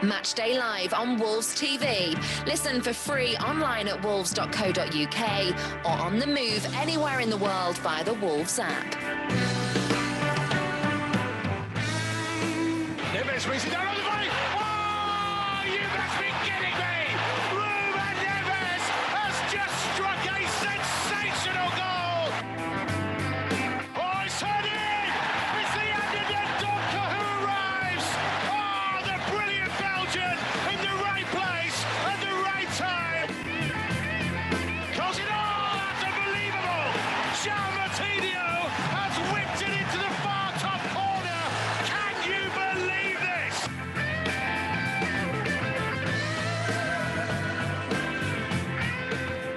Matchday Live on Wolves TV. Listen for free online at wolves.co.uk or on the move anywhere in the world via the Wolves app. Neves reaches down on the volley. Oh, you must be kidding me! Ruben Neves has just struck a sensational goal. Oh, it's turned in! It's the Anderlecht doctor who arrives. Oh, the brilliant Belgian in the right place at the right time. Close it all! That's unbelievable! Jean Martinho has whipped it into the far top corner. Can you believe this?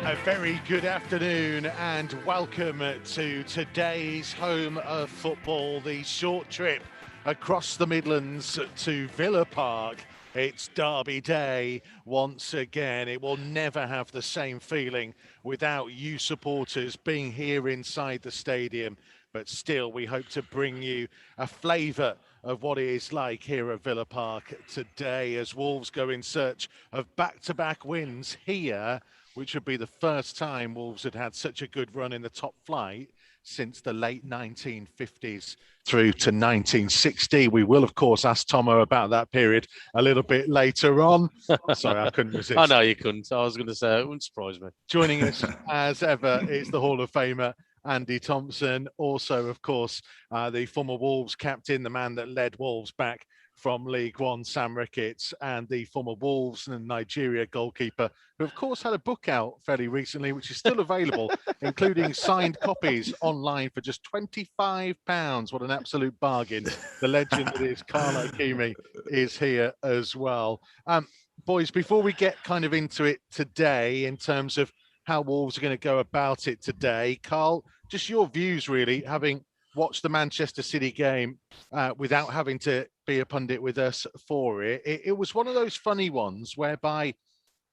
A very good afternoon and welcome to today's home of football, the short trip across the Midlands to Villa Park. It's Derby Day once again. It will never have the same feeling without you supporters being here inside the stadium. But still, we hope to bring you a flavour of what it is like here at Villa Park today as Wolves go in search of back-to-back wins here, which would be the first time Wolves had had such a good run in the top flight since the late 1950s through to 1960. We will, of course, ask Tomo about that period a little bit later on. Sorry, I couldn't resist. I know you couldn't. I was going to say, it wouldn't surprise me. Joining us, as ever, is the Hall of Famer, Andy Thompson. Also, of course, the former Wolves captain, the man that led Wolves back from League One, Sam Ricketts, and the former Wolves and Nigeria goalkeeper, who of course had a book out fairly recently, which is still available, including signed copies online for just £25. What an absolute bargain. The legend that is Carl Ikeme is here as well. Boys, before we get kind of into it today, in terms of how Wolves are going to go about it today, Carl, just your views really, having watched the Manchester City game without having to be a pundit with us for it. It was one of those funny ones whereby,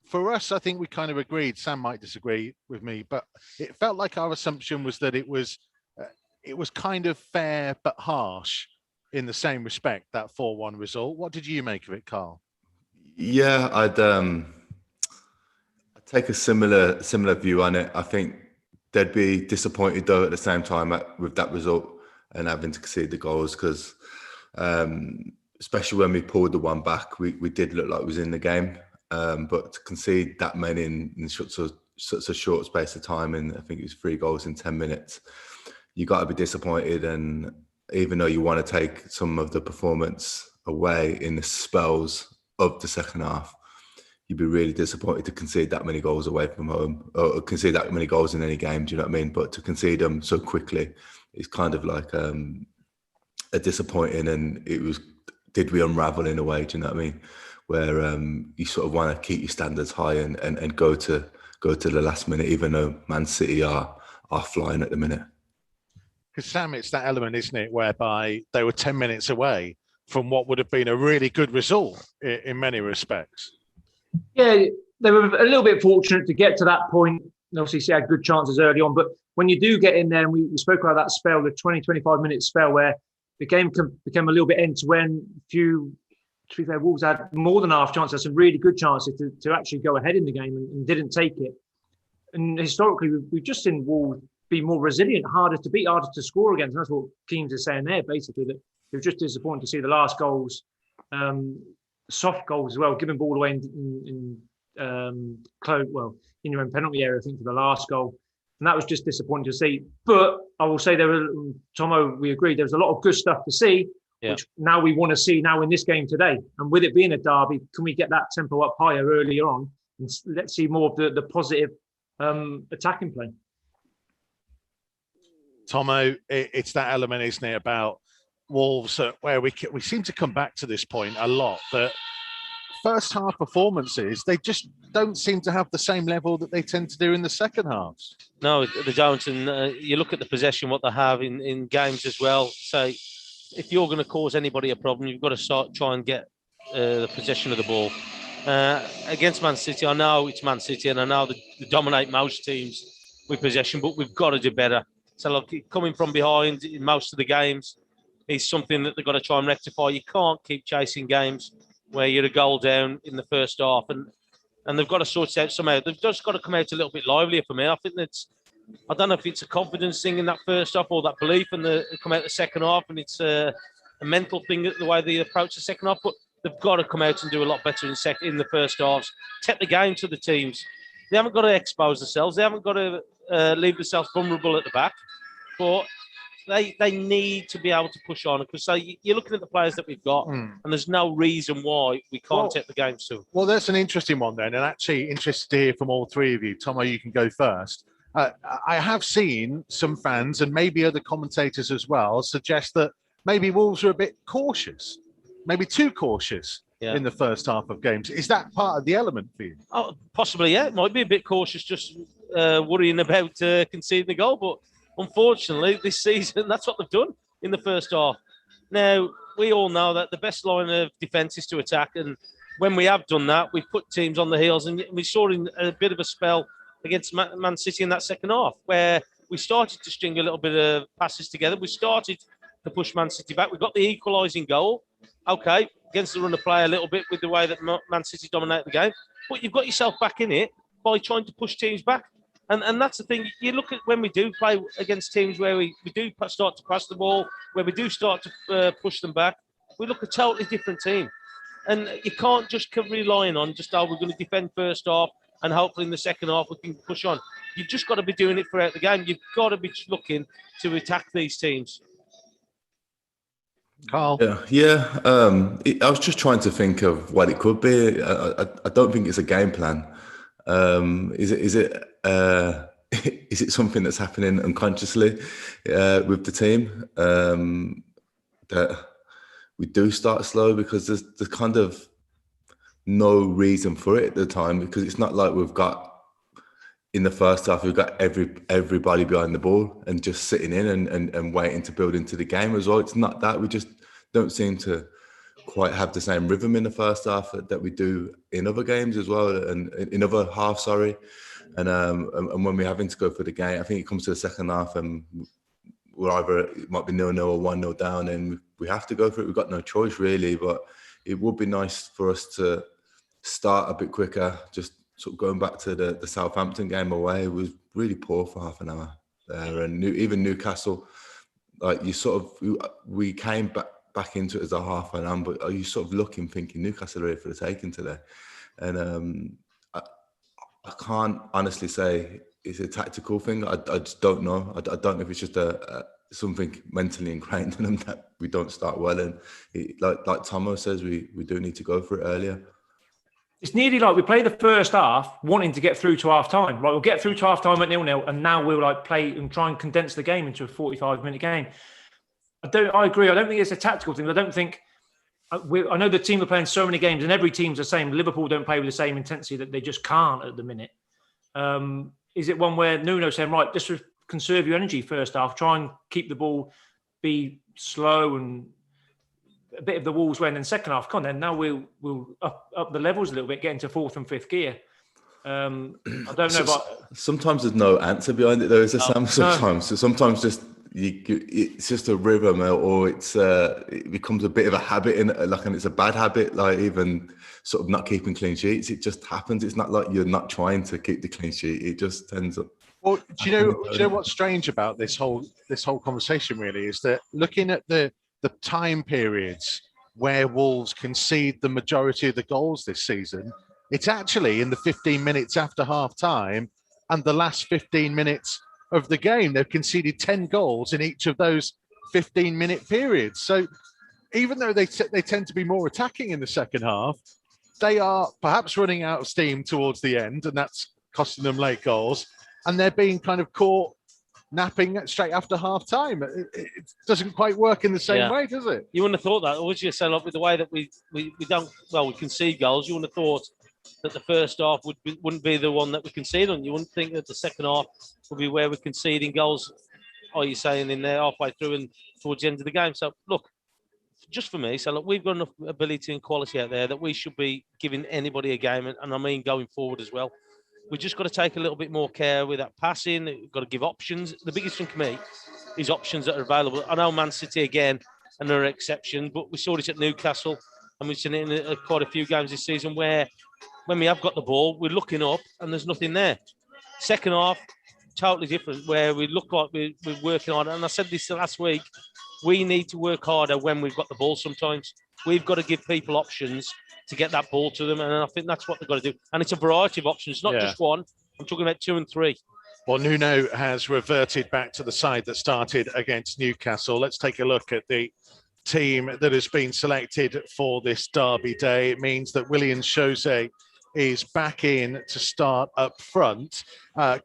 for us, I think we kind of agreed. Sam might disagree with me, but it felt like our assumption was that it was kind of fair but harsh in the same respect, that 4-1 result. What did you make of it, Carl? Yeah, I'd take a similar view on it. I think they'd be disappointed though at the same time with that result and having to concede the goals because, especially when we pulled the one back, we did look like we was in the game. But to concede that many in such a short space of time, and I think it was 3 goals in 10 minutes, you got to be disappointed. And even though you want to take some of the performance away in the spells of the second half, you'd be really disappointed to concede that many goals away from home or concede that many goals in any game. Do you know what I mean? But to concede them so quickly is kind of like a disappointing. And it was, did we unravel in a way? Do you know what I mean? Where you sort of want to keep your standards high and go to the last minute, even though Man City are flying at the minute. Because Sam, it's that element, isn't it, whereby they were 10 minutes away from what would have been a really good result in many respects. Yeah, they were a little bit fortunate to get to that point. Obviously, they had good chances early on. But when you do get in there, and we spoke about that spell, the 20, 25-minute spell where the game became a little bit end-to-end. To be fair, Wolves had more than half chances, some really good chances to actually go ahead in the game and didn't take it. And historically, we've just seen Wolves be more resilient, harder to beat, harder to score against. And that's what Keane's is saying there, basically, that it was just disappointing to see the last goals, soft goals as well, giving ball away in your own penalty area, I think, for the last goal. And that was just disappointing to see. But I will say Tomo, we agreed, there was a lot of good stuff to see, which now we want to see now in this game today. And with it being a derby, can we get that tempo up higher earlier on? And let's see more of the positive attacking play. Tomo, it's that element, isn't it, about Wolves where we seem to come back to this point a lot, that first half performances, they just don't seem to have the same level that they tend to do in the second halves. No, they don't. And you look at the possession, what they have in games as well. So if you're going to cause anybody a problem, you've got to try and get the possession of the ball. Against Man City, I know it's Man City and I know they dominate most teams with possession, but we've got to do better. So look, coming from behind in most of the games is something that they've got to try and rectify. You can't keep chasing games. where you're a goal down in the first half, and they've got to sort it out somehow. They've just got to come out a little bit livelier for me. I think I don't know if it's a confidence thing in that first half or that belief, and they come out the second half, and it's a mental thing the way they approach the second half. But they've got to come out and do a lot better in the first halves. Take the game to the teams. They haven't got to expose themselves. They haven't got to leave themselves vulnerable at the back. But they need to be able to push on, because you're looking at the players that we've got, and there's no reason why we can't take the games to. Well, that's an interesting one then, and actually interested to hear from all three of you. Tomo, you can go first. I have seen some fans and maybe other commentators as well suggest that maybe Wolves are a bit cautious, maybe too cautious in the first half of games. Is that part of the element for you? Oh, possibly, yeah. It might be a bit cautious, just worrying about conceding the goal, but unfortunately, this season, that's what they've done in the first half. Now, we all know that the best line of defence is to attack, and when we have done that, we've put teams on the heels, and we saw in a bit of a spell against Man City in that second half, where we started to string a little bit of passes together. We started to push Man City back. We got the equalising goal. Okay, against the run of play a little bit with the way that Man City dominated the game, but you've got yourself back in it by trying to push teams back. And that's the thing. You look at when we do play against teams where we do start to pass the ball, where we do start to push them back, we look a totally different team. And you can't just keep relying on we're going to defend first half and hopefully in the second half we can push on. You've just got to be doing it throughout the game. You've got to be looking to attack these teams. Carl? Yeah. I was just trying to think of what it could be. I don't think it's a game plan. Is it something that's happening unconsciously with the team, that we do start slow, because there's kind of no reason for it at the time, because it's not like we've got in the first half we've got everybody behind the ball and just sitting in and waiting to build into the game as well. It's not that. We just don't seem to quite have the same rhythm in the first half that we do in other games as well, and in other halves, sorry. And when we're having to go for the game, I think it comes to the second half and we're either, it might be 0-0 or 1-0 down, and we have to go for it. We've got no choice really, but it would be nice for us to start a bit quicker. Just sort of going back to the Southampton game away, it was really poor for half an hour there. And even Newcastle, like we came back into it as a half an hour, but are you sort of looking, thinking Newcastle are ready for the taking today? And I can't honestly say it's a tactical thing. I just don't know. I don't know if it's just something mentally ingrained in them that we don't start well. And like Tomo says, we do need to go for it earlier. It's nearly like we play the first half wanting to get through to half time. Right, we'll get through to half time at 0-0, and now we'll play and try and condense the game into a 45-minute game. I agree. I don't think it's a tactical thing. I don't think. I know the team are playing so many games, and every team's the same. Liverpool don't play with the same intensity, that they just can't at the minute. Is it one where Nuno's saying, right, just conserve your energy first half, try and keep the ball, be slow and a bit of the Wolves way, and then second half, come on, then now we'll up the levels a little bit, get into fourth and fifth gear. I don't know about. Sometimes there's no answer behind it, though, is there, Sam? Sometimes just. It's just a rhythm, or it becomes a bit of a habit, and it's a bad habit, like even sort of not keeping clean sheets. It just happens. It's not like you're not trying to keep the clean sheet. It just ends up. Well, do you know what's strange about this whole conversation really is that looking at the time periods where Wolves concede the majority of the goals this season, it's actually in the 15 minutes after half time and the last 15 minutes of the game. They've conceded 10 goals in each of those 15-minute periods. So even though they tend to be more attacking in the second half, they are perhaps running out of steam towards the end, and that's costing them late goals. And they're being kind of caught napping straight after half time. It doesn't quite work in the same way, does it? You wouldn't have thought that, or would you say, with the way that we concede goals, you wouldn't have thought that the first half wouldn't be the one that we concede on. You wouldn't think that the second half would be where we're conceding goals, are you saying, in there halfway through and towards the end of the game. So, look, just for me, we've got enough ability and quality out there that we should be giving anybody a game, and I mean going forward as well. We've just got to take a little bit more care with that passing. We've got to give options. The biggest thing for me is options that are available. I know Man City, again, another exception, but we saw this at Newcastle. and we've seen it in quite a few games this season where when we have got the ball, we're looking up and there's nothing there. Second half, totally different, where we look like we're working hard. And I said this last week, we need to work harder when we've got the ball sometimes. We've got to give people options to get that ball to them, and I think that's what they've got to do. And it's a variety of options, not just one. I'm talking about 2 and 3. Well, Nuno has reverted back to the side that started against Newcastle. Let's take a look at the team that has been selected for this derby day. It means that Willian Jose is back in to start up front.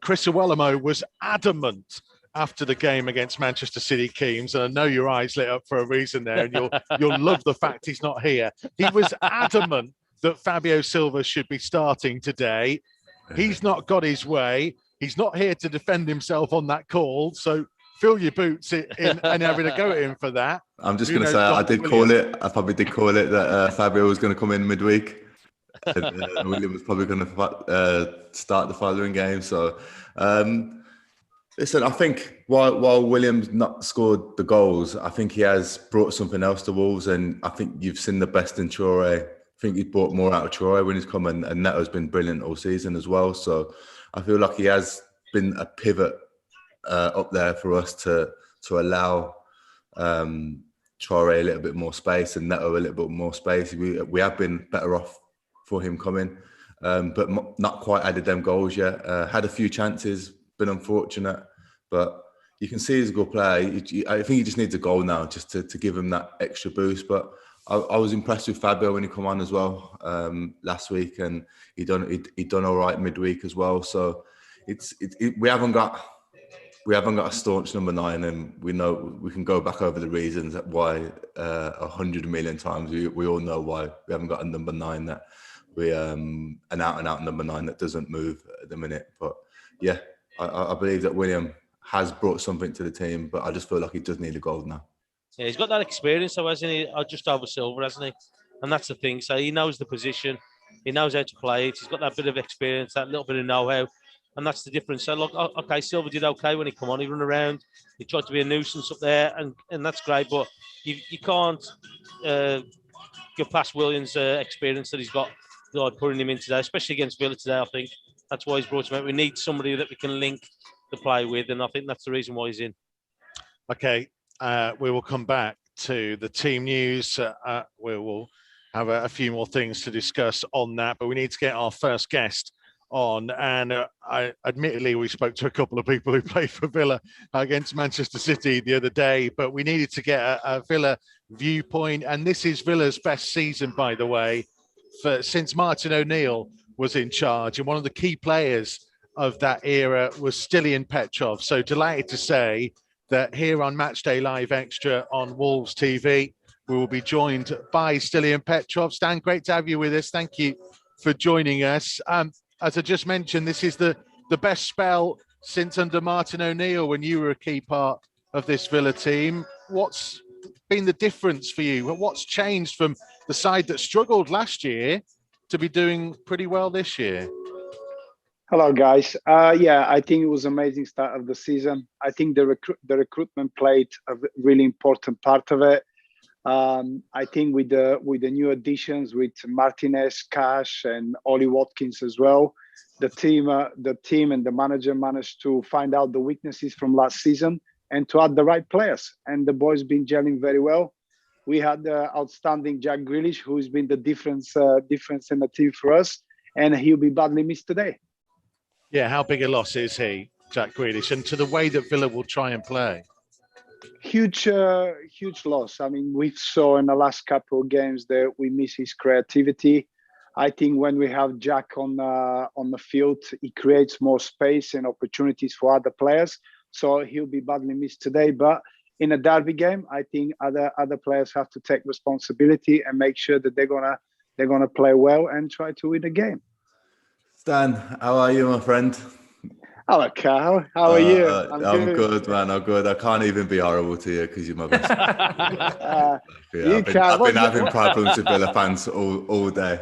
Chris Iwelumo was adamant after the game against Manchester City, Keems, and I know your eyes lit up for a reason there, and you'll love the fact he's not here. He was adamant that Fabio Silva should be starting today. He's not got his way. He's not here to defend himself on that call, so fill your boots in and having a go at him for that. I'm just going to say I probably did call it that Fabio was going to come in midweek. And William was probably going to start the following game. So, listen, I think while William's not scored the goals, I think he has brought something else to Wolves, and I think you've seen the best in Traore. I think he's brought more out of Traore when he's come, and Neto's been brilliant all season as well. So I feel like he has been a pivot up there for us to allow Traore a little bit more space and Neto a little bit more space. We have been better off for him coming, but not quite added them goals yet. Had a few chances, been unfortunate, but you can see he's a good player. I think he just needs a goal now just to give him that extra boost. But I was impressed with Fabio when he come on as well last week, and he done all right midweek as well. So we haven't got a staunch number 9, and we know we can go back over the reasons why 100 million times. We all know why we haven't got a number 9 that we an out and out number 9 that doesn't move at the minute. But yeah, I believe that William has brought something to the team, but I just feel like he does need a goal now. Yeah, he's got that experience, though, hasn't he? Just over Silva, hasn't he? And that's the thing. So he knows the position, he knows how to play it. He's got that bit of experience, that little bit of know-how, and that's the difference. So look, okay, Silva did okay when he come on. He run around, he tried to be a nuisance up there, and that's great. But you can't go past Williams' experience that he's got. Putting him in today, especially against Villa today. I think that's why he's brought him out. We need somebody that we can link the play with, and I think that's the reason why he's in. Okay, we will come back to the team news. We will have a few more things to discuss on that, but we need to get our first guest on. And admittedly, we spoke to a couple of people who played for Villa against Manchester City the other day, but we needed to get a Villa viewpoint. And this is Villa's best season, by the way, since Martin O'Neill was in charge, and one of the key players of that era was Stiliyan Petrov. So delighted to say that here on Matchday Live Extra on Wolves TV, we will be joined by Stiliyan Petrov. Stan, great to have you with us. Thank you for joining us. As I just mentioned, this is the best spell since under Martin O'Neill when you were a key part of this Villa team. What's been the difference for you? What's changed from the side that struggled last year to be doing pretty well this year? Hello, guys. I think it was an amazing start of the season. I think the recruitment played a really important part of it. I think with the new additions with Martinez, Cash, and Ollie Watkins as well, the team and the manager managed to find out the weaknesses from last season and to add the right players. And the boys been gelling very well. We had the outstanding Jack Grealish, who's been the difference in the team for us, and he'll be badly missed today. Yeah, how big a loss is he, Jack Grealish, and to the way that Villa will try and play? Huge loss. I mean, we saw in the last couple of games that we miss his creativity. I think when we have Jack on the field, he creates more space and opportunities for other players. So he'll be badly missed today, but in a derby game, I think other players have to take responsibility and make sure that they're gonna play well and try to win the game. Stan, how are you, my friend? Hello, Carl. How are you? I'm good, man. I'm good. I can't even be horrible to you because you're my best. I've been having problems with Villa fans all day,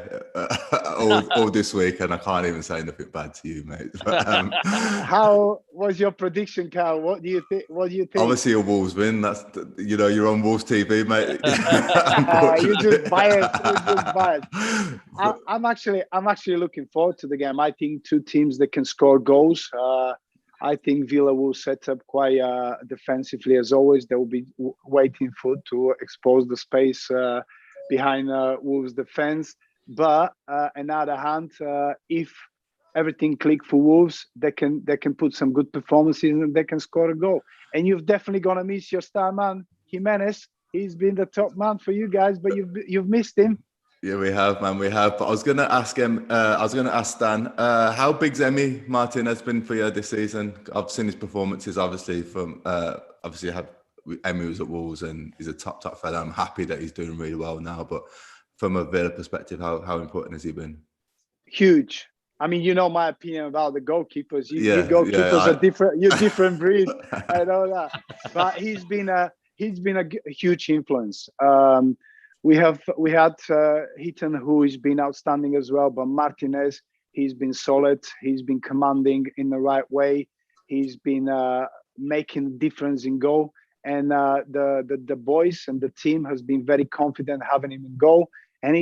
all this week, and I can't even say nothing bad to you, mate. But, how was your prediction, Carl? What do you think? Obviously, a Wolves win. That's you're on Wolves TV, mate. You're just biased. I'm actually looking forward to the game. I think two teams that can score goals. I think Villa will set up quite defensively as always. They will be waiting to expose the space behind Wolves' defense. But on the other hand, if everything clicks for Wolves, they can put some good performances and they can score a goal. And you've definitely gonna miss your star man, Jimenez. He's been the top man for you guys, but you've missed him. Yeah, we have, man. We have. But I was going to ask him. I was going to ask Stan, how big's Emi Martinez been for you this season? I've seen his performances, obviously. Emi was at Wolves and he's a top fella. I'm happy that he's doing really well now. But from a Villa perspective, how important has he been? Huge. I mean, you know my opinion about the goalkeepers. You goalkeepers are different. You're different breed. I know that. But he's been a huge influence. We had Heaton, who has been outstanding as well, but Martinez, he's been solid. He's been commanding in the right way. He's been making a difference in goal. And the boys and the team has been very confident having him in goal. And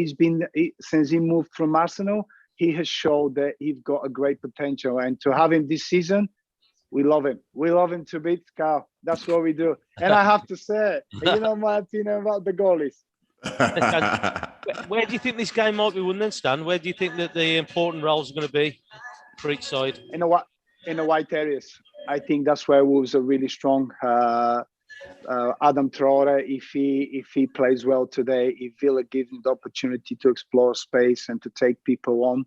since he moved from Arsenal, he has showed that he's got a great potential. And to have him this season, we love him. We love him to bits, Carl. That's what we do. And I have to say, you know my opinion about the goalies. Where do you think this game might be won then, Stan? Where do you think that the important roles are going to be for each side? In the white areas. I think that's where Wolves are really strong. Adam Traore, if he plays well today, if Villa gives him the opportunity to explore space and to take people on,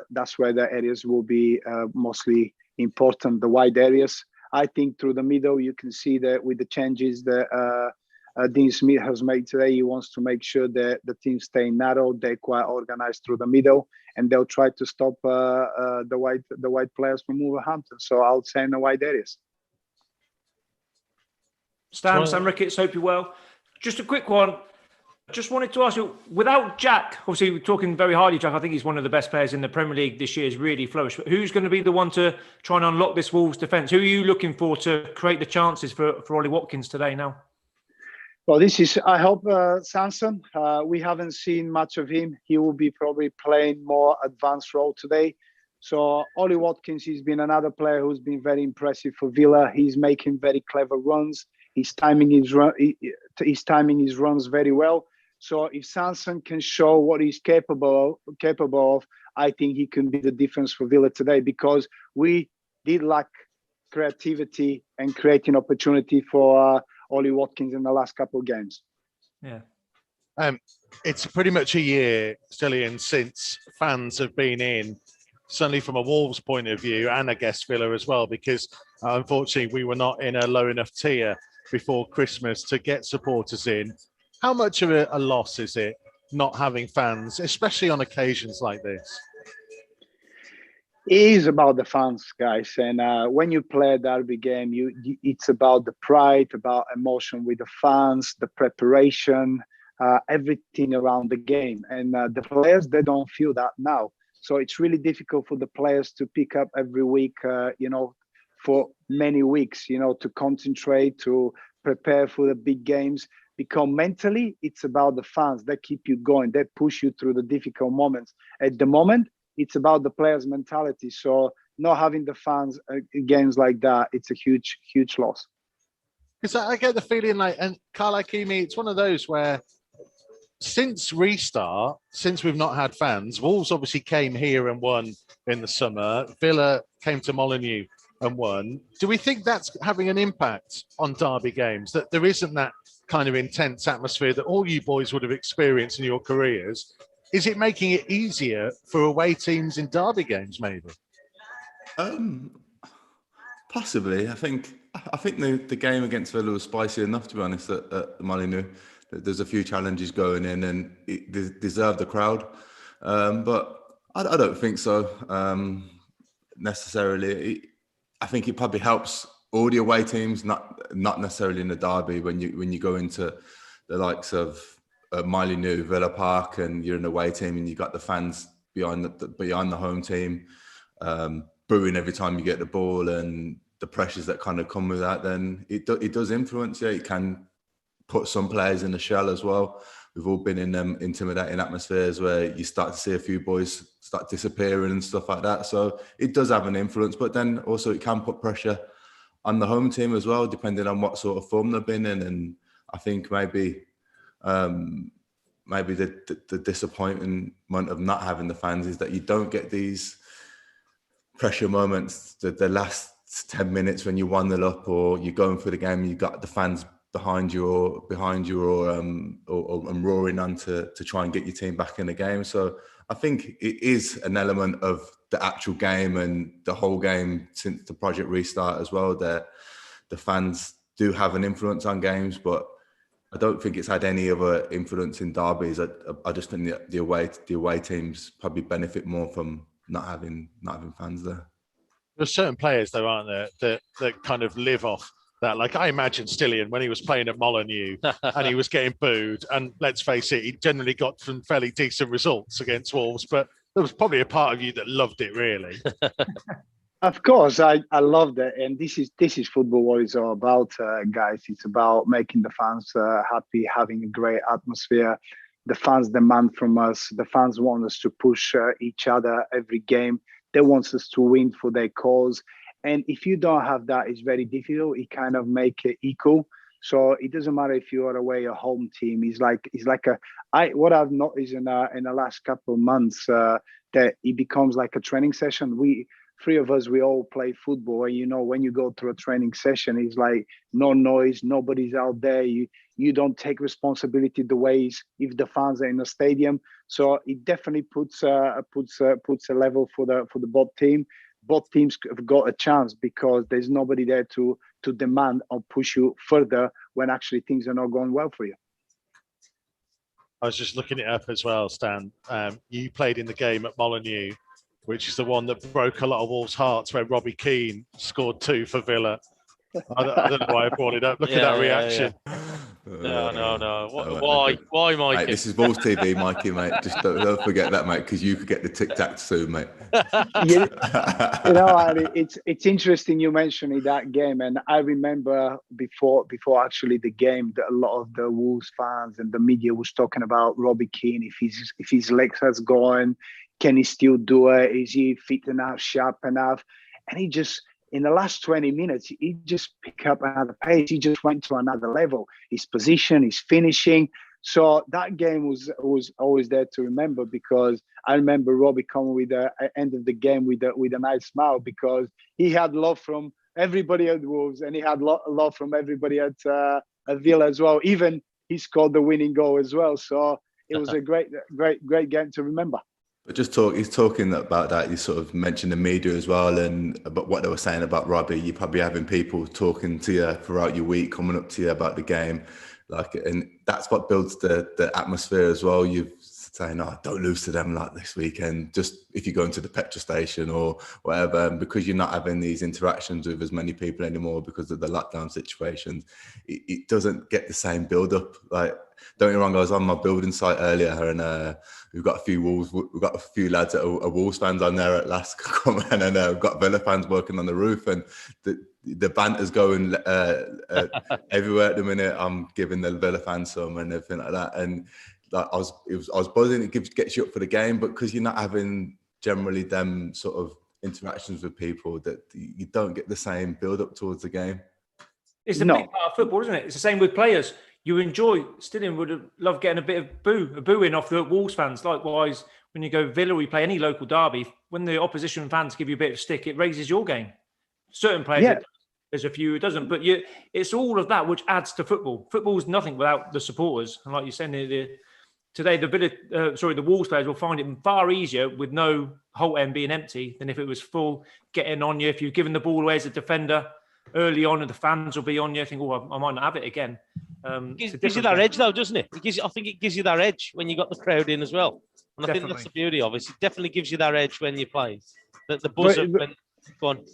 that's where the areas will be mostly important, the wide areas. I think through the middle, you can see that with the changes that Dean Smith has made today, he wants to make sure that the team stay narrow, they're quite organized through the middle, and they'll try to stop the white players from Wolverhampton. So I'll say in the wide areas. Stan, Sam Ricketts, hope you're well. Just a quick one. Just wanted to ask you, without Jack, obviously we're talking very highly of Jack, I think he's one of the best players in the Premier League this year, has really flourished. But who's going to be the one to try and unlock this Wolves defence? Who are you looking for to create the chances for Ollie Watkins today now? Well, I hope Sanson. We haven't seen much of him. He will be probably playing more advanced role today. So Ollie Watkins, he's been another player who's been very impressive for Villa. He's making very clever runs. He's timing his runs very well. So if Sanson can show what he's capable of, I think he can be the difference for Villa today, because we did lack creativity and creating opportunity for Ollie Watkins in the last couple of games. Yeah. It's pretty much a year, Stillian, since fans have been in, certainly from a Wolves point of view, and I guess Villa as well, because unfortunately we were not in a low enough tier before Christmas to get supporters in. How much of a loss is it not having fans, especially on occasions like this? It is about the fans, guys. And when you play a derby game, it's about the pride, about emotion with the fans, the preparation, everything around the game. And the players, they don't feel that now. So it's really difficult for the players to pick up every week, for many weeks, to concentrate, to prepare for the big games. Because mentally, it's about the fans. They keep you going. They push you through the difficult moments. At the moment, it's about the players' mentality. So not having the fans games like that, it's a huge, huge loss. Because I get the feeling like, and Carl Ikeme, it's one of those where since restart, since we've not had fans, Wolves obviously came here and won in the summer. Villa came to Molineux and won. Do we think that's having an impact on derby games, that there isn't that kind of intense atmosphere that all you boys would have experienced in your careers? Is it making it easier for away teams in derby games, maybe? Possibly. I think the game against Villa was spicy enough, to be honest, at Molineux. There's a few challenges going in and it deserved the crowd. But I don't think so necessarily. I think it probably helps all the away teams, not necessarily in the derby, when you go into the likes of Molineux, Villa Park, and you're an away team and you got the fans behind the home team, booing every time you get the ball, and the pressures that kind of come with that, then it does influence. Yeah, it can put some players in the shell as well. We've all been in them intimidating atmospheres where you start to see a few boys start disappearing and stuff like that. So it does have an influence, but then also it can put pressure on the home team as well, depending on what sort of form they've been in. And I think maybe the disappointment of not having the fans is that you don't get these pressure moments, the last 10 minutes when you 1-0 up or you're going for the game, you got the fans behind you or roaring on to try and get your team back in the game. So I think it is an element of the actual game and the whole game since the project restart as well, that the fans do have an influence on games, but I don't think it's had any other influence in derbies. I just think the away teams probably benefit more from not having fans there. There's certain players though, aren't there, that kind of live off that. Like I imagine Stillian when he was playing at Molineux and he was getting booed, and let's face it, he generally got some fairly decent results against Wolves, but there was probably a part of you that loved it, really. Of course, I loved it, and this is football. What it's all about, guys. It's about making the fans happy, having a great atmosphere. The fans demand from us. The fans want us to push each other every game. They want us to win for their cause. And if you don't have that, it's very difficult. It kind of make it equal. So it doesn't matter if you are away or home team. What I've noticed in the last couple of months that it becomes like a training session. Three of us, we all play football. And, when you go through a training session, it's like no noise, nobody's out there. You don't take responsibility the ways if the fans are in the stadium. So it definitely puts a level for the both team. Both teams have got a chance because there's nobody there to demand or push you further when actually things are not going well for you. I was just looking it up as well, Stan. You played in the game at Molineux, which is the one that broke a lot of Wolves' hearts, where Robbie Keane scored 2 for Villa. I don't know why I brought it up. Look at that reaction. No. Why, Mikey? Mate, this is Wolves TV, Mikey, mate. Just don't forget that, mate, because you could get the tic-tac soon, mate. It's interesting you mentioning that game, and I remember before actually the game that a lot of the Wolves fans and the media was talking about Robbie Keane. If his legs has gone, can he still do it? Is he fit enough, sharp enough? And he just, in the last 20 minutes, he just picked up another pace. He just went to another level. His position, his finishing. So that game was always there to remember, because I remember Robbie coming with the end of the game with a nice smile, because he had love from everybody at Wolves, and he had love from everybody at Villa as well. Even he scored the winning goal as well. So it was a great game to remember. But he's talking about that. You sort of mentioned the media as well, and about what they were saying about Robbie. You're probably having people talking to you throughout your week, coming up to you about the game, and that's what builds the atmosphere as well. You're saying, "Oh, don't lose to them like this weekend." Just if you go into the petrol station or whatever, and because you're not having these interactions with as many people anymore because of the lockdown situations, it doesn't get the same build up. Like, don't get me wrong, I was on my building site earlier, and we've got a few lads that are Wolves fans on there at last comment, and we've got Villa fans working on the roof, and the banter's going everywhere at the minute. I'm giving the Villa fans some and everything like that, and like I was buzzing. It gets you up for the game, but because you're not having generally them sort of interactions with people, that you don't get the same build up towards the game. It's a big part of football, isn't it? It's the same with players. You enjoy. Stillian would have loved getting a bit of a booing off the Wolves fans. Likewise, when you go Villa, we play any local derby. When the opposition fans give you a bit of stick, it raises your game. Certain players, there's a few who doesn't, but it's all of that which adds to football. Football's nothing without the supporters. And like you're saying, today the Wolves players will find it far easier with no Holt End being empty than if it was full, getting on you. If you're giving the ball away as a defender early on, and the fans will be on you, think, I might not have it again. It gives you that edge, though, doesn't it? I think it gives you that edge when you got the crowd in as well. And I think that's the beauty of it. It definitely gives you that edge when you play. The buzz up when go on.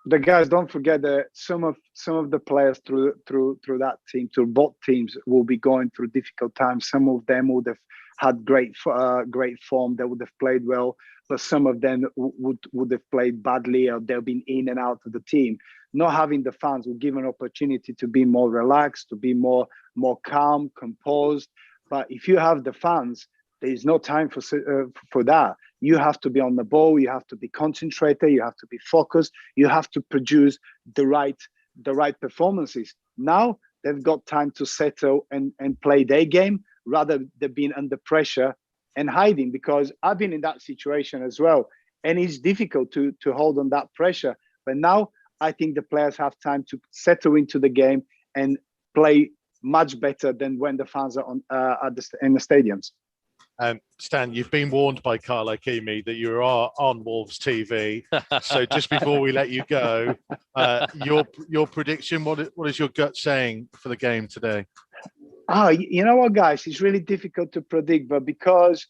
The guys, don't forget that some of the players through that team, through both teams, will be going through difficult times. Some of them would have had great form. They would have played well, but some of them would have played badly, or they've been in and out of the team. Not having the fans will give an opportunity to be more relaxed, to be more calm, composed. But if you have the fans, there is no time for that. You have to be on the ball. You have to be concentrated. You have to be focused. You have to produce the right performances. Now they've got time to settle and play their game rather than being under pressure and hiding. Because I've been in that situation as well, and it's difficult to hold on that pressure. But now I think the players have time to settle into the game and play much better than when the fans are in the stadiums. Stan, you've been warned by Carl Ikeme that you are on Wolves TV. So just before we let you go, your prediction, what is your gut saying for the game today? You know what, guys? It's really difficult to predict, but because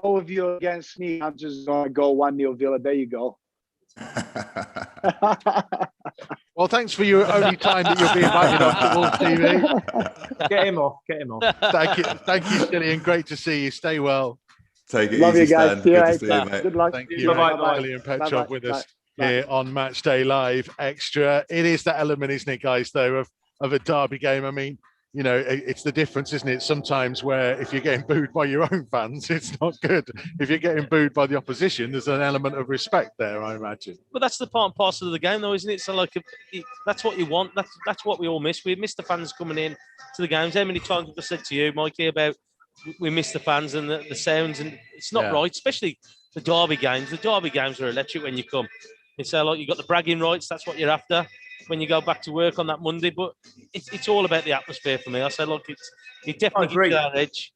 all of you are against me, I'm just going to go 1-0 Villa. There you go. Well, thanks for your only time that you'll be invited on to Wolves TV. Get him off. Thank you, Gillian. Great to see you. Stay well. Take it Love easy, you guys. Stan. Good to see you, mate. Good luck. Thank you, Bye-bye. Gillian Petrov with us here on Matchday Live Extra. It is that element, isn't it, guys, though, of a derby game. I mean, you know, it's the difference, isn't it? Sometimes where if you're getting booed by your own fans, it's not good. If you're getting booed by the opposition, there's an element of respect there, I imagine. But that's the part and parcel of the game, though, isn't it? So, like, that's what you want. That's what we all miss. We miss the fans coming in to the games. How many times have I said to you, Mikey, about we miss the fans and the sounds, and it's not right, especially the derby games. The derby games are electric when you come. It's like you've got the bragging rights. That's what you're after when you go back to work on that Monday. But it's all about the atmosphere for me. I say, look, it definitely gives you that edge.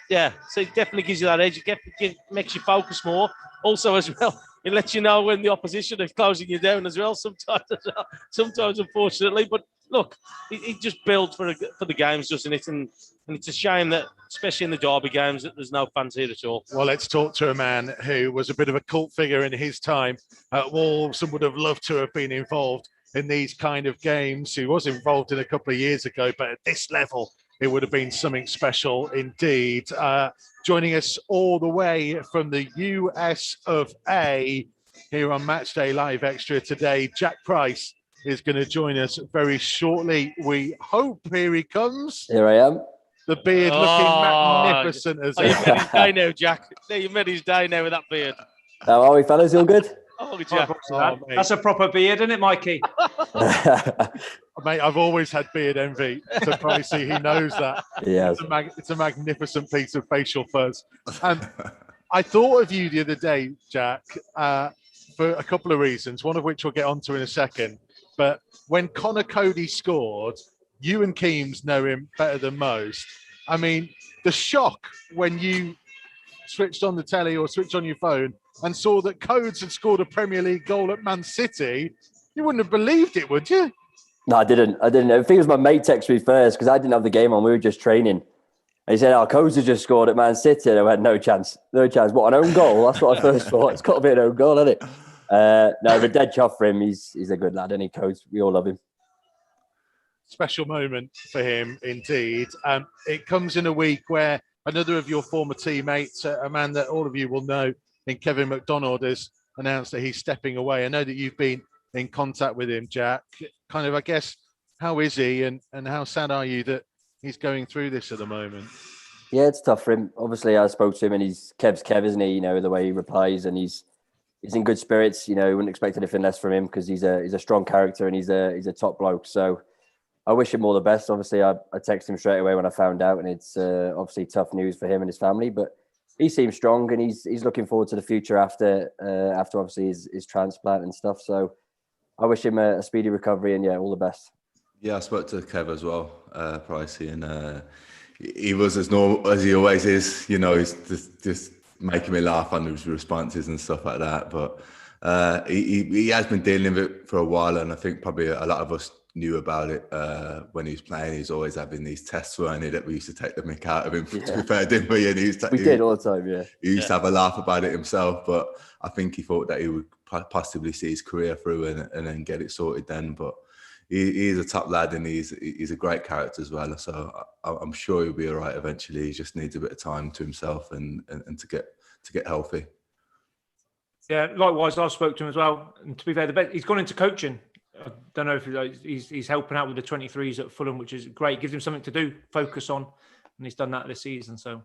Yeah. So it definitely gives you that edge. It makes you focus more. Also, as well, it lets you know when the opposition is closing you down as well. Sometimes, unfortunately. But look, it just builds for the games, doesn't it? And it's a shame that, especially in the derby games, that there's no fans here at all. Well, let's talk to a man who was a bit of a cult figure in his time at Wolves and would have loved to have been involved in these kind of games. He was involved in a couple of years ago, but at this level, it would have been something special indeed. Joining us all the way from the US of A here on Matchday Live Extra today, Jack Price is going to join us very shortly. We hope. Here he comes. Here I am. The beard looking magnificent as you've met his day now, Jack. You've met his day now with that beard. How are we, fellas? You all good? Oh, Jack. That's a proper beard, isn't it, Mikey? Mate, I've always had beard envy. So Pricey, he knows that. Yeah. It's a magnificent piece of facial fuzz. I thought of you the other day, Jack, for a couple of reasons, one of which we'll get onto in a second. But when Connor Cody scored, you and Keems know him better than most. I mean, the shock when you switched on the telly or switched on your phone and saw that Codes had scored a Premier League goal at Man City, you wouldn't have believed it, would you? No, I didn't. I think it was my mate texted me first because I didn't have the game on. We were just training. And he said, Codes has just scored at Man City. And I went, no chance. What, an own goal? That's what I first thought. It's got to be an own goal, hasn't it? No, but dead chuff for him. He's a good lad, isn't he, Codes? We all love him. Special moment for him, indeed. It comes in a week where another of your former teammates, a man that all of you will know, in Kevin McDonald, has announced that he's stepping away. I know that you've been in contact with him, Jack. Kind of, I guess, how is he and how sad are you that he's going through this at the moment? Yeah, it's tough for him. Obviously, I spoke to him and he's Kev's Kev, isn't he? You know, the way he replies, and he's in good spirits. You know, you wouldn't expect anything less from him because he's a strong character and he's a top bloke. So I wish him all the best. Obviously, I texted him straight away when I found out, and it's obviously tough news for him and his family. But he seems strong, and he's looking forward to the future after obviously his transplant and stuff. So I wish him a speedy recovery, and all the best. Yeah, I spoke to Kev as well, Pricey, and he was as normal as he always is. You know, he's just making me laugh on his responses and stuff like that. But he has been dealing with it for a while, and I think probably a lot of us knew about it when he was playing. He's always having these tests, weren't he, that we used to take the mick out of him, to be fair, didn't we? And we did all the time, yeah. He used to have a laugh about it himself, but I think he thought that he would possibly see his career through and then get it sorted then. But he is a top lad, and he's a great character as well. So I'm sure he'll be all right eventually. He just needs a bit of time to himself and to get healthy. Yeah, likewise, I spoke to him as well. And to be fair, he's gone into coaching. I don't know if he's helping out with the 23s at Fulham, which is great. Gives him something to do, focus on, and he's done that this season. So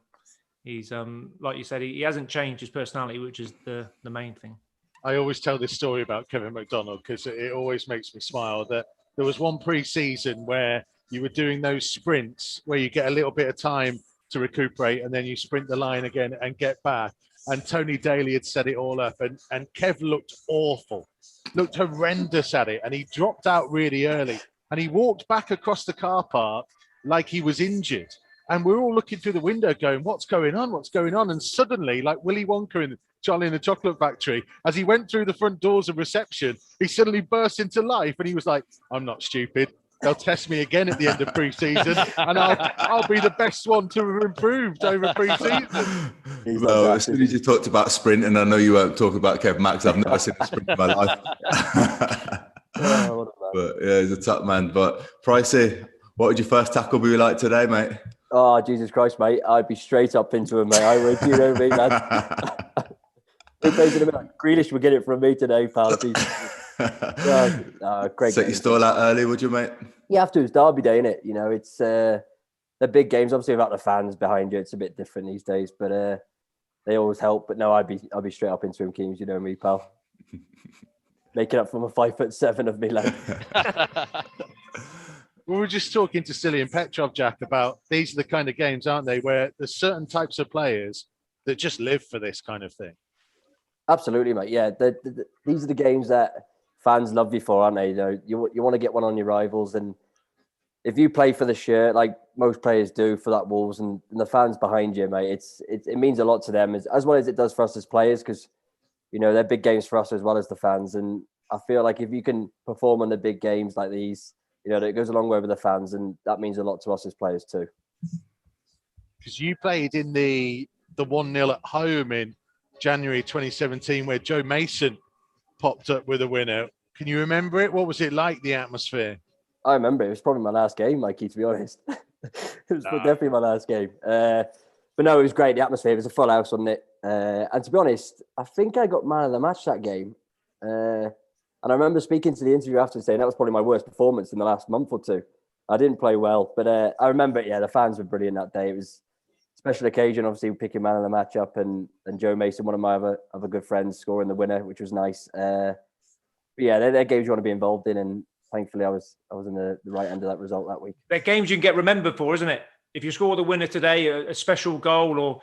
he's, like you said, he hasn't changed his personality, which is the main thing. I always tell this story about Kevin McDonald because it always makes me smile that there was one pre-season where you were doing those sprints where you get a little bit of time to recuperate and then you sprint the line again and get back. And Tony Daly had set it all up and Kev looked awful, looked horrendous at it. And he dropped out really early and he walked back across the car park like he was injured. And we're all looking through the window going, what's going on? What's going on? And suddenly, like Willy Wonka in Charlie and the Chocolate Factory, as he went through the front doors of reception, he suddenly burst into life and he was like, I'm not stupid. They'll test me again at the end of pre-season and I'll be the best one to have improved over pre-season. Well, as soon as you talked about sprint, and I know you weren't talking about Kev Max, I've never seen a sprint in my life. But yeah, he's a top man. But Pricey, what would your first tackle be like today, mate? Oh, Jesus Christ, mate. I'd be straight up into him, mate. I would, you know me, man. Grealish would get it from me today, pal. Great. Set your stall out early, would you, mate? You have to. It's Derby Day, innit? You know, it's the big games. Obviously, without the fans behind you, it's a bit different these days. But they always help. But no, I'd be straight up into him, Keems. You know me, pal. Making up from a 5'7" of me, lad. We were just talking to Silly and Petrov, Jack, about these are the kind of games, aren't they, where there's certain types of players that just live for this kind of thing. Absolutely, mate. Yeah, these are the games that fans love you for, aren't they? You want to get one on your rivals, and if you play for the shirt, like most players do for that Wolves, and the fans behind you, mate, it means a lot to them as well as it does for us as players, because you know they're big games for us as well as the fans. And I feel like if you can perform on the big games like these, you know, that goes a long way with the fans, and that means a lot to us as players too. Because you played in the 1-0 at home in January 2017, where Joe Mason popped up with a winner. Can you remember it? What was it like, the atmosphere? I remember it was probably my last game, Mikey, to be honest. It was definitely my last game. But no, it was great. The atmosphere, it was a full house, wasn't it? And to be honest, I think I got man of the match that game. And I remember speaking to the interview after saying that was probably my worst performance in the last month or two. I didn't play well, but I remember, yeah, the fans were brilliant that day. It was a special occasion, obviously, picking man of the match up, and Joe Mason, one of my other good friends, scoring the winner, which was nice. But yeah, they're games you want to be involved in, and thankfully I was in the right end of that result that week. They're games you can get remembered for, isn't it? If you score the winner today, a special goal or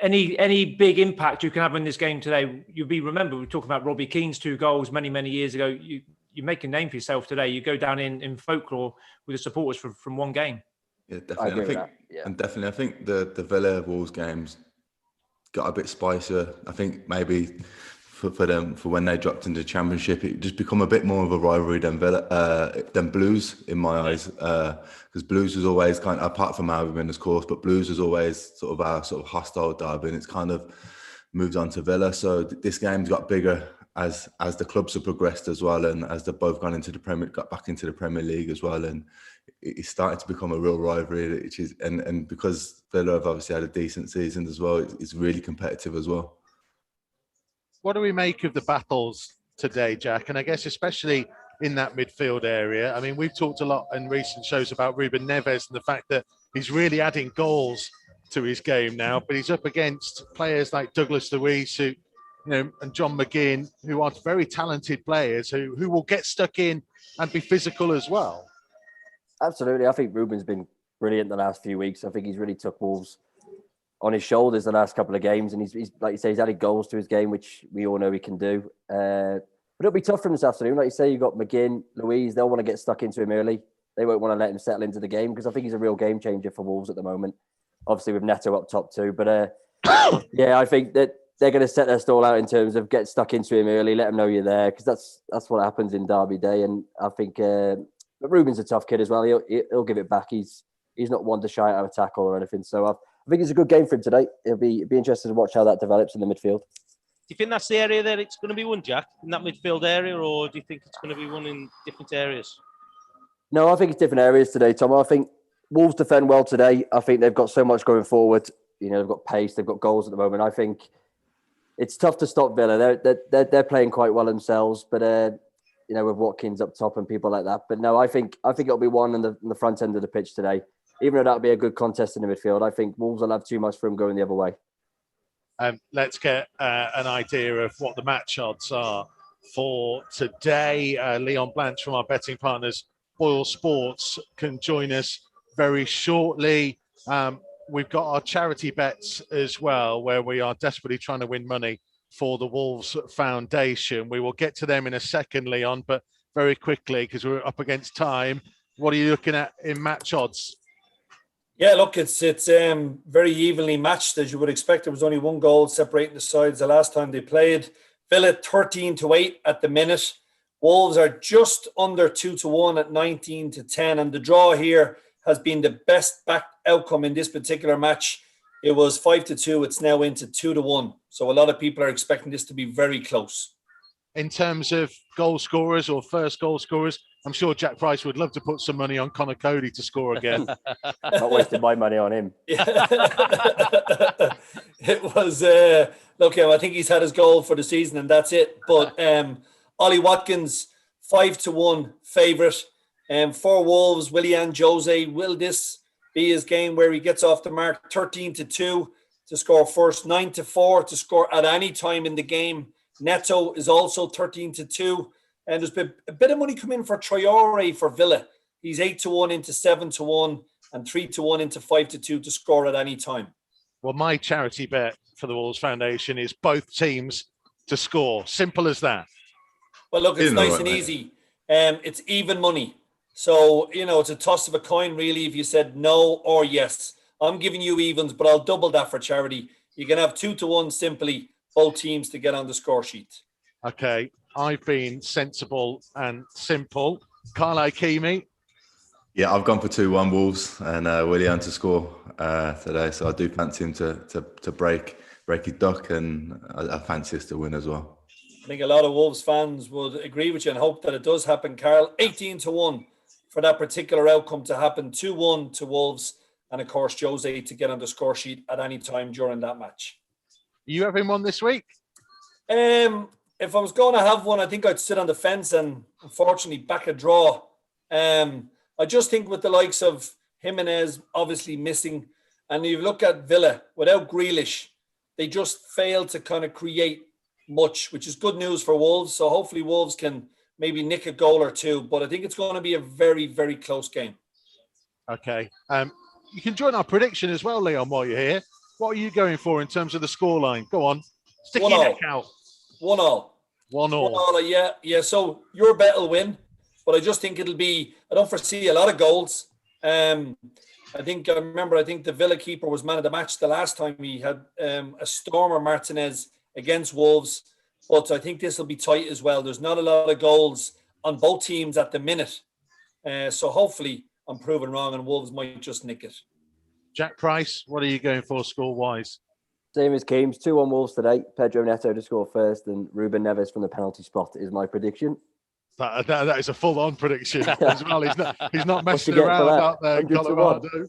any big impact you can have in this game today, you'll be remembered. We were talking about Robbie Keane's 2 goals many years ago. You make a name for yourself today. You go down in folklore with the supporters from one game. Yeah, definitely. I think the Villa Wolves games got a bit spicier. I think maybe for them, for when they dropped into the Championship, it just become a bit more of a rivalry than Blues in my eyes. Because Blues was always kind of, apart from our winners' course, but Blues was always sort of our sort of hostile derby, and it's kind of moved on to Villa. So this game's got bigger as the clubs have progressed as well, and as they've both got back into the Premier League as well, and it's starting to become a real rivalry. Which is and because Villa have obviously had a decent season as well, it's really competitive as well. What do we make of the battles today, Jack? And I guess especially in that midfield area. I mean, we've talked a lot in recent shows about Ruben Neves and the fact that he's really adding goals to his game now, but he's up against players like Douglas Luiz, who, you know, and John McGinn, who are very talented players who will get stuck in and be physical as well. Absolutely. I think Ruben's been brilliant the last few weeks. I think he's really took Wolves on his shoulders the last couple of games, and he's like you say, he's added goals to his game, which we all know he can do. But it'll be tough for him this afternoon. Like you say, you've got McGinn, Luiz, they'll want to get stuck into him early. They won't want to let him settle into the game, because I think he's a real game changer for Wolves at the moment. Obviously with Neto up top too. But yeah, I think that they're going to set their stall out in terms of get stuck into him early, let him know you're there, because that's what happens in Derby Day. And I think but Ruben's a tough kid as well. He'll give it back. He's not one to shy out of a tackle or anything. So I think it's a good game for him today. It'll be interesting to watch how that develops in the midfield. Do you think that's the area that it's going to be won, Jack, in that midfield area, or do you think it's going to be won in different areas? No, I think it's different areas today, Tom. I think Wolves defend well today. I think they've got so much going forward. You know, they've got pace, they've got goals at the moment. I think it's tough to stop Villa. They're playing quite well themselves, but you know, with Watkins up top and people like that. But no, I think it'll be one in the front end of the pitch today. Even though that'll be a good contest in the midfield, I think Wolves will have too much for him going the other way. Let's get an idea of what the match odds are for today. Leon Blanche from our betting partners, Boyle Sports, can join us very shortly. We've got our charity bets as well, where we are desperately trying to win money for the Wolves Foundation. We will get to them in a second, Leon, but very quickly, because we're up against time. What are you looking at in match odds? Yeah, look, it's very evenly matched, as you would expect. There was only one goal separating the sides the last time they played. Villa 13-8 at the minute. Wolves are just under 2-1 at 19-10, and the draw here has been the best back outcome in this particular match. It was 5-2. It's now into 2-1. So a lot of people are expecting this to be very close. In terms of goal scorers or first goal scorers, I'm sure Jack Price would love to put some money on Connor Cody to score again. Not wasting my money on him. It was, look, I think he's had his goal for the season and that's it. But Ollie Watkins, 5-1 favourite. For Wolves, Willian Jose, will this be his game where he gets off the mark? 13-2 to score first, 9-4 to score at any time in the game. Neto is also 13-2. And there's been a bit of money come in for Traore for Villa. He's 8-1 into 7-1 and 3-1 into 5-2 to score at any time. Well, my charity bet for the Wolves Foundation is both teams to score. Simple as that. Well, look, it's nice and easy. It's even money. So, you know, it's a toss of a coin, really, if you said no or yes. I'm giving you evens, but I'll double that for charity. You can have 2-1 simply, both teams to get on the score sheet. Okay. I've been sensible and simple. Carl Ikeme. Yeah, I've gone for 2-1 Wolves and Willian to score today. So I do fancy him to break his duck, and I fancy us to win as well. I think a lot of Wolves fans would agree with you and hope that it does happen, Carl. 18-1 for that particular outcome to happen. 2-1 to Wolves, and of course Jose to get on the score sheet at any time during that match. You having one this week? If I was going to have one, I think I'd sit on the fence and unfortunately back a draw. I just think with the likes of Jimenez obviously missing, and you look at Villa without Grealish, they just failed to kind of create much, which is good news for Wolves. So hopefully Wolves can maybe nick a goal or two, but I think it's going to be a very, very close game. Okay. You can join our prediction as well, Leon, while you're here. What are you going for in terms of the scoreline? Go on. Stick your neck out. 1-1. 1-1. Yeah. So your bet will win, but I just think it'll be. I don't foresee a lot of goals. I think the Villa keeper was man of the match the last time we had a Stormer Martinez against Wolves, but I think this will be tight as well. There's not a lot of goals on both teams at the minute, so hopefully I'm proven wrong and Wolves might just nick it. Jack Price, what are you going for score-wise? Same as Keames, 2-1 Wolves today. Pedro Neto to score first, and Ruben Neves from the penalty spot is my prediction. That is a full-on prediction as well. He's not messing around out there in Colorado.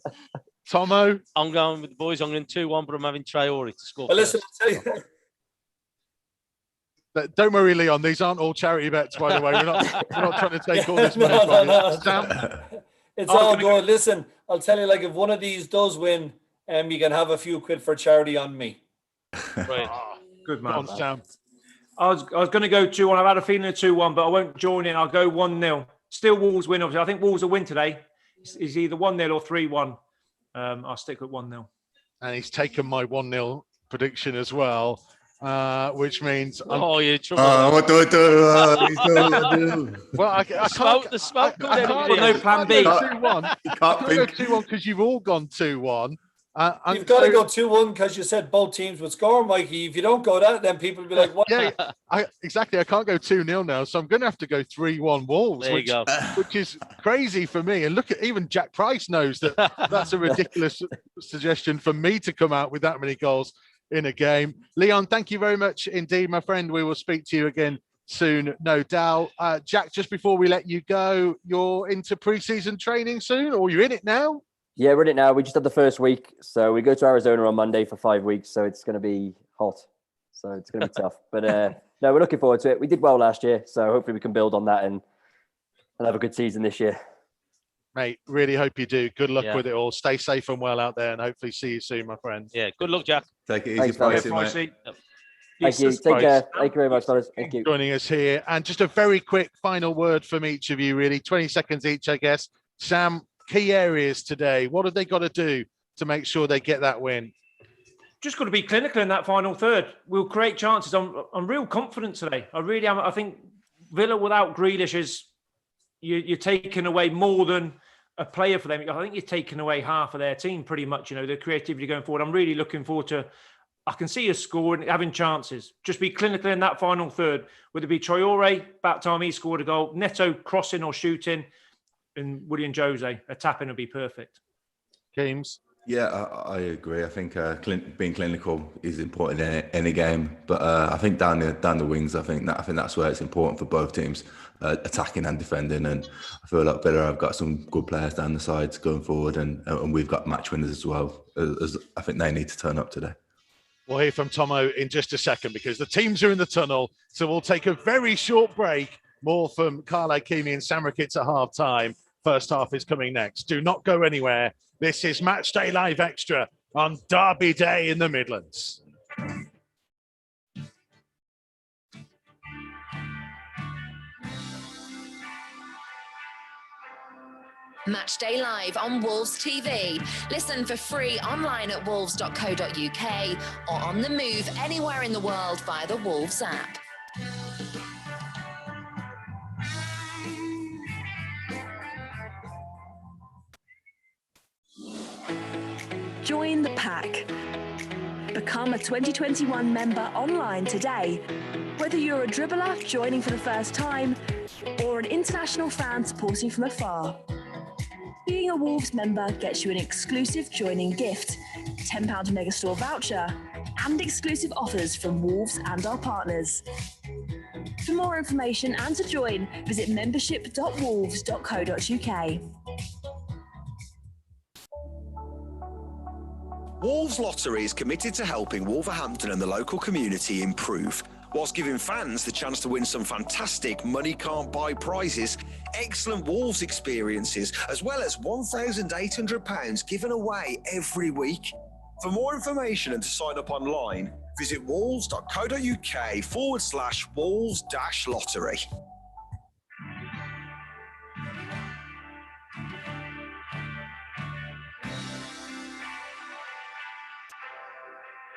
Tomo? I'm going with the boys. I'm going 2-1, but I'm having Traore to score Well, first. listen, I'll tell you. Don't worry, Leon. These aren't all charity bets, by the way. We're not trying to take all this money from you. Sam? It's all good. Listen, I'll tell you, like, if one of these does win, you can have a few quid for charity on me. Right. Good man. Go on, Sam. I was going to go 2-1. I've had a feeling of 2-1, but I won't join in. I'll go 1-0. Still Wolves win, obviously. I think Wolves will win today. It's either 1-0 or 3-1. I'll stick with 1-0. And he's taken my 1-0 prediction as well, which means... you're trouble. What do I do? Well, I can't... The smoke. No plan B. You can't think. 2-1 because you've all gone 2-1. You've got to go 2-1 because you said both teams would score, Mikey. If you don't go that, then people will be like, what? Yeah, exactly. I can't go 2-0 now, so I'm going to have to go 3-1 Wolves, which is crazy for me. And look at, even Jack Price knows that that's a ridiculous suggestion for me to come out with that many goals in a game. Leon, thank you very much indeed, my friend. We will speak to you again soon, no doubt. Jack, just before we let you go, you're into pre-season training soon, or you're in it now? Yeah, we're in it now. We just had the first week. So we go to Arizona on Monday for 5 weeks. So it's going to be hot. So it's going to be tough. But no, we're looking forward to it. We did well last year. So hopefully we can build on that and have a good season this year. Mate, really hope you do. Good luck with it all. Stay safe and well out there, and hopefully see you soon, my friend. Yeah, good luck, Jack. Take it easy, Pricey, mate. Thank you. Take care. Thank you very much, fellas. Thank you. Joining us here. And just a very quick final word from each of you, really. 20 seconds each, I guess. Sam, key areas today. What have they got to do to make sure they get that win? Just got to be clinical in that final third. We'll create chances. I'm real confident today. I really am. I think Villa without Grealish is you're taking away more than a player for them. I think you're taking away half of their team pretty much, the creativity going forward. I'm really looking forward to, I can see us scoring, having chances. Just be clinical in that final third. Whether it be Traore, about time he scored a goal, Neto crossing or shooting, and Willian Jose, a tap-in would be perfect. James? Yeah, I agree. I think being clinical is important in any game, but I think down the wings, I think that's where it's important for both teams, attacking and defending. And I feel like Villa have got some good players down the sides going forward, and we've got match winners as well. As I think they need to turn up today. We'll hear from Tomo in just a second because the teams are in the tunnel, so we'll take a very short break. More from Ikeme and Sam Ricketts at half-time. First half is coming next. Do not go anywhere. This is Matchday Live Extra on Derby Day in the Midlands. Matchday Live on Wolves TV. Listen for free online at wolves.co.uk or on the move anywhere in the world via the Wolves app. Join the pack. Become a 2021 member online today. Whether you're a dribbler joining for the first time or an international fan supporting from afar. Being a Wolves member gets you an exclusive joining gift, £10 Megastore voucher, and exclusive offers from Wolves and our partners. For more information and to join, visit membership.wolves.co.uk. Wolves Lottery is committed to helping Wolverhampton and the local community improve, whilst giving fans the chance to win some fantastic money-can't-buy prizes, excellent Wolves experiences, as well as £1,800 given away every week. For more information and to sign up online, visit wolves.co.uk/Wolves-Lottery.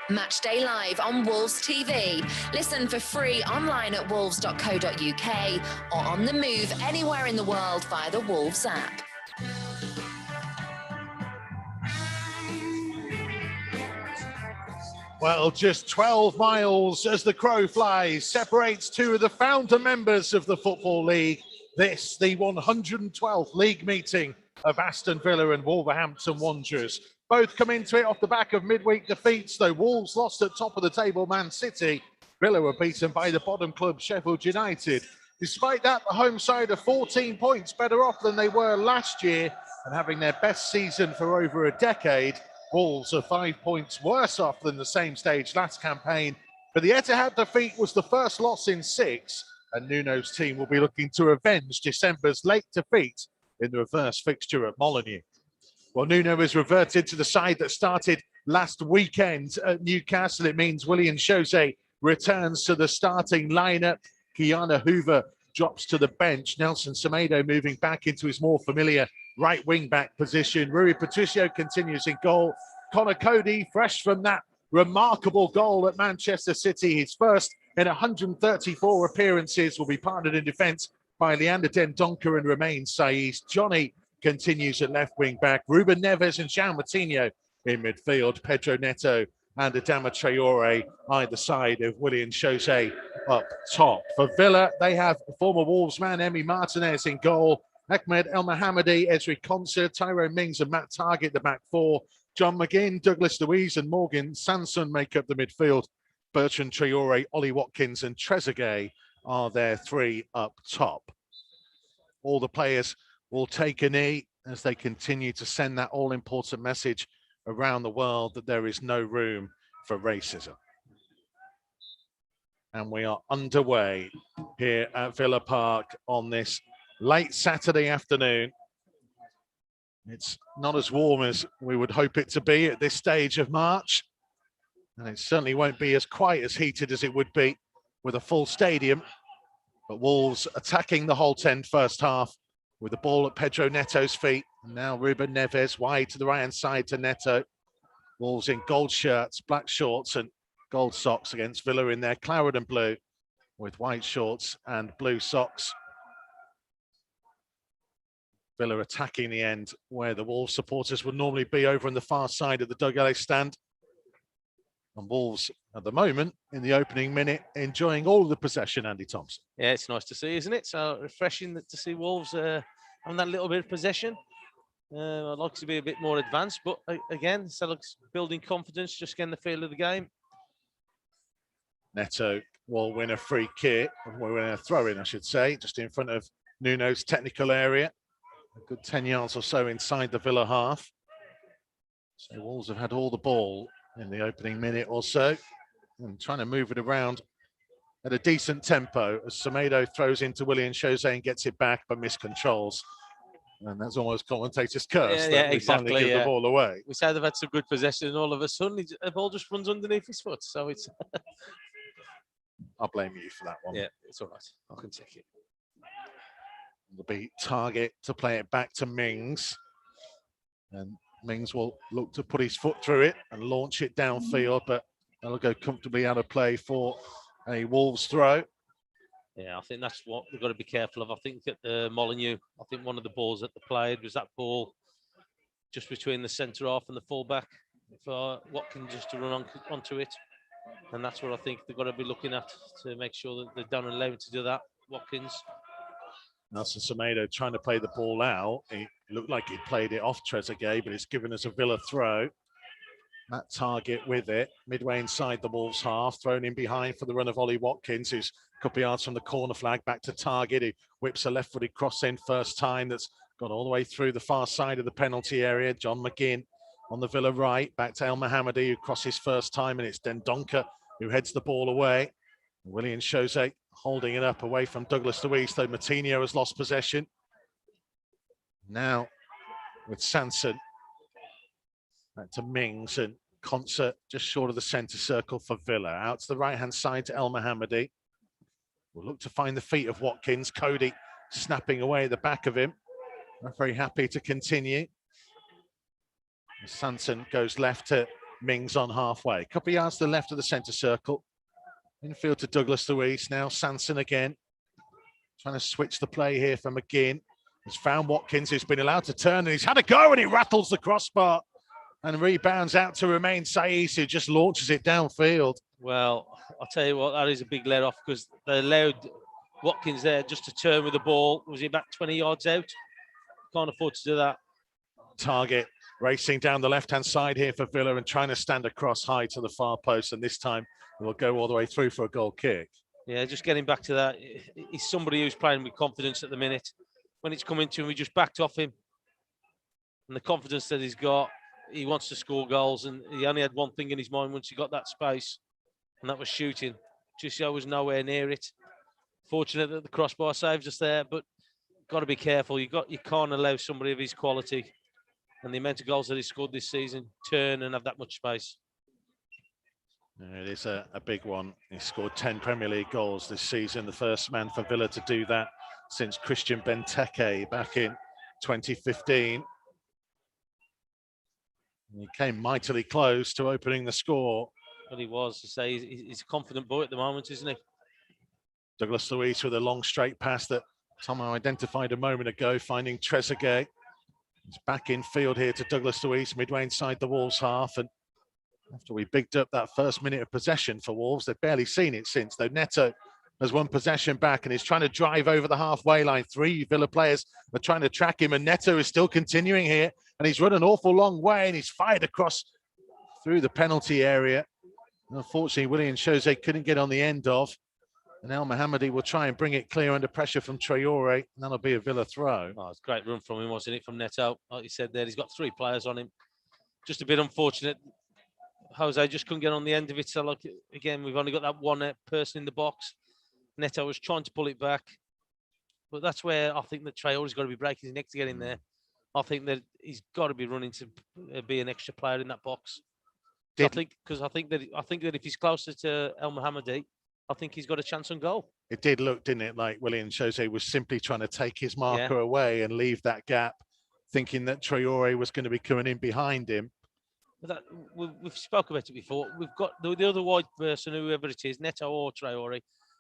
Matchday Live on Wolves TV. Listen for free online at wolves.co.uk or on the move anywhere in the world via the Wolves app. Well, just 12 miles as the crow flies separates two of the founder members of the Football League. This, the 112th league meeting of Aston Villa and Wolverhampton Wanderers. Both come into it off the back of midweek defeats, though Wolves lost at top of the table Man City. Villa were beaten by the bottom club Sheffield United. Despite that, the home side are 14 points better off than they were last year and having their best season for over a decade. Wolves are 5 points worse off than the same stage last campaign. But the Etihad defeat was the first loss in 6, and Nuno's team will be looking to avenge December's late defeat in the reverse fixture at Molineux. Well, Nuno has reverted to the side that started last weekend at Newcastle. It means Willian Jose returns to the starting lineup. Kiana Hoover drops to the bench. Nelson Semedo moving back into his more familiar right wing-back position. Rui Patricio continues in goal. Connor Cody, fresh from that remarkable goal at Manchester City, his first in 134 appearances, will be partnered in defence by Leander Dendoncker and Romain Saiz. Johnny continues at left wing back. Ruben Neves and Jean Moutinho in midfield. Pedro Neto and Adama Traore either side of Willian Jose up top. For Villa, they have former Wolves man Emi Martinez in goal. Ahmed El Mohammadi, Ezri Konsa, Tyrone Mings and Matt Targett, the back four. John McGinn, Douglas Luiz and Morgan Sanson make up the midfield. Bertrand Traore, Ollie Watkins and Trezeguet are their three up top. All the players will take a knee as they continue to send that all-important message around the world that there is no room for racism. And we are underway here at Villa Park on this late Saturday afternoon. It's not as warm as we would hope it to be at this stage of March. And it certainly won't be as quite as heated as it would be with a full stadium. But Wolves attacking the Holte End first half with the ball at Pedro Neto's feet. And now Ruben Neves wide to the right-hand side to Neto. Wolves in gold shirts, black shorts and gold socks against Villa in their claret and blue with white shorts and blue socks. Villa attacking the end where the Wolves supporters would normally be over on the far side of the Doug Ellis stand. And Wolves at the moment in the opening minute enjoying all of the possession, Andy Thompson. Yeah, it's nice to see, isn't it? So refreshing to see Wolves having that little bit of possession. I'd like to be a bit more advanced, but again, Selleck's building confidence, just getting the feel of the game. Neto will win a free kick, or win a throw-in, I should say, just in front of Nuno's technical area. A good 10 yards or so inside the Villa half. So Wolves have had all the ball in the opening minute or so and trying to move it around at a decent tempo as Semedo throws into Willian Jose and gets it back but miscontrols. And that's almost commentator's curse. Yeah, exactly. Finally give the ball away. We said they've had some good possession and all of a sudden the ball just runs underneath his foot. So it's... I'll blame you for that one. Yeah, it's all right. I can take it. It'll be Target to play it back to Mings. And Mings will look to put his foot through it and launch it downfield, but that'll go comfortably out of play for a Wolves throw. Yeah, I think that's what we've got to be careful of. I think at Molineux, I think one of the balls that they played was that ball just between the centre half and the fullback for Watkins just to run onto it. And that's what I think they've got to be looking at to make sure that they don't allow him to do that, Watkins. Nelson Semedo trying to play the ball out. He looked like he played it off Trezeguet, but it's given us a Villa throw. That Target with it, midway inside the Wolves half, thrown in behind for the run of Ollie Watkins, who's a couple of yards from the corner flag, back to Target, who whips a left-footed cross in first time that's gone all the way through the far side of the penalty area. John McGinn on the Villa right, back to El Mohammadi, who crosses first time, and it's Dendoncker who heads the ball away. Willian Jose holding it up away from Douglas Luiz, though Matinho has lost possession. Now with Sanson, back to Mings and Concert just short of the centre circle for Villa. Out to the right-hand side to El Mohammadi. We'll look to find the feet of Watkins. Cody snapping away at the back of him. Not very happy to continue. Sanson goes left to Mings on halfway. A couple of yards to the left of the centre circle. Infield to Douglas Luiz. Now Sanson again. Trying to switch the play here for McGinn. He's found Watkins, who's been allowed to turn, and he's had a go, and he rattles the crossbar and rebounds out to Romain Saiss, who just launches it downfield. Well, I'll tell you what, that is a big let-off because they allowed Watkins there just to turn with the ball. Was he back 20 yards out? Can't afford to do that. Target racing down the left-hand side here for Villa and trying to stand across high to the far post, and this time it will go all the way through for a goal kick. Yeah, just getting back to that. He's somebody who's playing with confidence at the minute. When it's coming to him, we just backed off him. And the confidence that he's got, he wants to score goals, and he only had one thing in his mind once he got that space, and that was shooting. Jusio was nowhere near it. Fortunate that the crossbar saves us there, but got to be careful. You can't allow somebody of his quality and the amount of goals that he scored this season turn and have that much space. It is a big one. He scored 10 Premier League goals this season, the first man for Villa to do that since Christian Benteke back in 2015. He came mightily close to opening the score. But he was, to say, he's a confident boy at the moment, isn't he? Douglas Luiz with a long straight pass that Tomo identified a moment ago, finding Trezeguet. He's back in field here to Douglas Luiz, midway inside the Wolves half. And after we bigged up that first minute of possession for Wolves, they've barely seen it since, though Neto has won possession back and is trying to drive over the halfway line. Three Villa players are trying to track him, and Neto is still continuing here, and he's run an awful long way, and he's fired across through the penalty area. Unfortunately, Willian Jose couldn't get on the end of. And El Mohammadi will try and bring it clear under pressure from Traore, and that'll be a Villa throw. Oh, it's a great run from him, wasn't it, from Neto? Like you said there, he's got 3 players on him. Just a bit unfortunate. Jose just couldn't get on the end of it. So, like, again, we've only got that one person in the box. Neto was trying to pull it back. But that's where I think that Traore's got to be breaking his neck to get in there. I think that he's got to be running to be an extra player in that box. I think that if he's closer to El Mohammadi, I think he's got a chance on goal. It did look, didn't it, like Willian Jose was simply trying to take his marker away and leave that gap, thinking that Traore was going to be coming in behind him. But we've spoke about it before. We've got the other wide person, whoever it is, Neto or Traore,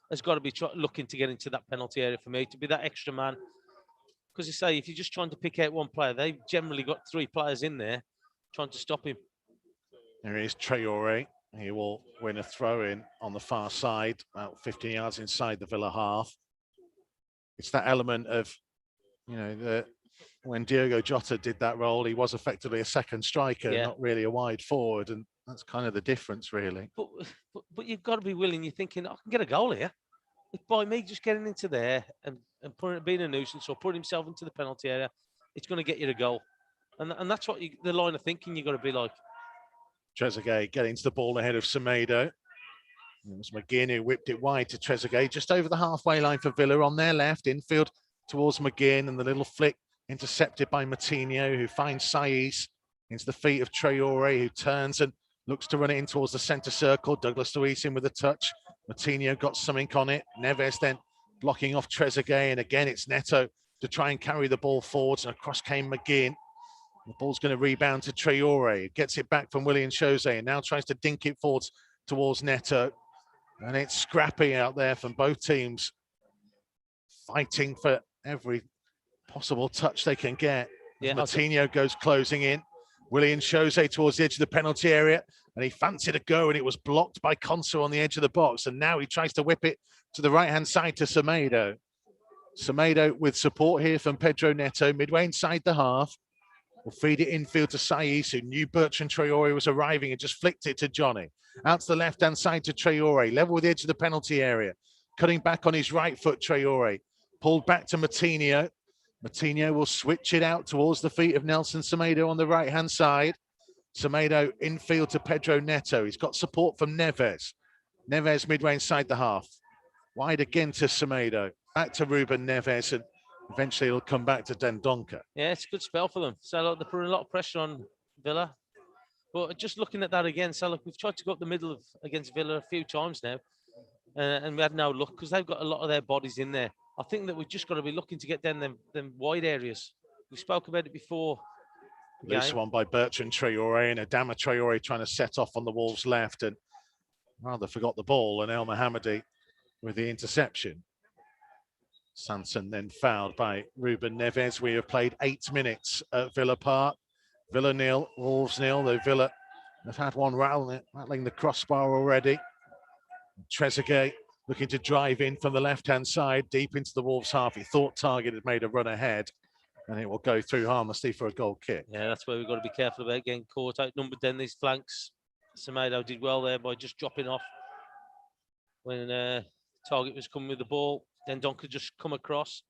has got to be looking to get into that penalty area for me, to be that extra man. Because you say, if you're just trying to pick out one player, they've generally got 3 players in there trying to stop him. There is Traore. He will win a throw-in on the far side, about 15 yards inside the Villa half. It's that element of, when Diogo Jota did that role, he was effectively a second striker, not really a wide forward, and that's kind of the difference, really. But you've got to be willing. You're thinking, I can get a goal here. If by me just getting into there and being a nuisance or putting himself into the penalty area, it's going to get you a goal. And that's what the line of thinking you've got to be like. Trezeguet getting to the ball ahead of Semedo. It was McGinn who whipped it wide to Trezeguet, just over the halfway line for Villa on their left, infield towards McGinn, and the little flick intercepted by Matinho, who finds Saiz into the feet of Traore, who turns and looks to run it in towards the centre circle. Douglas Luiz in with a touch. Matinho got something on it. Neves then blocking off Trezeguet, and again it's Neto to try and carry the ball forwards, and across came McGinn. The ball's going to rebound to Traore. Gets it back from Willian Jose and now tries to dink it forwards towards Neto. And it's scrappy out there from both teams, fighting for every possible touch they can get. Matinho goes closing in. Willian Jose towards the edge of the penalty area, and he fancied a go, and it was blocked by Conso on the edge of the box. And now he tries to whip it to the right-hand side to Semedo. Semedo with support here from Pedro Neto, midway inside the half. Will feed it infield to Saiz, who knew Bertrand Traore was arriving and just flicked it to Johnny. Out to the left-hand side to Traore, level with the edge of the penalty area. Cutting back on his right foot, Traore. Pulled back to Matinho. Matinho will switch it out towards the feet of Nelson Semedo on the right-hand side. Semedo infield to Pedro Neto. He's got support from Neves. Neves midway inside the half. Wide again to Semedo. Back to Ruben Neves, and eventually it'll come back to Dendoncker. Yeah, it's a good spell for them. So look, they're putting a lot of pressure on Villa. But just looking at that again, so look, we've tried to go up the middle against Villa a few times now, and we had no luck because they've got a lot of their bodies in there. I think that we've just got to be looking to get down them wide areas. We spoke about it before. Loose one by Bertrand Traore, and Adama Traore trying to set off on the Wolves' left, and rather forgot the ball, and El Mohammadi with the interception. Sanson then fouled by Ruben Neves. We have played 8 minutes at Villa Park. Villa 0, Wolves 0, though Villa have had one rattling the crossbar already. Trezeguet looking to drive in from the left-hand side, deep into the Wolves' half. He thought Target had made a run ahead, and it will go through harmlessly for a goal kick. Yeah, that's where we've got to be careful about getting caught outnumbered then these flanks. Semedo did well there by just dropping off when Target was coming with the ball. Then Donker just come across,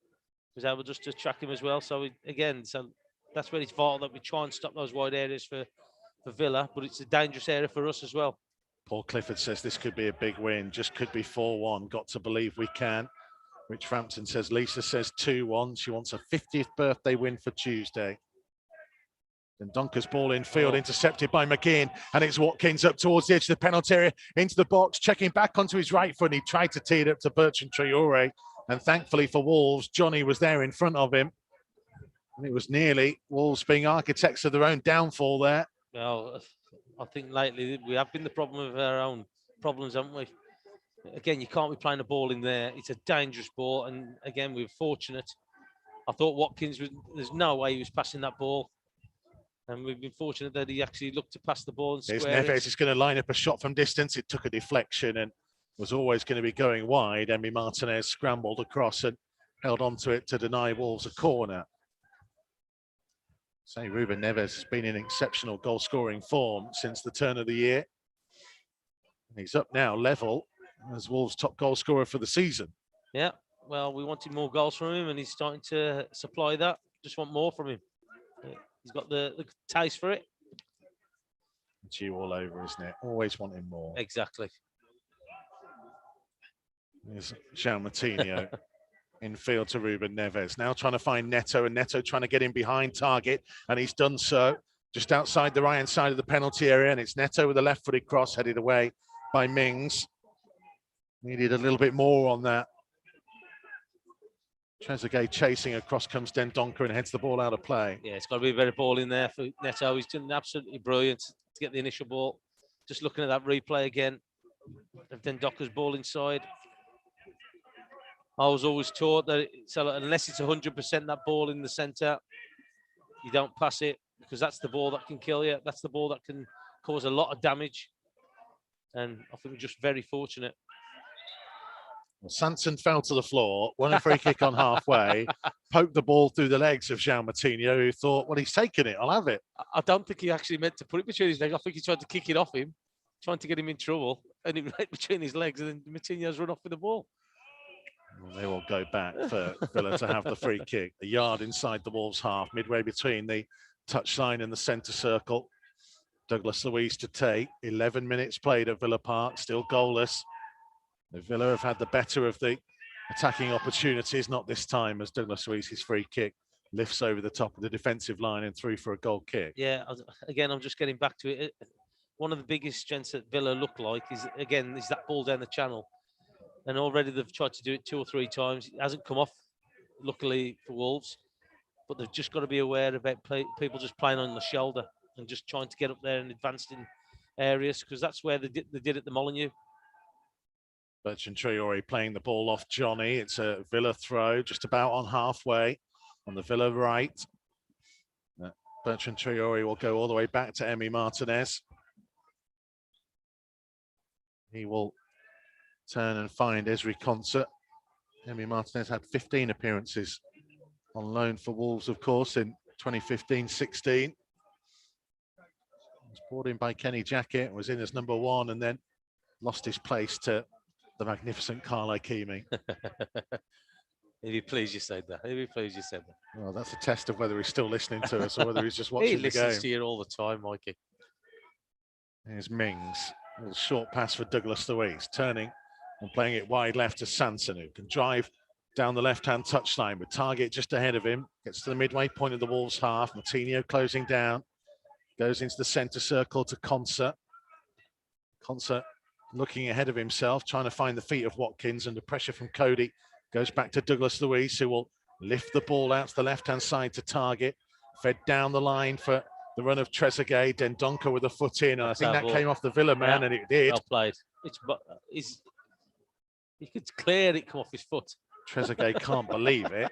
was able just to track him as well. So that's where it's vital that we try and stop those wide areas for Villa, but it's a dangerous area for us as well. Paul Clifford says this could be a big win, just could be 4-1. Got to believe we can. Rich Frampton says Lisa says 2-1. She wants a 50th birthday win for Tuesday. Then Donker's ball in field, intercepted by McGinn, and it's Watkins up towards the edge of the penalty area, into the box, checking back onto his right foot, and he tried to tee it up to Bertrand Traore, and thankfully for Wolves, Johnny was there in front of him, and it was nearly Wolves being architects of their own downfall there. Well, I think lately we have been the problem of our own problems, haven't we? Again, you can't be playing a ball in there. It's a dangerous ball, and again, we were fortunate. I thought Watkins, there's no way he was passing that ball. And we've been fortunate that he actually looked to pass the ball and square Neves is going to line up a shot from distance. It took a deflection and was always going to be going wide. Emi Martinez scrambled across and held onto it to deny Wolves a corner. Say Ruben Neves has been in exceptional goal-scoring form since the turn of the year. And he's up now level as Wolves' top goal scorer for the season. Yeah, well, we wanted more goals from him, and he's starting to supply that. Just want more from him. He's got the taste for it. It's you all over, isn't it? Always wanting more. Exactly. There's João Moutinho in field to Ruben Neves. Now trying to find Neto, and Neto trying to get in behind target, and he's done so just outside the right-hand side of the penalty area, and it's Neto with a left-footed cross headed away by Mings. Needed a little bit more on that. Trezeguet chasing across, comes Dendoncker and heads the ball out of play. Yeah, it's got to be a better ball in there for Neto. He's done absolutely brilliant to get the initial ball. Just looking at that replay again of Dendoncker's ball inside. I was always taught that unless it's 100% that ball in the centre, you don't pass it, because that's the ball that can kill you. That's the ball that can cause a lot of damage. And I think we're just very fortunate. Well, Sanson fell to the floor, won a free kick on halfway, poked the ball through the legs of João Moutinho, who thought, well, he's taken it, I'll have it. I don't think he actually meant to put it between his legs. I think he tried to kick it off him, trying to get him in trouble, and it right between his legs, and then Moutinho's run off with the ball. Well, they will go back for Villa to have the free kick. A yard inside the Wolves' half, midway between the touchline and the centre circle. Douglas Luiz to take. 11 minutes played at Villa Park, still goalless. The Villa have had the better of the attacking opportunities, not this time, as Douglas Luiz's free kick lifts over the top of the defensive line and through for a goal kick. Yeah, again, I'm just getting back to it. One of the biggest strengths that Villa look like is that ball down the channel. And already they've tried to do it 2 or 3 times. It hasn't come off, luckily for Wolves. But they've just got to be aware about people just playing on the shoulder and just trying to get up there and advanced in areas, because that's where they did at the Molineux. Bertrand Traoré playing the ball off Johnny. It's a Villa throw, just about on halfway on the Villa right. Bertrand Traoré will go all the way back to Emi Martinez. He will turn and find Ezri Konsa. Emi Martinez had 15 appearances on loan for Wolves, of course, in 2015-16. Was brought in by Kenny Jackett, was in as number 1, and then lost his place to the magnificent Carl Ikeme. He'd be pleased you said that. He'd be pleased you said that. Well, that's a test of whether he's still listening to us or whether he's just watching the game. He listens to you all the time, Mikey. Here's Mings. A little short pass for Douglas Luiz, turning and playing it wide left to Sanson, who can drive down the left-hand touchline with Target just ahead of him. Gets to the midway point of the Wolves' half. Moutinho closing down. Goes into the centre circle to Konsa. Konsa looking ahead of himself, trying to find the feet of Watkins under pressure from Cody. Goes back to Douglas Luiz, who will lift the ball out to the left-hand side to Target. Fed down the line for the run of Trezeguet. Dendoncker with a foot in. And I think that came off the Villa man, and it did. Well played. He could clear it come off his foot. Trezeguet can't believe it.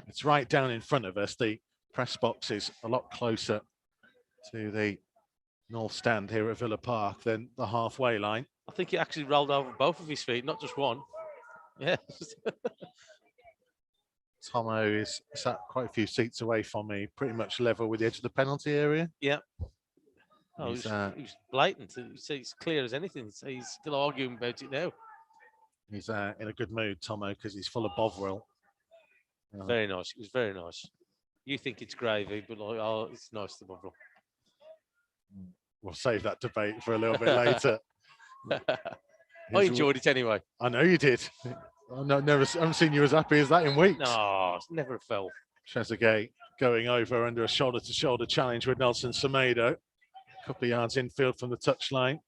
It's right down in front of us. The press box is a lot closer to the north stand here at Villa Park than the halfway line. I think he actually rolled over both of his feet, not just one. Yeah. Tomo is sat quite a few seats away from me, pretty much level with the edge of the penalty area. Yeah. Oh, he's blatant. It's clear as anything. He's still arguing about it now. He's in a good mood, Tomo, because he's full of Bovril. Very nice. It was very nice. You think it's gravy, but like, oh, it's nice, the Bovril. We'll save that debate for a little bit later. I enjoyed it anyway. I know you did. I haven't seen you as happy as that in weeks. No, it's never fell. Trezeguet going over under a shoulder-to-shoulder challenge with Nelson Semedo. A couple of yards infield from the touchline.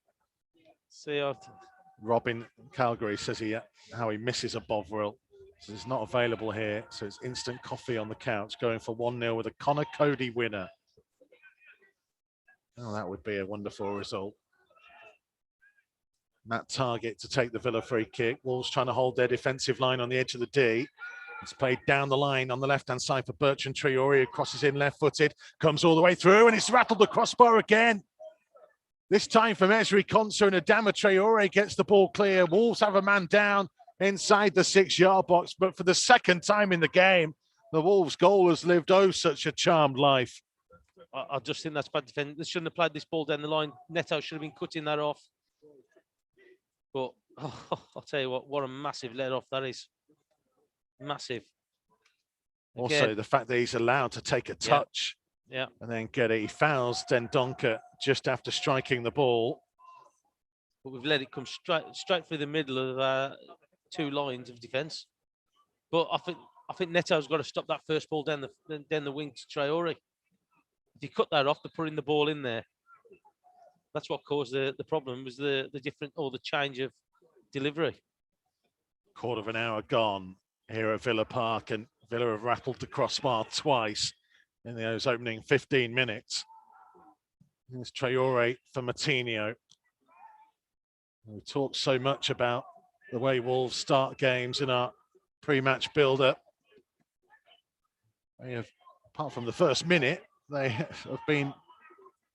See, Robin Calgary says how he misses a Bovril. So it's not available here. So it's instant coffee on the couch, going for 1-0 with a Connor Cody winner. Oh, that would be a wonderful result. That Target to take the Villa free kick. Wolves trying to hold their defensive line on the edge of the D. It's played down the line on the left-hand side for Bertrand Traoré, who crosses in left-footed, comes all the way through, and it's rattled the crossbar again. This time from Ezri Konsa, and Adama Traoré gets the ball clear. Wolves have a man down inside the 6-yard box, but for the second time in the game, the Wolves goal has lived such a charmed life. I just think that's bad defense. They shouldn't have played this ball down the line. Neto should have been cutting that off. But Oh, I'll tell you what a massive let off that is. Massive. Also, the fact that he's allowed to take a touch and then he fouls Dendoncker just after striking the ball. But we've let it come straight through the middle of two lines of defence. But I think Neto's got to stop that first ball down the wing to Traore. If he cut that off, they're putting the ball in there. That's what caused the problem, was the different, or the change of delivery. Quarter of an hour gone here at Villa Park, and Villa have rattled the crossbar twice in those opening 15 minutes. Here's Traore for Matinho. We talk so much about the way Wolves start games in our pre-match build-up. They have, apart from the first minute, they have been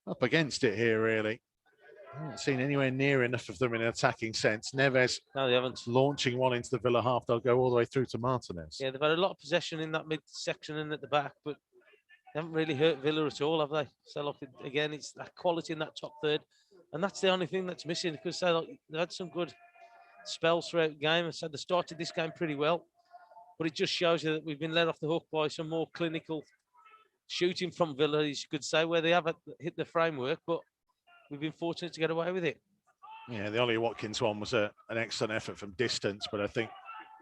up against it here, really. I haven't seen anywhere near enough of them in an attacking sense. Neves, no, they haven't. Launching one into the Villa half, they'll go all the way through to Martinez. Yeah, they've had a lot of possession in that mid-section and at the back, but they haven't really hurt Villa at all, have they? So, look, again, it's that quality in that top third, and that's the only thing that's missing, because they had some good spells throughout the game. I said they started this game pretty well, but it just shows you that we've been let off the hook by some more clinical shooting from Villa, as you could say, where they have hit the framework, but we've been fortunate to get away with it. Yeah, the Ollie Watkins one was an excellent effort from distance, but I think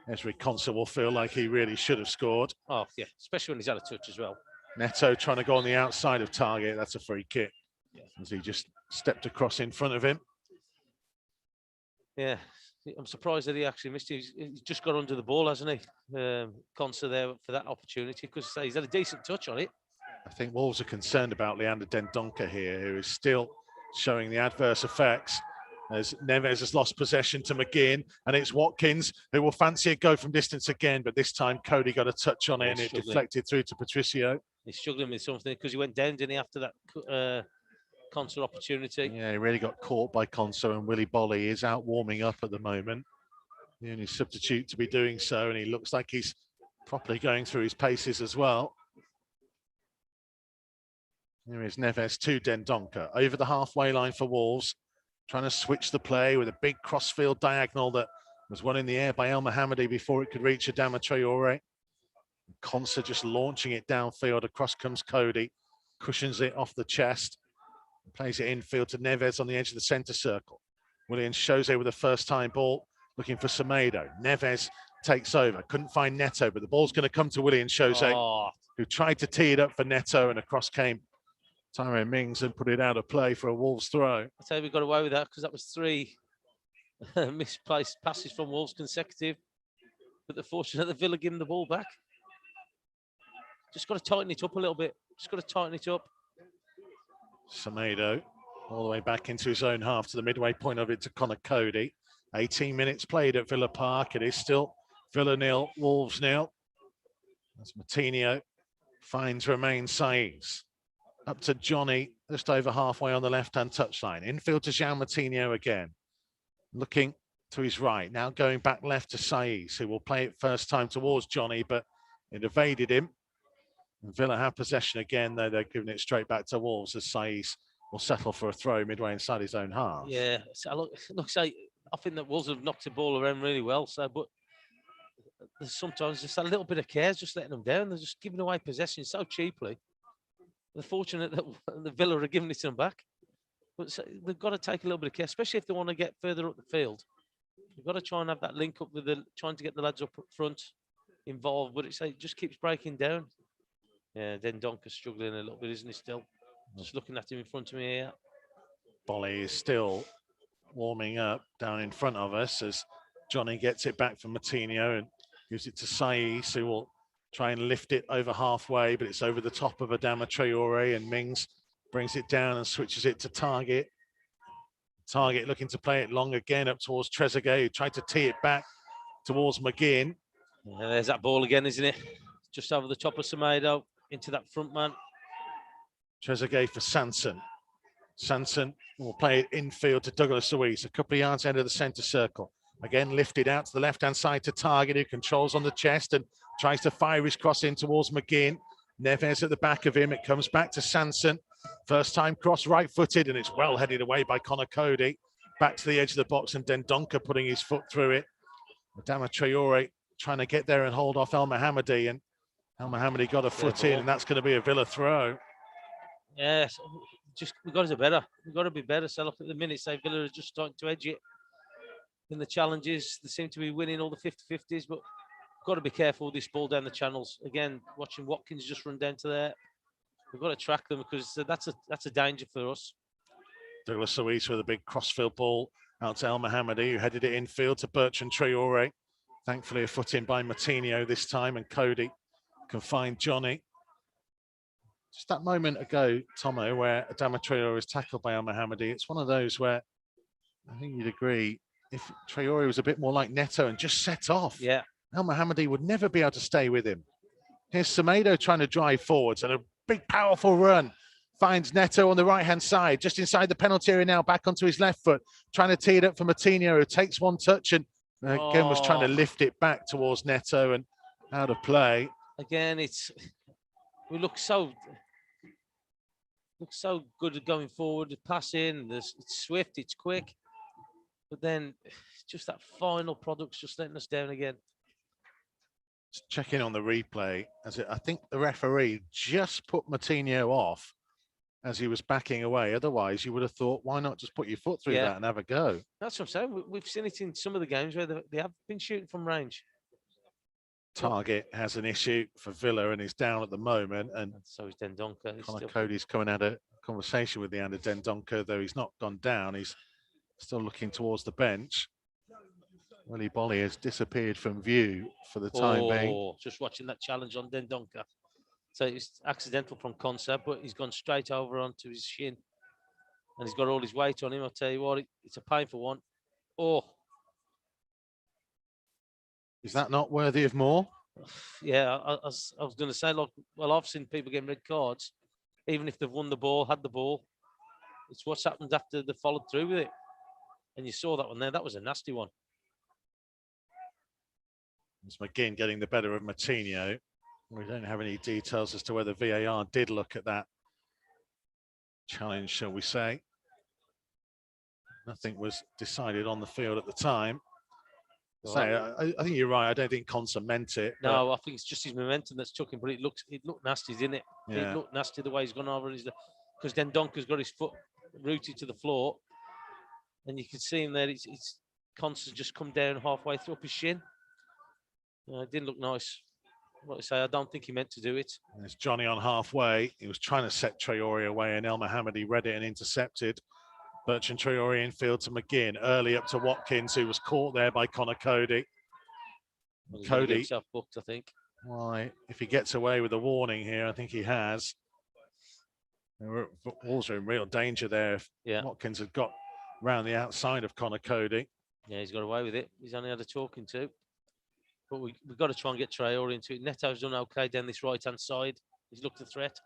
Ezri Konsa will feel like he really should have scored. Oh, yeah, especially when he's had a touch as well. Neto trying to go on the outside of target. That's a free kick. Yeah. As he just stepped across in front of him. Yeah, I'm surprised that he actually missed it. He's just got under the ball, hasn't he? Konsa there for that opportunity, because he's had a decent touch on it. I think Wolves are concerned about Leander Dendoncker here, who is still showing the adverse effects as Neves has lost possession to McGinn, and it's Watkins who will fancy a go from distance again, but this time Cody got a touch on it and it deflected through to Patricio. He's struggling with something because he went down, didn't he, after that Konsa opportunity? Yeah, he really got caught by Konsa, and Willy Bolly is out warming up at the moment. The only substitute to be doing so, and he looks like he's properly going through his paces as well. Here is Neves to Dendoncker over the halfway line for Wolves, trying to switch the play with a big crossfield diagonal that was won in the air by El Mohammadi before it could reach Adama Traore. Konsa just launching it downfield. Across comes Cody, cushions it off the chest, plays it infield to Neves on the edge of the centre circle. Willian Jose with a first-time ball, looking for Semedo. Neves takes over, couldn't find Neto, but the ball's going to come to Willian Jose, who tried to tee it up for Neto, and across came Tyrone Mings and put it out of play for a Wolves throw. I tell you, we got away with that because that was 3 misplaced passes from Wolves consecutive. But they're fortunate that Villa give him the ball back. Just got to tighten it up a little bit. Just got to tighten it up. Semedo all the way back into his own half to the midway point of it to Connor Cody. 18 minutes played at Villa Park. It is still Villa 0, Wolves 0. As Matinho finds Romain Saiz. Up to Johnny, just over halfway on the left-hand touchline. Infield to Jean Matinho again. Looking to his right. Now going back left to Saiz, who will play it first time towards Johnny, but it evaded him. And Villa have possession again, though they're giving it straight back to Wolves as Saiz will settle for a throw midway inside his own half. Yeah, so looks like I think that Wolves have knocked the ball around really well. So, but there's sometimes just a little bit of care, just letting them down. They're just giving away possession so cheaply. They're fortunate that the Villa are giving it to them back. But they've got to take a little bit of care, especially if they want to get further up the field. You've got to try and have that link up with trying to get the lads up front involved. But it just keeps breaking down. Yeah, then Donker's struggling a little bit, isn't he, still? Just looking at him in front of me here. Bolly is still warming up down in front of us as Johnny gets it back from Matinho and gives it to Saiz, who will try and lift it over halfway, but it's over the top of Adama Traore, and Mings brings it down and switches it to Target. Target looking to play it long again up towards Trezeguet, who tried to tee it back towards McGinn. Yeah, there's that ball again, isn't it? Just over the top of Semedo, into that front man. Trezeguet for Sanson. Sanson will play it infield to Douglas Luiz, a couple of yards out of the centre circle. Again, lifted out to the left-hand side to Target, who controls on the chest and tries to fire his cross in towards McGinn. Neves at the back of him. It comes back to Sanson. First time cross, right-footed, and it's well headed away by Connor Cody. back to the edge of the box, and Dendoncker putting his foot through it. Adama Traore trying to get there and hold off El Mohammadi, and El Mohammadi got a foot in, and that's going to be a Villa throw. Yes, we've got to do better. We've got to be better. So look at the minutes, say Villa are just starting to edge it in the challenges. They seem to be winning all the 50-50s, but got to be careful with this ball down the channels. Again, watching Watkins just run down to there. We've got to track them because that's a danger for us. Douglas Suisse with a big crossfield ball out to El Mohammadi, who headed it infield to Bertrand Traore. Thankfully, a foot in by Martinho this time, and Cody can find Johnny. Just that moment ago, Tomo, where Adama Traore was tackled by El Mohammadi, it's one of those where I think you'd agree, if Traore was a bit more like Neto and just set off, yeah, El Mohammadi would never be able to stay with him. Here's Semedo trying to drive forwards, and a big, powerful run. Finds Neto on the right-hand side, just inside the penalty area now, back onto his left foot, trying to tee it up for Martinho, who takes one touch and again was trying to lift it back towards Neto and out of play. Again, we look so good at going forward, the passing, it's swift, it's quick, but then just that final product's just letting us down again. Just checking on the replay, I think the referee just put Martinho off as he was backing away. Otherwise, you would have thought, why not just put your foot through that and have a go? That's what I'm saying. We've seen it in some of the games where they have been shooting from range. Target has an issue for Villa and is down at the moment. And so is Dendoncker. Connor Cody's coming out a conversation with Leander Dendoncker, though he's not gone down. He's still looking towards the bench. Willy Bolly has disappeared from view for the time being. Just watching that challenge on Dendoncker. So it's accidental from concept, but he's gone straight over onto his shin. And he's got all his weight on him. I'll tell you what, it's a painful one. Is that not worthy of more? Yeah, I was going to say, look, well, I've seen people getting red cards, even if they've won the ball, had the ball. It's what's happened after they followed through with it. And you saw that one there. That was a nasty one. It's McGinn getting the better of Martinho. We don't have any details as to whether VAR did look at that challenge, shall we say. Nothing was decided on the field at the time. I think you're right. I don't think Consa meant it. No, I think it's just his momentum that's took him, but it looked nasty, didn't it? Yeah. It looked nasty the way he's gone over. Because then Donker's got his foot rooted to the floor, and you can see him there. It's Consa's just come down halfway through up his shin. It didn't look nice. Like I say, I don't think he meant to do it. There's Johnny on halfway. He was trying to set Traore away, and El Mohammadi read it and intercepted. Bertrand Traore infield to McGinn, early up to Watkins, who was caught there by Connor Cody. Cody himself booked, I think. Well, if he gets away with a warning here, I think he has. Wolves are in real danger there. If Watkins had got round the outside of Connor Cody. Yeah, he's got away with it. He's only had a talking to. But we've got to try and get Traore into it. Neto's done okay down this right-hand side. He's looked a threat.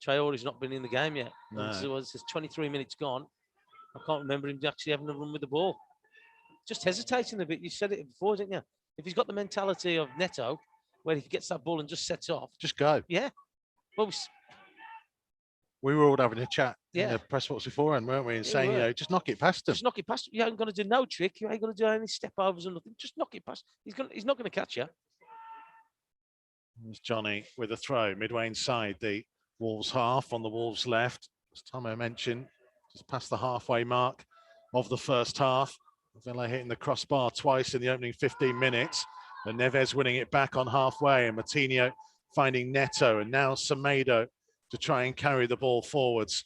Traore's not been in the game yet. No. So it's 23 minutes gone. I can't remember him actually having a run with the ball. Just hesitating a bit. You said it before, didn't you? If he's got the mentality of Neto, where if he gets that ball and just sets off. Just go. Yeah. Well, we were all having a chat in Yeah. the press box before, and weren't we? And Yeah, saying, we were. just knock it past him. Just knock it past. You ain't going to do no trick. You ain't going to do any step overs or nothing. Just knock it past. He's not going to catch you. There's Johnny with a throw midway inside the Wolves half on the Wolves left. As Tomo mentioned, just past the halfway mark of the first half. Villa hitting the crossbar twice in the opening 15 minutes. And Neves winning it back on halfway, and Martinho finding Neto, and now Semedo to try and carry the ball forwards.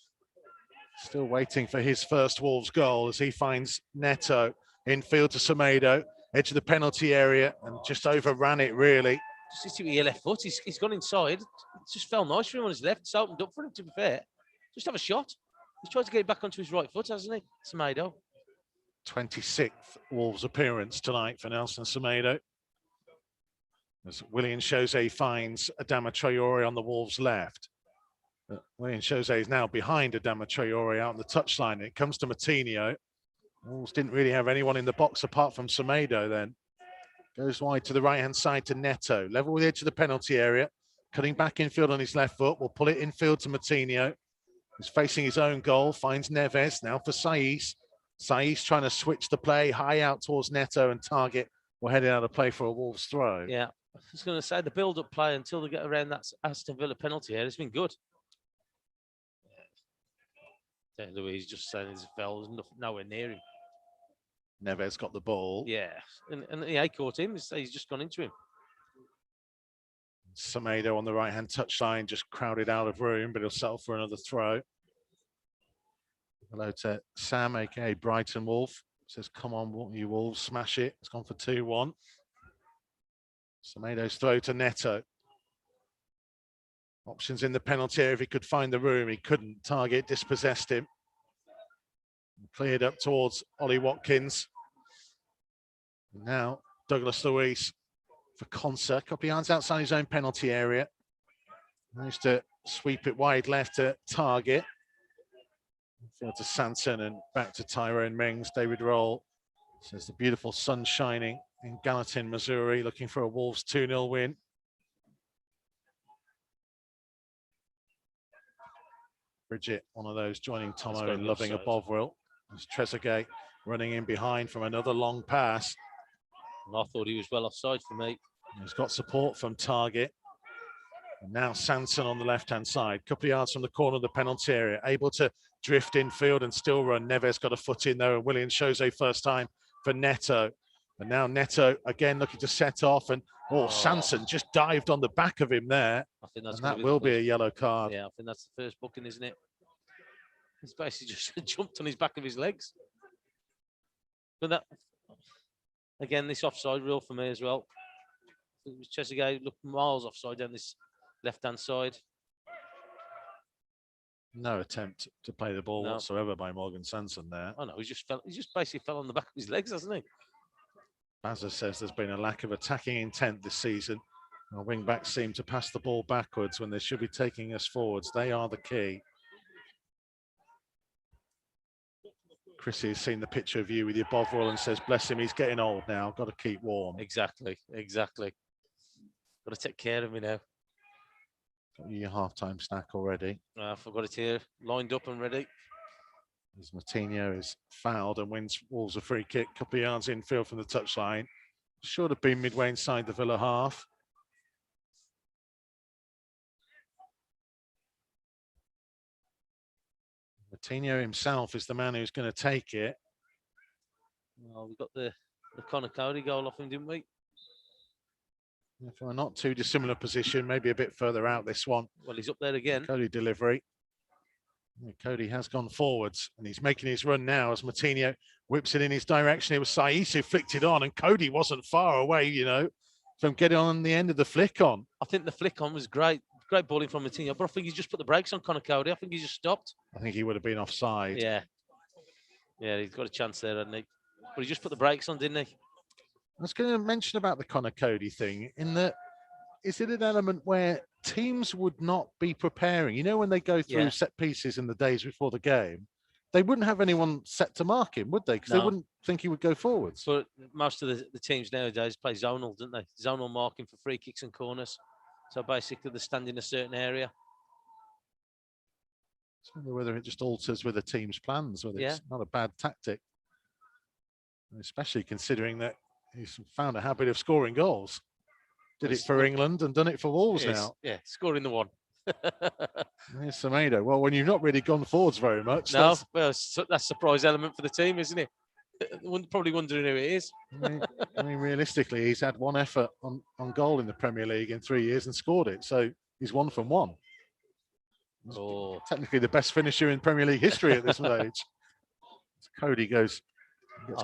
Still waiting for his first Wolves goal as he finds Neto infield to Semedo, edge of the penalty area, and just overran it really. Just see your left foot. He's gone inside. It just fell nice for him on his left. It's opened up for him, to be fair. Just have a shot. He's tried to get it back onto his right foot, hasn't he? Semedo. 26th Wolves appearance tonight for Nelson Semedo. As Willian Jose finds Adama Traore on the Wolves left. Willian Jose is now behind Adama Traore out on the touchline. It comes to Martinho. Wolves didn't really have anyone in the box apart from Semedo then. Goes wide to the right-hand side to Neto. Level with the edge of the penalty area. Cutting back infield on his left foot. Will pull it infield to Martinho. He's facing his own goal. Finds Neves. Now for Saiz. Sai's trying to switch the play high out towards Neto, and Target will head out of play for a Wolves throw. Yeah, I was going to say the build-up play until they get around that Aston Villa penalty area has been good. Louise just saying his fell, there's nowhere near him. Neves got the ball. Yeah, and he caught him. He's just gone into him. Semedo on the right-hand touchline, just crowded out of room, but he'll settle for another throw. Hello to Sam, aka Brighton Wolf. Says, come on, you Wolves, smash it. It's gone for 2-1. Semedo's throw to Neto. Options in the penalty area if he could find the room. He couldn't. Target dispossessed him. Cleared up towards Ollie Watkins. Now, Douglas Luiz for Conser. A couple of yards outside his own penalty area. Managed to sweep it wide left to Target. Field to Sanson and back to Tyrone Mings. David Roll says the beautiful sun shining in Gallatin, Missouri, looking for a Wolves 2-0 win. Bridget, one of those joining Tomo in loving a Bovril. There's Trezeguet running in behind from another long pass. And I thought he was well offside for me. He's got support from Target. And now Sanson on the left-hand side, a couple of yards from the corner of the penalty area, able to drift infield and still run. Neves got a foot in there, and Williams shows a first time for Neto. And now Neto again looking to set off, and Sanson just dived on the back of him there. I think that's and that will be a yellow card. Yeah, I think that's the first booking, isn't it? He's basically just jumped on his back of his legs. But that, again, this offside rule for me as well. It was Trezeguet looked miles offside down this left-hand side. No attempt to play the ball whatsoever by Morgan Sanson there. Oh no, he just basically fell on the back of his legs, hasn't he? Bazza says there's been a lack of attacking intent this season. Our wing backs seem to pass the ball backwards when they should be taking us forwards. They are the key. Chrissy has seen the picture of you with your Bovril and says, bless him, he's getting old now. Got to keep warm. Exactly. Got to take care of me now. Got you your half-time snack already. I've got it here, lined up and ready. As Matinho is fouled and wins Wolves a free kick, couple of yards infield from the touchline. Should have been midway inside the Villa half. Matinho himself is the man who's going to take it. Well, we got the Connor Cody goal off him, didn't we? From a not too dissimilar position, maybe a bit further out this one. Well, he's up there again. Cody delivery. Cody has gone forwards and he's making his run now as Matinho whips it in his direction. It was Saiz who flicked it on, and Cody wasn't far away, you know, from getting on the end of the flick on. I think the flick on was great. Great balling from Matinho, but I think he's just put the brakes on Connor Cody. I think he just stopped. I think he would have been offside. Yeah, he's got a chance there, hasn't he? But he just put the brakes on, didn't he? I was going to mention about the Connor Cody thing, in that, is it an element where teams would not be preparing? You know, when they go through set pieces in the days before the game, they wouldn't have anyone set to mark him, would they? Because they wouldn't think he would go forwards. But most of the teams nowadays play zonal, don't they? Zonal marking for free kicks and corners. So basically, they stand in a certain area. I wonder whether it just alters with the team's plans, whether it's not a bad tactic. Especially considering that he's found a habit of scoring goals. Did it for England and done it for Wolves now. Yeah, scoring the one. There's Semedo. Well, when you've not really gone forwards very much. No, that's a surprise element for the team, isn't it? Probably wondering who it is. I mean, realistically, he's had one effort on goal in the Premier League in 3 years and scored it. So he's 1 from 1. Technically the best finisher in Premier League history at this stage. Cody gets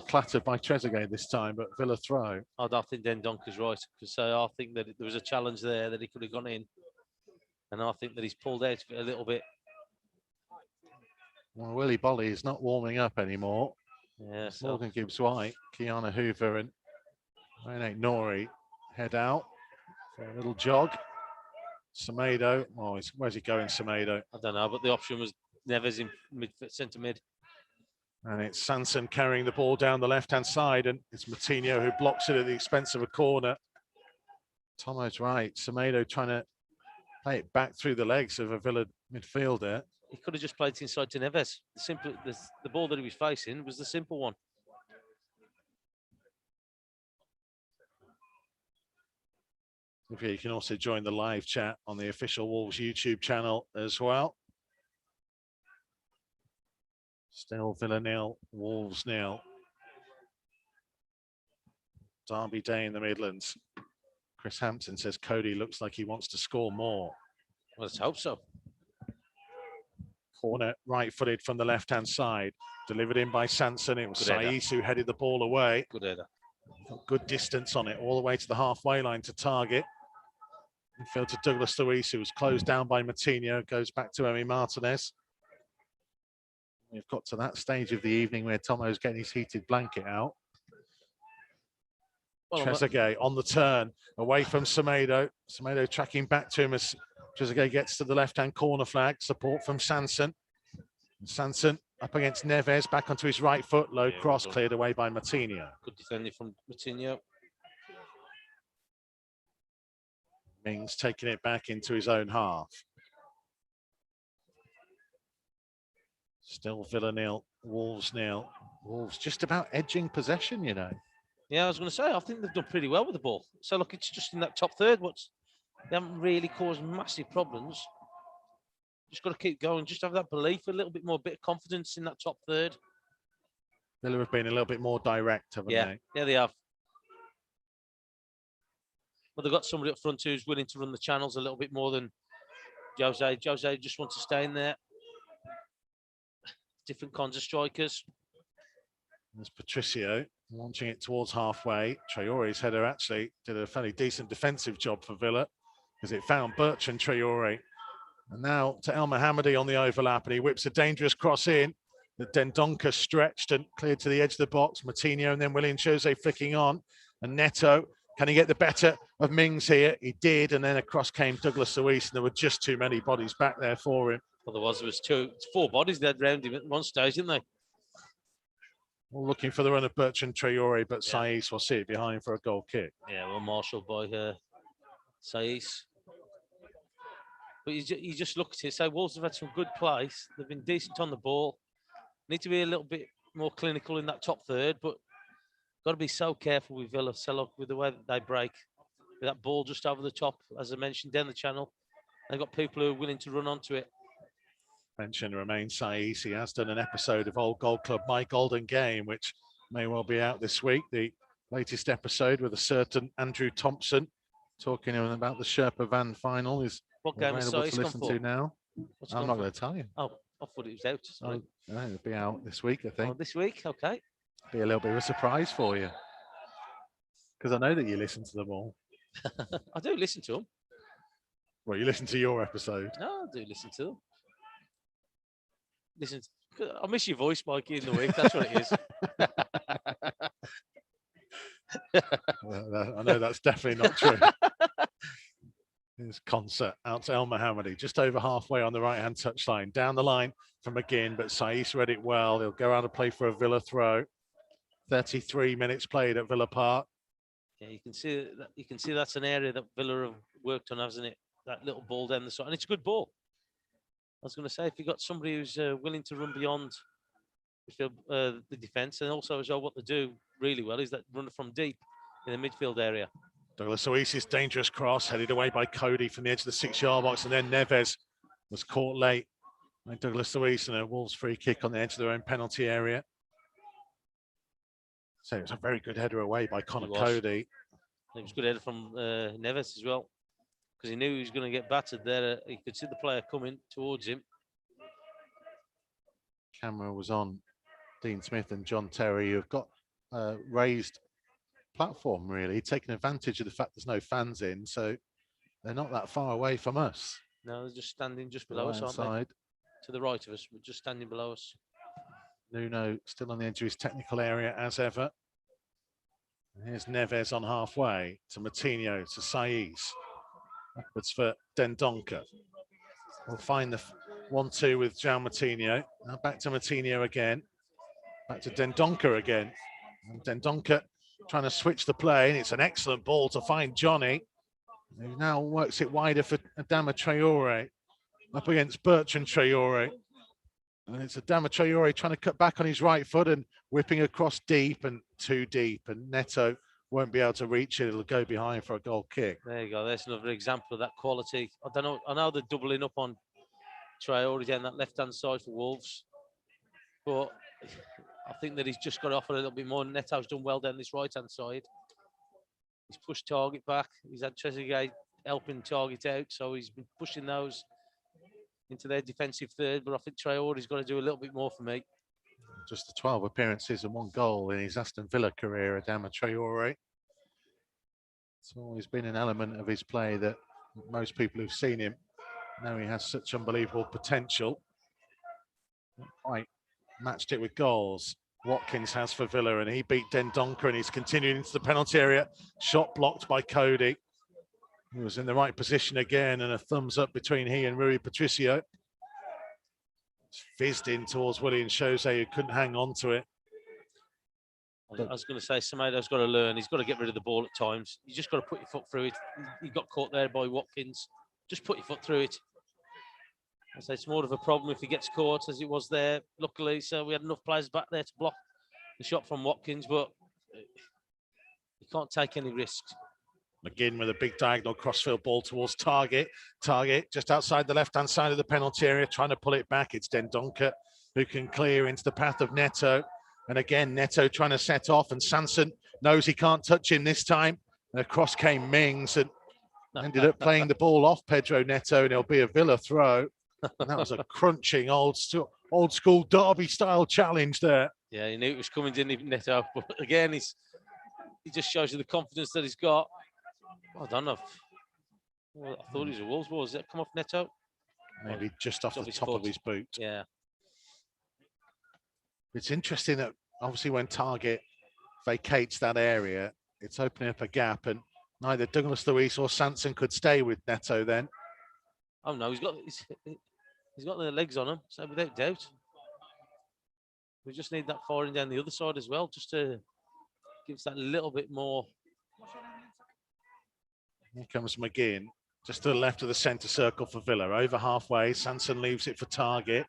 clattered by Trezeguet this time, but Villa throw. I don't think Dendonker's right, because I think that there was a challenge there that he could have gone in. And I think that he's pulled out a little bit. Well, Willie Bolly is not warming up anymore. Yeah, Morgan Gibbs-White, Kiana Hoover and Rene Nori head out for a little jog. Semedo, where's he going, Semedo? I don't know, but the option was Neves in centre mid. And it's Sanson carrying the ball down the left-hand side, and it's Matinho who blocks it at the expense of a corner. Tomo's right. Semedo trying to play it back through the legs of a Villa midfielder. he could have just played it inside to Neves. The ball that he was facing was the simple one. Okay, you can also join the live chat on the official Wolves YouTube channel as well. Still Villa 0, Wolves 0. Derby day in the Midlands. Chris Hampton says Cody looks like he wants to score more. Let's hope so. Corner right-footed from the left-hand side. Delivered in by Sanson. It was Saiss who headed the ball away. Good header. Good distance on it, all the way to the halfway line to target. Infield to Douglas Luiz, who was closed down by Matinho. Goes back to Emi Martinez. We've got to that stage of the evening where Tomo's getting his heated blanket out. Well, Trezeguet on the turn, away from Semedo. Semedo tracking back to him as Trezeguet gets to the left-hand corner flag. Support from Sanson. Sanson up against Neves, back onto his right foot. Low cross cleared away by Matinho. Good defending from Matinho. Mings taking it back into his own half. Still Villa 0, Wolves 0. Wolves just about edging possession, you know. Yeah, I was going to say, I think they've done pretty well with the ball. So look, it's just in that top third. They haven't really caused massive problems. Just got to keep going. Just have that belief, a little bit more, bit of confidence in that top third. Villa have been a little bit more direct, haven't they? Yeah, they have. But they've got somebody up front who's willing to run the channels a little bit more than Jose. Jose just wants to stay in there. Different kinds of strikers. There's Patricio launching it towards halfway. Traore's header actually did a fairly decent defensive job for Villa because it found Bertrand Traore. And now to El Mohammadi on the overlap, and he whips a dangerous cross in. The Dendoncker stretched and cleared to the edge of the box. Matinho and then Willian Jose flicking on. And Neto, can he get the better of Mings here? He did, and then across came Douglas Luiz, and there were just too many bodies back there for him. Otherwise, there was four bodies there around him at one stage, didn't they? Well, looking for the run of Bertrand Traore, but Saiss will see it behind for a goal kick. Yeah, well marshalled by Saiss. But you just look at it and say, Wolves have had some good plays. They've been decent on the ball. Need to be a little bit more clinical in that top third, but got to be so careful with Villa, with the way that they break. With that ball just over the top, as I mentioned, down the channel. They've got people who are willing to run onto it. Mention remains Saiss. He has done an episode of Old Gold Club, My Golden Game, which may well be out this week. The latest episode with a certain Andrew Thompson talking about the Sherpa Van final is available to listen to now. I'm not going to tell you. Oh, I thought it was out. Oh, no, it'll be out this week, I think. Oh, this week? Okay. Be a little bit of a surprise for you. Because I know that you listen to them all. I do listen to them. Well, you listen to your episode. No, I do listen to them. Listen, I miss your voice, Mikey, in the week. That's what it is. I know that's definitely not true. His concert out to El Mohammadi, just over halfway on the right-hand touchline. Down the line from McGinn, but Saiss read it well. He'll go out and play for a Villa throw. 33 minutes played at Villa Park. Yeah, you can see that's an area that Villa have worked on, hasn't it? That little ball down the side, and it's a good ball. I was going to say, if you've got somebody who's willing to run beyond the defence, and also as well, what they do really well is that run from deep in the midfield area. Douglas Luiz's dangerous cross headed away by Cody from the edge of the 6-yard box, and then Neves was caught late by Douglas Luiz, and a Wolves free kick on the edge of their own penalty area. So it was a very good header away by Connor Cody. It was a good header from Neves as well, because he knew he was going to get battered there. He could see the player coming towards him. Camera was on Dean Smith and John Terry, who have got raised platform, really, taking advantage of the fact there's no fans in, so they're not that far away from us. No, they're just standing just below us, aren't they? To the right of us, we're just standing below us. Nuno still on the edge of his technical area as ever. And here's Neves on halfway to Matinho, to Saiss. Backwards for Dendoncker. We'll find the 1-2 with João Matinho. Now back to Matinho again. Back to Dendoncker again. And Dendoncker trying to switch the play, and it's an excellent ball to find Johnny, who now works it wider for Adama Traore. up against Bertrand Traore. And it's Adama Traore trying to cut back on his right foot and whipping across deep and too deep. And Neto won't be able to reach it. It'll go behind for a goal kick. There you go. There's another example of that quality. I don't know. I know they're doubling up on Traore down that left-hand side for Wolves. But I think that he's just got to offer a little bit more. Neto's done well down this right-hand side. He's pushed Target back. He's had Trezeguet helping Target out. So he's been pushing those into their defensive third. But I think Traore's got to do a little bit more for me. Just the 12 appearances and 1 goal in his Aston Villa career, Adama Traore. It's always been an element of his play that most people who've seen him know he has such unbelievable potential. Not quite matched it with goals. Watkins has for Villa, and he beat Dendoncker, and he's continuing into the penalty area. Shot blocked by Cody. He was in the right position again, and a thumbs up between he and Rui Patricio. Fizzed in towards Willian Jose, who couldn't hang on to it. I was going to say, Semedo's got to learn. He's got to get rid of the ball at times. You just got to put your foot through it. He got caught there by Watkins. Just put your foot through it. I say it's more of a problem if he gets caught as it was there. Luckily, so we had enough players back there to block the shot from Watkins, but you can't take any risks. McGinn with a big diagonal crossfield ball towards Target. Target just outside the left-hand side of the penalty area, trying to pull it back. It's Dendoncker who can clear into the path of Neto. And again, Neto trying to set off, and Sanson knows he can't touch him this time. And across came Mings and ended up playing the ball off Pedro Neto, and it'll be a Villa throw. And that was a crunching old school Derby-style challenge there. Yeah, he knew it was coming, didn't he, Neto? But again, he just shows you the confidence that he's got. I don't know. I thought he was a Wolves ball. Does that come off Neto? Maybe just off the top of his boot. Yeah. It's interesting that obviously when Target vacates that area, it's opening up a gap, and neither Douglas Luiz or Sanson could stay with Neto then. Oh no, he's got the legs on him, so without doubt. We just need that firing down the other side as well, just to give us that little bit more. Here comes McGinn, just to the left of the centre circle for Villa. Over halfway, Sanson leaves it for Target.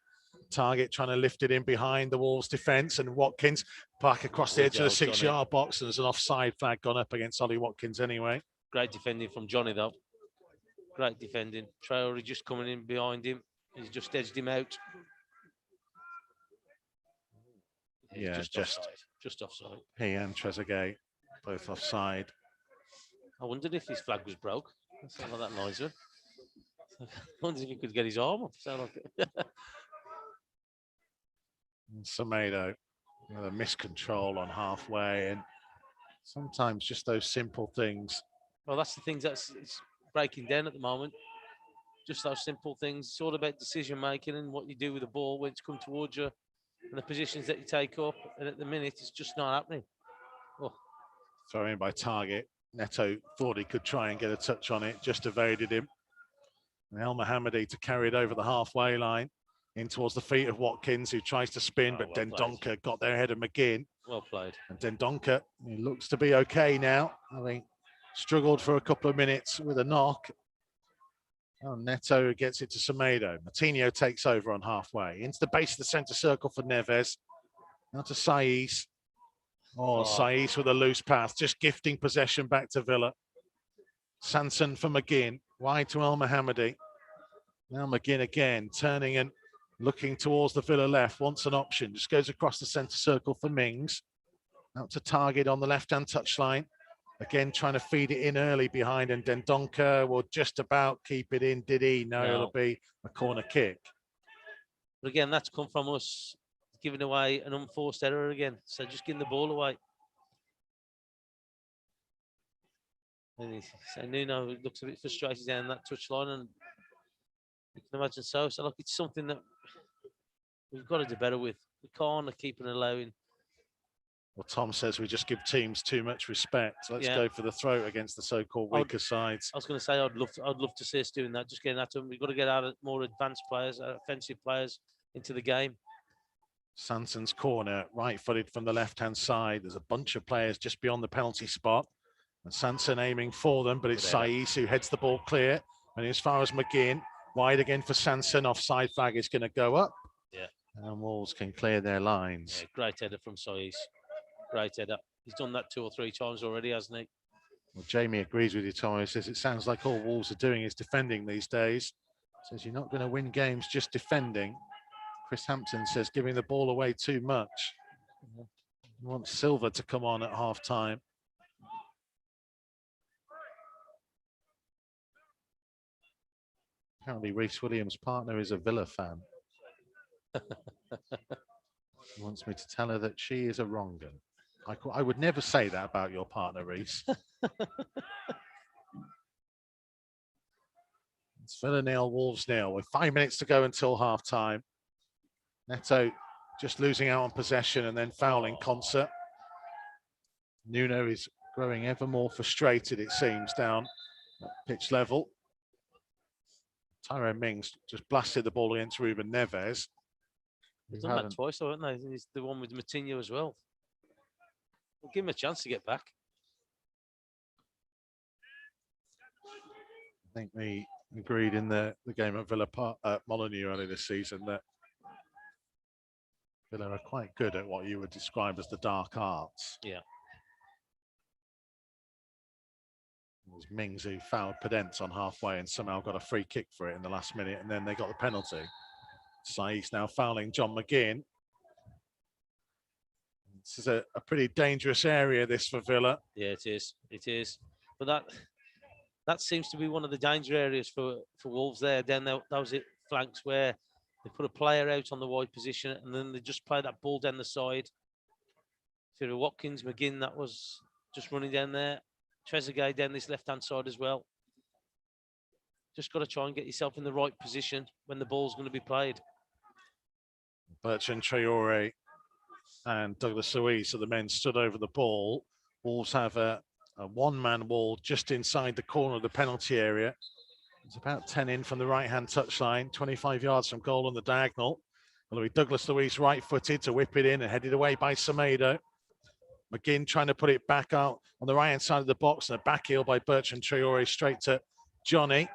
Target trying to lift it in behind the Wolves defence, and Watkins back across the edge of the 6-yard box, and there's an offside flag gone up against Ollie Watkins anyway. Great defending from Johnny though. Great defending. Traore just coming in behind him. He's just edged him out. Yeah, just offside. He and Trezeguet both offside. I wondered if his flag was broke. That sounded like that noise. I wondered if he could get his arm off. Semedo with a miscontrol on halfway, and sometimes just those simple things. Well, that's the things it's breaking down at the moment. Just those simple things. It's all about decision making and what you do with the ball when it's come towards you, and the positions that you take up. And at the minute, it's just not happening. Oh. Throw in by Target. Neto thought he could try and get a touch on it, just evaded him. And El Mohammadi to carry it over the halfway line in towards the feet of Watkins, who tries to spin, but well Dendoncker got there ahead of McGinn. Well played. And Dendoncker, he looks to be okay now. I think struggled for a couple of minutes with a knock. Oh, Neto gets it to Semedo. Martinho takes over on halfway. Into the base of the centre circle for Neves. Now to Saiz. Oh, Saiz with a loose pass, just gifting possession back to Villa. Sanson for McGinn, wide to El Mohammadi. Now McGinn again, turning and looking towards the Villa left, wants an option, just goes across the centre circle for Mings. Out to Target on the left-hand touchline. Again, trying to feed it in early behind, and Dendoncker will just about keep it in, did he? No, it'll be a corner kick. But again, that's come from us giving away an unforced error again. So just giving the ball away. And so Nuno looks a bit frustrated down that touchline, and you can imagine so. So look, it's something that we've got to do better with. We can't keep allowing. Well, Tom says we just give teams too much respect. Let's go for the throat against the so-called weaker sides. I was going to say I'd love to see us doing that. Just getting at them. We've got to get out more advanced players, offensive players into the game. Sanson's corner, right-footed from the left-hand side. There's a bunch of players just beyond the penalty spot. And Sanson aiming for them, but it's Saiz who heads the ball clear. And as far as McGinn Wide again for Sanson. Offside flag is going to go up. Yeah. And Wolves can clear their lines. Yeah, great header from Saiz. Great header. He's done that 2 or 3 times already, hasn't he? Well, Jamie agrees with you, Tom. He says it sounds like all Wolves are doing is defending these days. Says you're not going to win games just defending. Chris Hampton says giving the ball away too much. He wants Silva to come on at half time. Apparently, Reece Williams' partner is a Villa fan. He wants me to tell her that she is a wrong un. I would never say that about your partner, Reece. It's Villa 0, Wolves 0 with 5 minutes to go until half time. Neto just losing out on possession and then fouling concert. Nuno is growing ever more frustrated, it seems, down at pitch level. Tyrone Mings just blasted the ball against Ruben Neves. They've done that twice, haven't they? He's the one with Moutinho as well. We'll give him a chance to get back. I think we agreed in the game at Villa Park, Molineux earlier this season that Villa are quite good at what you would describe as the dark arts. Yeah. It was Mings who fouled Podence on halfway and somehow got a free kick for it in the last minute, and then they got the penalty. Saiz now fouling John McGinn. This is a pretty dangerous area, this, for Villa. Yeah, it is. It is. But that seems to be one of the danger areas for Wolves there. Then that was it, flanks, where they put a player out on the wide position and then they just play that ball down the side. For Watkins, McGinn, that was just running down there. Trezeguet down this left-hand side as well. Just got to try and get yourself in the right position when the ball's going to be played. Bertrand Traore and Douglas Luiz are the men stood over the ball. Wolves have a one-man wall just inside the corner of the penalty area. It's about 10 in from the right-hand touchline, 25 yards from goal on the diagonal. It'll be Douglas Luiz right-footed to whip it in and headed away by Semedo. McGinn trying to put it back out on the right-hand side of the box, and a back heel by Bertrand Traore straight to Johnny.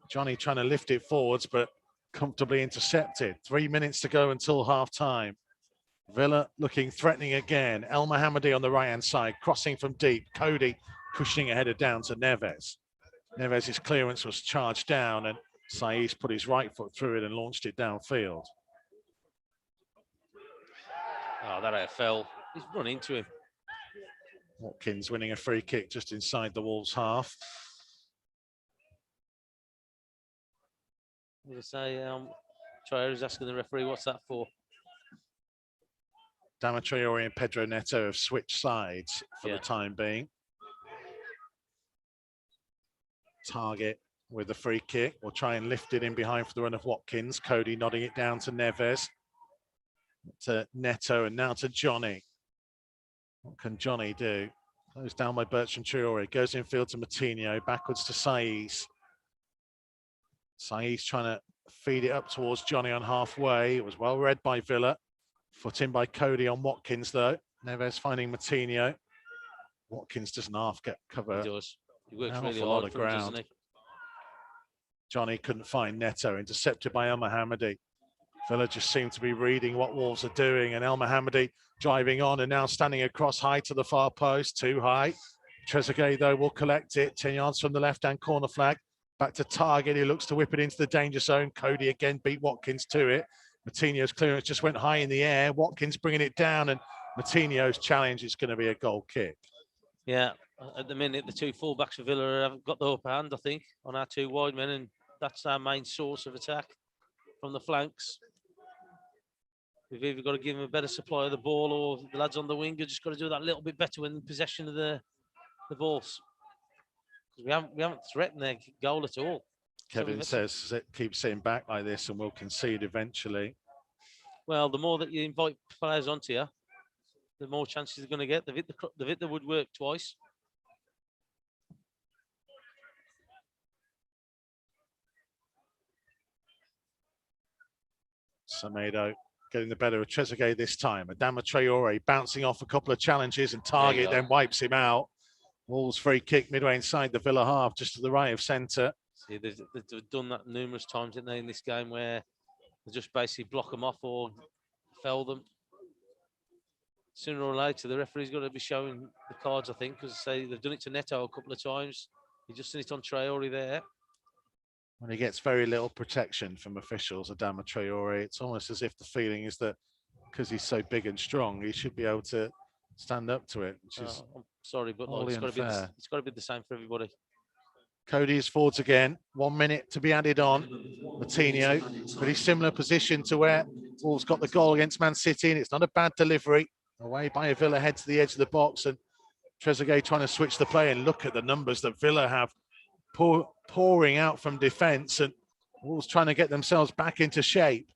Johnny trying to lift it forwards, but comfortably intercepted. 3 minutes to go until half-time. Villa looking threatening again. El Mohammadi on the right-hand side, crossing from deep. Cody pushing a header down to Neves. Neves' clearance was charged down, and Saiz put his right foot through it and launched it downfield. Oh, that AFL. He's run into him. Watkins winning a free kick just inside the Wolves' half. I'm going to say, Traore's asking the referee, what's that for? Adama Traore and Pedro Neto have switched sides for the time being. Target with the free kick. We'll try and lift it in behind for the run of Watkins. Cody nodding it down to Neves. To Neto and now to Johnny. What can Johnny do? Goes down by Bertrand Traore. Goes infield to Moutinho. Backwards to Saiz. Saiz trying to feed it up towards Johnny on halfway. It was well read by Villa. Foot in by Cody on Watkins, though. Neves finding Moutinho. Watkins doesn't half get cover. He does. He works really lot hard of for him, ground. doesn't he? Johnny couldn't find Neto. Intercepted by El Mohammadi. Villa just seem to be reading what Wolves are doing, and El Mohammadi driving on and now standing across high to the far post. Too high. Trezeguet, though, will collect it. 10 yards from the left-hand corner flag. Back to Target. He looks to whip it into the danger zone. Cody again beat Watkins to it. Moutinho's clearance just went high in the air. Watkins bringing it down, and Moutinho's challenge is going to be a goal kick. Yeah, at the minute, the two fullbacks for Villa have got the upper hand, I think, on our two wide men, and that's our main source of attack from the flanks. We've either got to give them a better supply of the ball, or the lads on the wing have just got to do that a little bit better when in possession of the balls. Because we haven't threatened their goal at all. Kevin says, keep sitting back like this and we'll concede eventually. Well, the more that you invite players onto you, the more chances you're going to get. The Vitta would work twice. Semedo getting the better of Trezeguet this time. Adama Traore bouncing off a couple of challenges, and Target then wipes him out. Wolves free kick midway inside the Villa half, just to the right of centre. See, they've done that numerous times, didn't they, in this game, where they just basically block them off or fell them. Sooner or later, the referee's got to be showing the cards, I think, because they've done it to Neto a couple of times. He just did it on Traore there. When he gets very little protection from officials, Adama Traore, it's almost as if the feeling is that because he's so big and strong, he should be able to stand up to it, which is I'm sorry, but wholly unfair. it's got to be the same for everybody. Cody is forwards again. 1 minute to be added on. Martinho, pretty similar position to where Wolves got the goal against Man City, and it's not a bad delivery. Away by Villa, head to the edge of the box, and Trezeguet trying to switch the play. And look at the numbers that Villa have pouring out from defence, and Wolves trying to get themselves back into shape.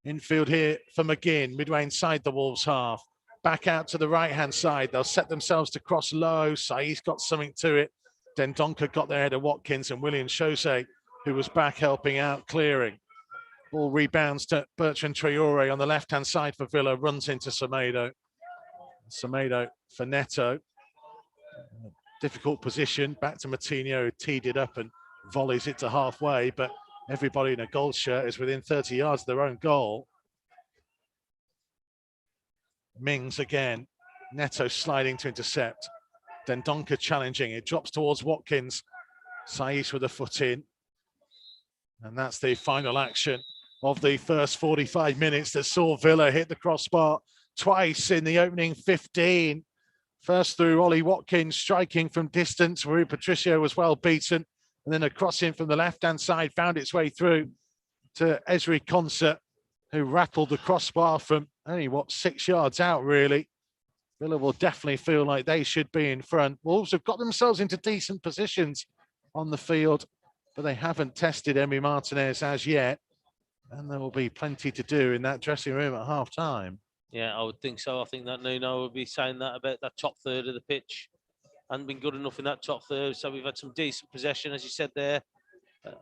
Infield here for McGinn, midway inside the Wolves half. Back out to the right-hand side. They'll set themselves to cross low. Saïd's got something to it. Dendoncker got there to Watkins, and William Jose, who was back helping out, clearing. Ball rebounds to Bertrand Traore on the left-hand side for Villa, runs into Semedo. Semedo for Neto. Difficult position, back to Martinho, who teed it up and volleys it to halfway, but everybody in a gold shirt is within 30 yards of their own goal. Mings again, Neto sliding to intercept. Dendoncker challenging, it drops towards Watkins. Saïd with a foot in. And that's the final action of the first 45 minutes that saw Villa hit the crossbar twice in the opening 15. First through Ollie Watkins, striking from distance. Rui Patricio was well beaten. And then a crossing from the left-hand side found its way through to Ezri Konsa, who rattled the crossbar from only, 6 yards out, really. Villa will definitely feel like they should be in front. Wolves have got themselves into decent positions on the field, but they haven't tested Emi Martinez as yet. And there will be plenty to do in that dressing room at half-time. Yeah, I would think so. I think that Nuno would be saying that about that top third of the pitch. Hadn't been good enough in that top third, so we've had some decent possession, as you said there.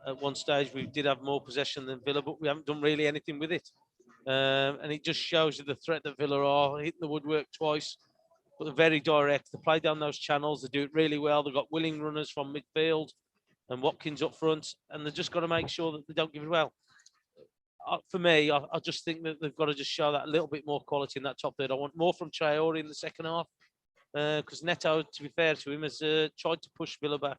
At one stage, we did have more possession than Villa, but we haven't done really anything with it. And it just shows you the threat that Villa are, hitting the woodwork twice, but they're very direct. They play down those channels. They do it really well. They've got willing runners from midfield and Watkins up front, and they've just got to make sure that they don't give it well. For me, I just think that they've got to just show that a little bit more quality in that top third. I want more from Traore in the second half, because Neto, to be fair to him, has tried to push Villa back.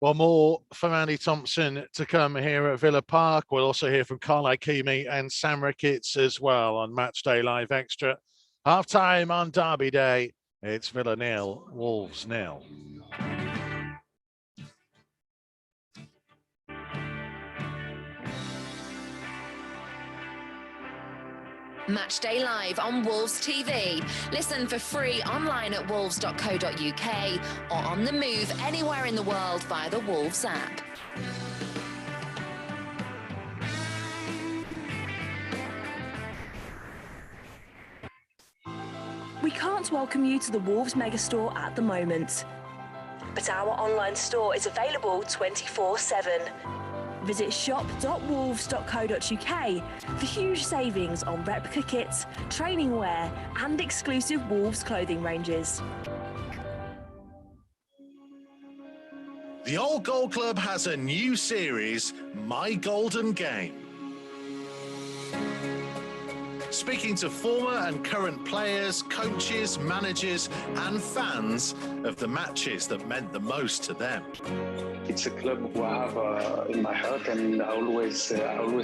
Well, more from Andy Thompson to come here at Villa Park. We'll also hear from Carl Ikeme and Sam Ricketts as well on Matchday Live Extra. Half-time on Derby Day. It's Villa 0, Wolves 0. Matchday Live on Wolves TV. Listen for free online at wolves.co.uk or on the move anywhere in the world via the Wolves app. We can't welcome you to the Wolves Megastore at the moment, but our online store is available 24/7. Visit shop.wolves.co.uk for huge savings on replica kits, training wear and exclusive Wolves clothing ranges. The Old Gold Club has a new series, My Golden Game. Speaking to former and current players, coaches, managers and fans of the matches that meant the most to them. It's a club who I have in my heart, and I always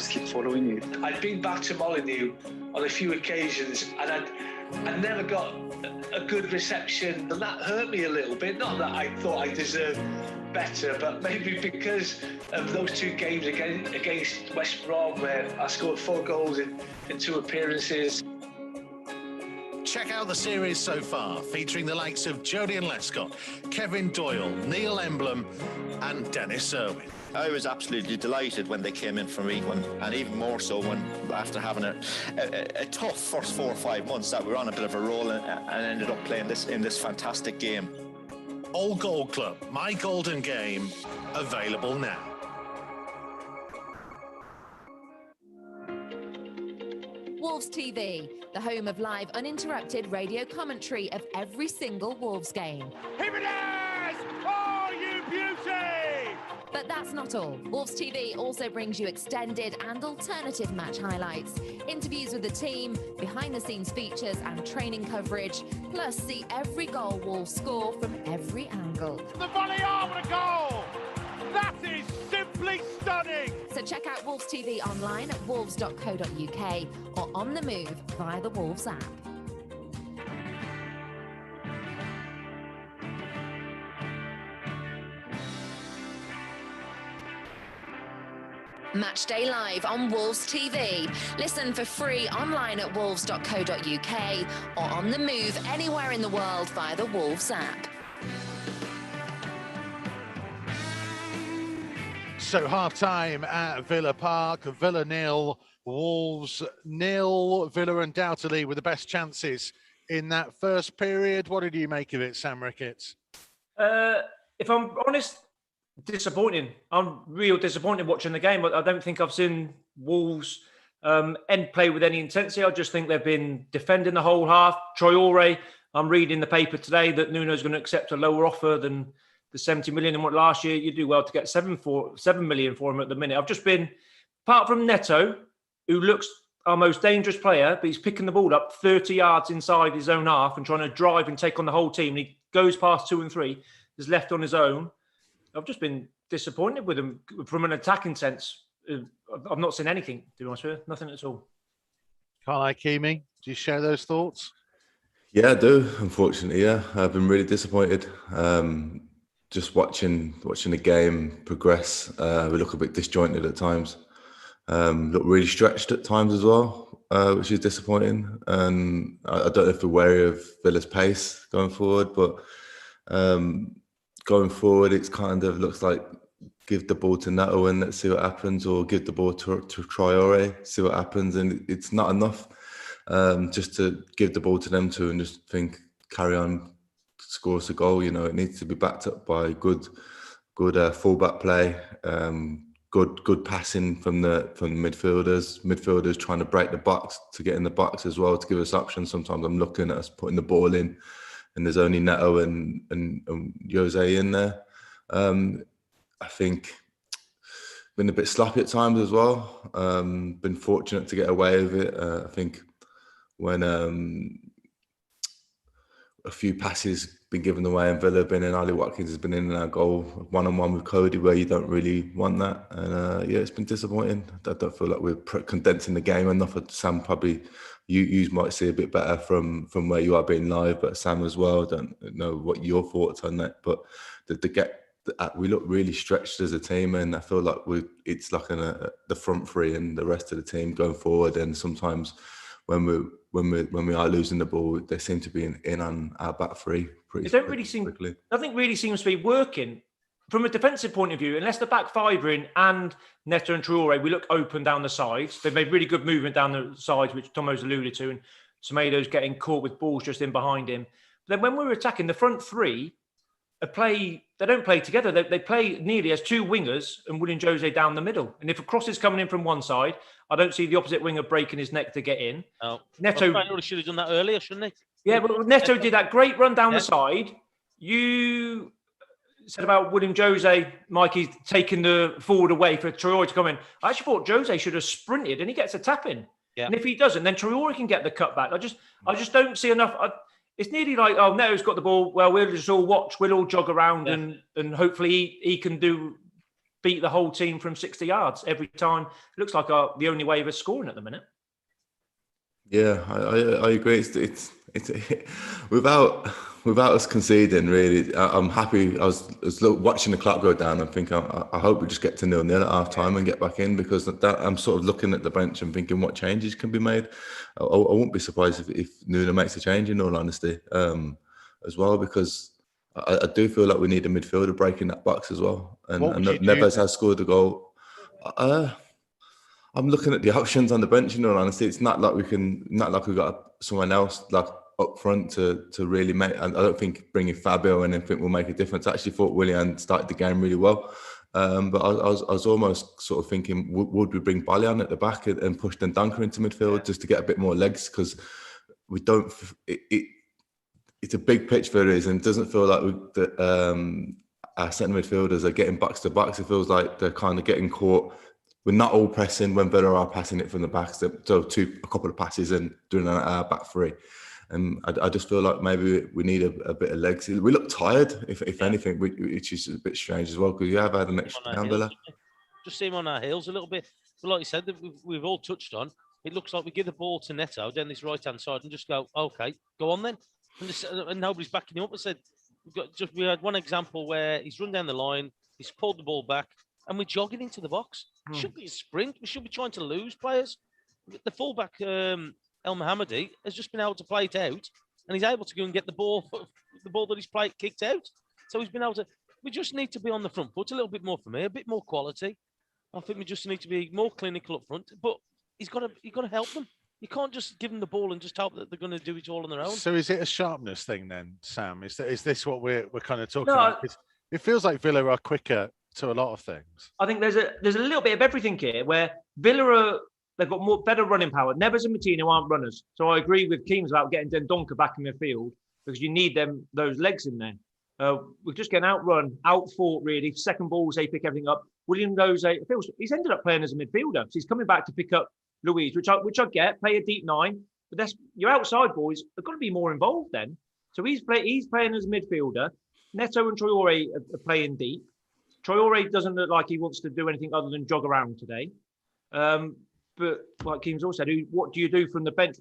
keep following it. I'd been back to Molyneux on a few occasions, and I never got a good reception, and that hurt me a little bit. Not that I thought I deserved better, but maybe because of those two games against West Brom, where I scored 4 goals in 2 appearances. Check out the series so far, featuring the likes of Jodian Lescott, Kevin Doyle, Neil Emblem and Dennis Irwin. I was absolutely delighted when they came in for me, and even more so when after having a tough first 4 or 5 months that we were on a bit of a roll and ended up playing in this fantastic game. Old Gold Club, My Golden Game, available now. Wolves TV, the home of live uninterrupted radio commentary of every single Wolves game. Here it is! Oh, you beautiful! But that's not all. Wolves TV also brings you extended and alternative match highlights, interviews with the team, behind-the-scenes features and training coverage, plus see every goal Wolves score from every angle. The volley over the goal! That is simply stunning! So check out Wolves TV online at wolves.co.uk or on the move via the Wolves app. Matchday Live on Wolves TV. Listen for free online at wolves.co.uk or on the move anywhere in the world via the Wolves app. So half-time at Villa Park, Villa 0, Wolves 0. Villa undoubtedly with the best chances in that first period. What did you make of it, Sam Ricketts? If I'm honest, disappointing. I'm real disappointed watching the game. I don't think I've seen Wolves end play with any intensity. I just think they've been defending the whole half. Traore, I'm reading the paper today that Nuno's going to accept a lower offer than the 70 million and what last year. You do well to get 7 million for him at the minute. I've just been, apart from Neto, who looks our most dangerous player, but he's picking the ball up 30 yards inside his own half and trying to drive and take on the whole team. And he goes past 2 and 3, is left on his own. I've just been disappointed with him from an attacking sense. I've not seen anything, to be honest with you. Nothing at all. Carl Ikeme, do you share those thoughts? Yeah, I do. Unfortunately, yeah. I've been really disappointed. Just watching the game progress. We look a bit disjointed at times. Look really stretched at times as well, which is disappointing. And I don't know if we're wary of Villa's pace going forward, but going forward, it's kind of looks like give the ball to Neto and let's see what happens, or give the ball to Traore, see what happens. And it's not enough just to give the ball to them two and just think, carry on, score us a goal. You know, it needs to be backed up by good fullback play, good passing from the midfielders trying to break the box to get in the box as well to give us options. Sometimes I'm looking at us putting the ball in, and there's only Neto and Jose in there. I think been a bit sloppy at times as well. Been fortunate to get away with it. I think when a few passes been given away and Villa been in, Ali Watkins has been in our goal one-on-one with Cody where you don't really want that. And yeah, it's been disappointing. I don't feel like we're condensing the game enough. Sam, probably you might see a bit better from where you are being live, but Sam as well, I don't know what your thoughts on that. But we look really stretched as a team, and I feel like it's like the front three and the rest of the team going forward. And sometimes when we are losing the ball, they seem to be in on our back three pretty quickly. Nothing really seems to be working from a defensive point of view, unless the back five are in and Neto and Traore. We look open down the sides. They've made really good movement down the sides, which Tomo's alluded to, and Semedo's getting caught with balls just in behind him. But then when we're attacking, the front three they don't play together. They play nearly as two wingers and William Jose down the middle. And if a cross is coming in from one side, I don't see the opposite winger breaking his neck to get in. Oh, Neto should have done that earlier, shouldn't he? Yeah, but Neto did that great run down the side. You said about William Jose, Mikey, taking the forward away for Traore to come in. I actually thought Jose should have sprinted and he gets a tap in. Yeah. And if he doesn't, then Traore can get the cut back. I just don't see enough. It's nearly like, oh, Neto's got the ball. Well, we'll just all watch. We'll all jog around and hopefully he can beat the whole team from 60 yards every time. It looks like the only way of us scoring at the minute. Yeah, I agree. It's without us conceding, really. I'm happy. I was watching the clock go down and thinking, I hope we just get to 0-0 at half time and get back in, because I'm sort of looking at the bench and thinking what changes can be made. I won't be surprised if Nuno makes a change, in all honesty, as well, because I do feel like we need a midfielder breaking that box as well. And Neves has scored a goal. I'm looking at the options on the bench, in all honesty. It's not like we've got someone else like up front to really make. I don't think bringing Fabio in and think will make a difference. I actually thought Willian started the game really well, but I was almost sort of thinking, would we bring Balian at the back and push Dendoncker into midfield just to get a bit more legs, because we don't. It's a big pitch for us, and it doesn't feel like our centre midfielders are getting box to box. It feels like they're kind of getting caught. We're not all pressing when Villa are passing it from the back. So a couple of passes and doing our back three. And I just feel like maybe we need a bit of legs. We look tired, if anything, which is a bit strange as well, because you have had an extra down, Villa. Just seem on our heels a little bit. But like you said, we've all touched on, it looks like we give the ball to Neto down this right-hand side and just go, okay, go on then. And nobody's backing him up. I said, we had one example where he's run down the line, he's pulled the ball back, and we're jogging into the box. It should be a sprint. We should be trying to lose players. The fullback, El Mohammadi, has just been able to play it out, and he's able to go and get the ball that he's played kicked out. So he's been able to. We just need to be on the front foot a little bit more for me, a bit more quality. I think we just need to be more clinical up front. But you've got to help them. You can't just give them the ball and just hope that they're going to do it all on their own. So is it a sharpness thing then, Sam? Is this what we're kind of talking about? It feels like Villa are quicker to a lot of things. I think there's a little bit of everything here where Villa they've got better running power. Neves and Martino aren't runners. So I agree with Keames about getting Dendoncker back in the field because you need those legs in there. We're just getting outrun, outfought really. Second balls, they pick everything up. William Rose, he's ended up playing as a midfielder. So he's coming back to pick up Luiz, which I get, play a deep nine. But that's your outside boys have got to be more involved then. So he's playing as a midfielder. Neto and Traore are playing deep. Traore doesn't look like he wants to do anything other than jog around today. But like Keames also said, what do you do from the bench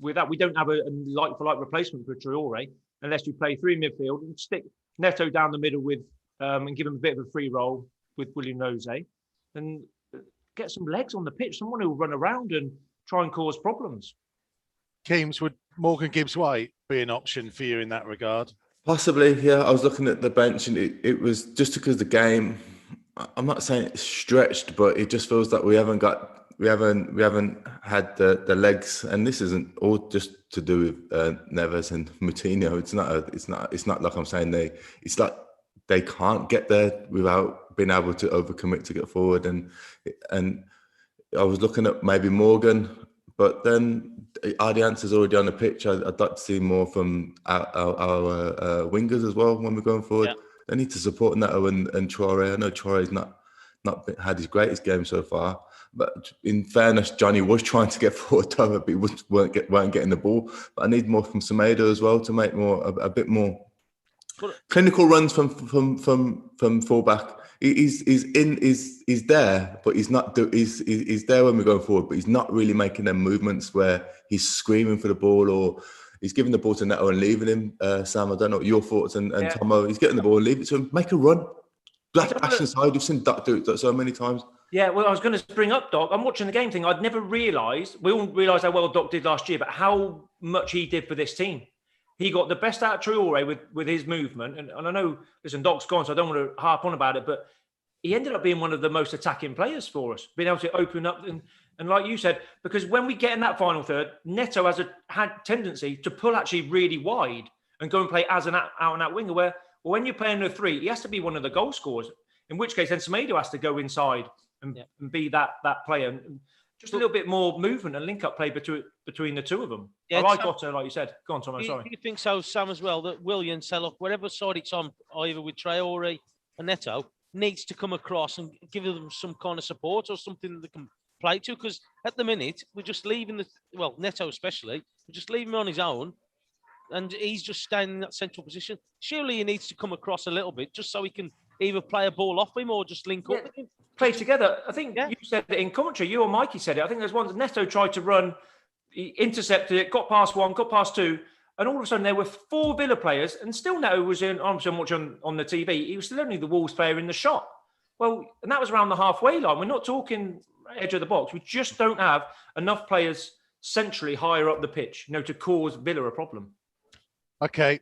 with that? We don't have a like-for-like replacement for Traore unless you play three midfield and stick Neto down the middle with and give him a bit of a free roll with William Rose and get some legs on the pitch, someone who will run around and try and cause problems. Keames, would Morgan Gibbs-White be an option for you in that regard? Possibly, yeah. I was looking at the bench and it was just because the game, I'm not saying it's stretched, but it just feels like we haven't had the legs, and this isn't all just to do with Neves and Moutinho. It's not like I'm saying it's like they can't get there without being able to overcommit to get forward. And I was looking at maybe Morgan, but then are the answers already on the pitch? I'd like to see more from our wingers as well when we're going forward. Yeah. They need to support Neto and Traore. I know Traore's not had his greatest game so far, but in fairness, Johnny was trying to get forward though, but he weren't getting the ball. But I need more from Semedo as well to make a bit more clinical runs from fullback. He's there, but he's not. He's there when we're going forward, but he's not really making them movements where he's screaming for the ball or he's giving the ball to Neto and leaving him. Sam, I don't know what your thoughts and Tomo. He's getting the ball and leave it to him. Make a run. Dash inside. We've seen Doc do it so many times. Yeah, well, I was going to bring up Doc. I'm watching the game thing. I'd never realised. We all realised how well Doc did last year, but how much he did for this team. He got the best out of Traore with his movement. And I know, listen, Doc's gone, so I don't want to harp on about it, but he ended up being one of the most attacking players for us, being able to open up. And like you said, because when we get in that final third, Neto had tendency to pull actually really wide and go and play as an out-and-out winger, where when you're playing a three, he has to be one of the goal scorers, in which case then Semedo has to go inside and be that player. And just a little bit more movement and link-up play between the two of them. Yeah, I like Otto, like you said. Go on, Tom, sorry. Do you think so, Sam, as well, that William Sellock, whatever side it's on, either with Traore and Neto, needs to come across and give them some kind of support or something that they can play to? Because at the minute, we're just leaving Neto especially, we're just leaving him on his own, and he's just staying in that central position. Surely he needs to come across a little bit just so he can either play a ball off him or just link up with him. Play together. I think you said it in commentary. You or Mikey said it. I think there's one Neto tried to run, he intercepted it, got past one, got past two, and all of a sudden there were four Villa players, and still Neto was in. I'm watching on the TV. He was still only the Wolves player in the shot. Well, and that was around the halfway line. We're not talking edge of the box. We just don't have enough players centrally higher up the pitch, to cause Villa a problem. Okay,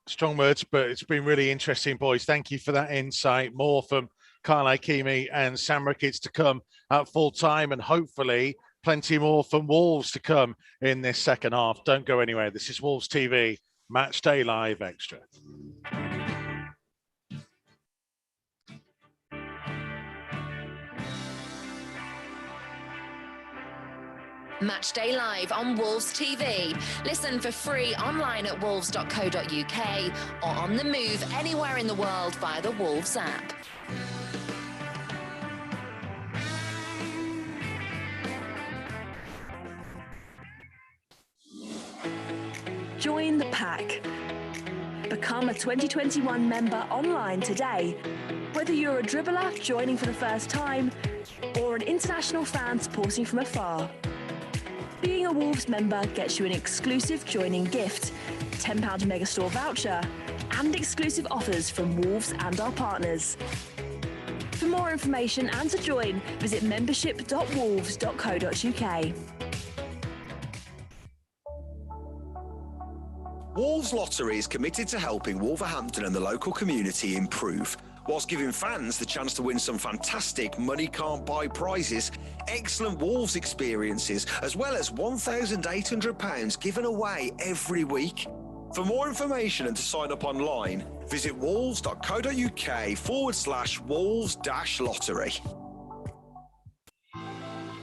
strong words, but it's been really interesting, boys. Thank you for that insight. More from Kyle Ikeme and Sam Ricketts to come at full time, and hopefully plenty more from Wolves to come in this second half. Don't go anywhere. This is Wolves TV, Matchday Live Extra. Matchday live on Wolves TV. Listen for free online at wolves.co.uk or on the move anywhere in the world via the Wolves app. Join the pack. Become a 2021 member online today. Whether you're a dribbler joining for the first time or an international fan supporting from afar. Being a Wolves member gets you an exclusive joining gift, £10 Megastore voucher, and exclusive offers from Wolves and our partners. For more information and to join, visit membership.wolves.co.uk. Wolves Lottery is committed to helping Wolverhampton and the local community improve, whilst giving fans the chance to win some fantastic money-can't-buy prizes, excellent Wolves experiences, as well as £1,800 given away every week. For more information and to sign up online, visit wolves.co.uk/Wolves-Lottery.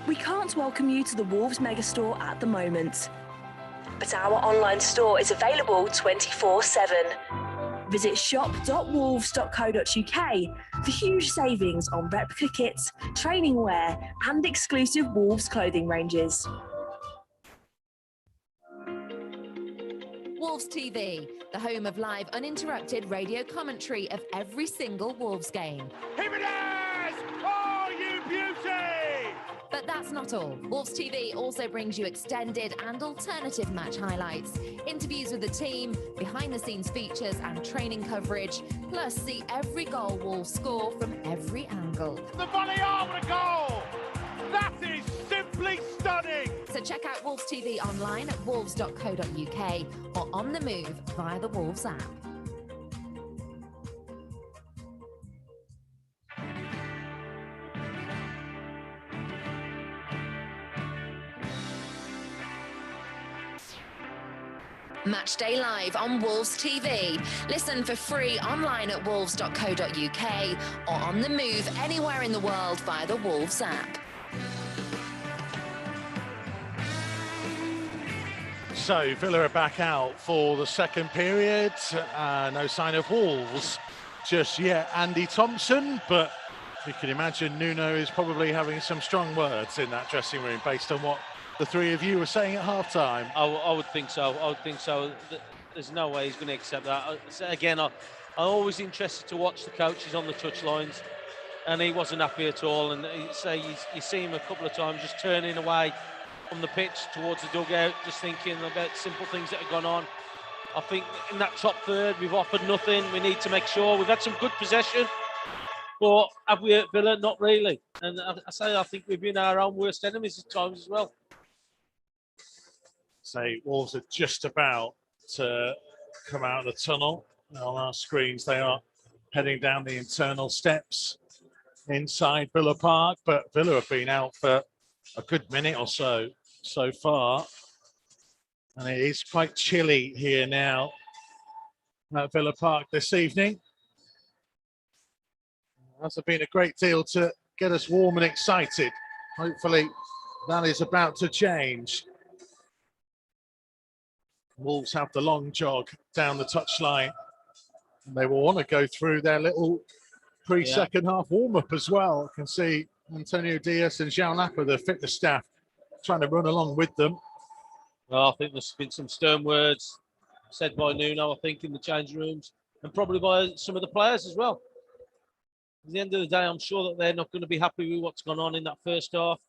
We can't welcome you to the Wolves Megastore at the moment, but our online store is available 24/7. Visit shop.wolves.co.uk for huge savings on replica kits, training wear, and exclusive Wolves clothing ranges. Wolves TV, the home of live uninterrupted radio commentary of every single Wolves game. Here it is! Oh, you beauty! But that's not all. Wolves TV also brings you extended and alternative match highlights, interviews with the team, behind-the-scenes features and training coverage, plus see every goal Wolves score from every angle. The volley over the goal! That is simply stunning! So check out Wolves TV online at wolves.co.uk or on the move via the Wolves app. Matchday live on Wolves TV. Listen for free online at wolves.co.uk or on the move anywhere in the world via the Wolves app. So Villa are back out for the second period. No sign of Wolves just yet. Andy Thompson, but you can imagine Nuno is probably having some strong words in that dressing room based on what the three of you were saying at half-time. I would think so. I would think so. There's no way he's going to accept that. Again, I'm always interested to watch the coaches on the touchlines, and he wasn't happy at all. And you see him a couple of times just turning away from the pitch towards the dugout, just thinking about simple things that have gone on. I think in that top third, we've offered nothing. We need to make sure we've had some good possession, but have we at Villa? Not really. And I think we've been our own worst enemies at times as well. Say Wolves are just about to come out of the tunnel. On our screens, they are heading down the internal steps inside Villa Park, but Villa have been out for a good minute or so far. And it is quite chilly here now at Villa Park this evening. That's been a great deal to get us warm and excited. Hopefully that is about to change. Wolves have the long jog down the touchline. And they will want to go through their little pre-second half warm-up as well. I can see Antonio Diaz and João Lapa, the fitness staff, trying to run along with them. Well, I think there's been some stern words said by Nuno, I think, in the changing rooms, and probably by some of the players as well. At the end of the day, I'm sure that they're not going to be happy with what's gone on in that first half.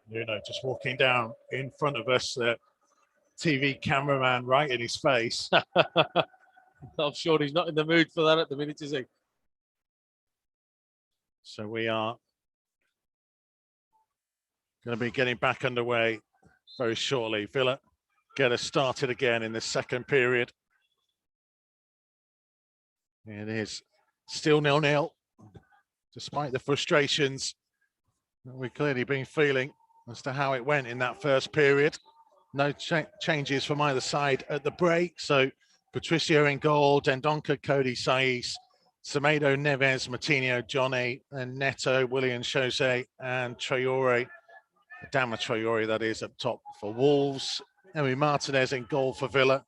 Nuno just walking down in front of us, the TV cameraman right in his face. I'm sure he's not in the mood for that at the minute, is he? So we are going to be getting back underway very shortly. Villa get us started again in the second period. It is still 0-0, despite the frustrations that we've clearly been feeling as to how it went in that first period. No changes from either side at the break. So Patricio in goal, Dendoncker, Cody Saiz, Semedo, Neves, Matinho, Johnny, and Neto, Willian, Jose, and Traore. Adama Traore, that is, up top for Wolves. Emi Martinez in goal for Villa.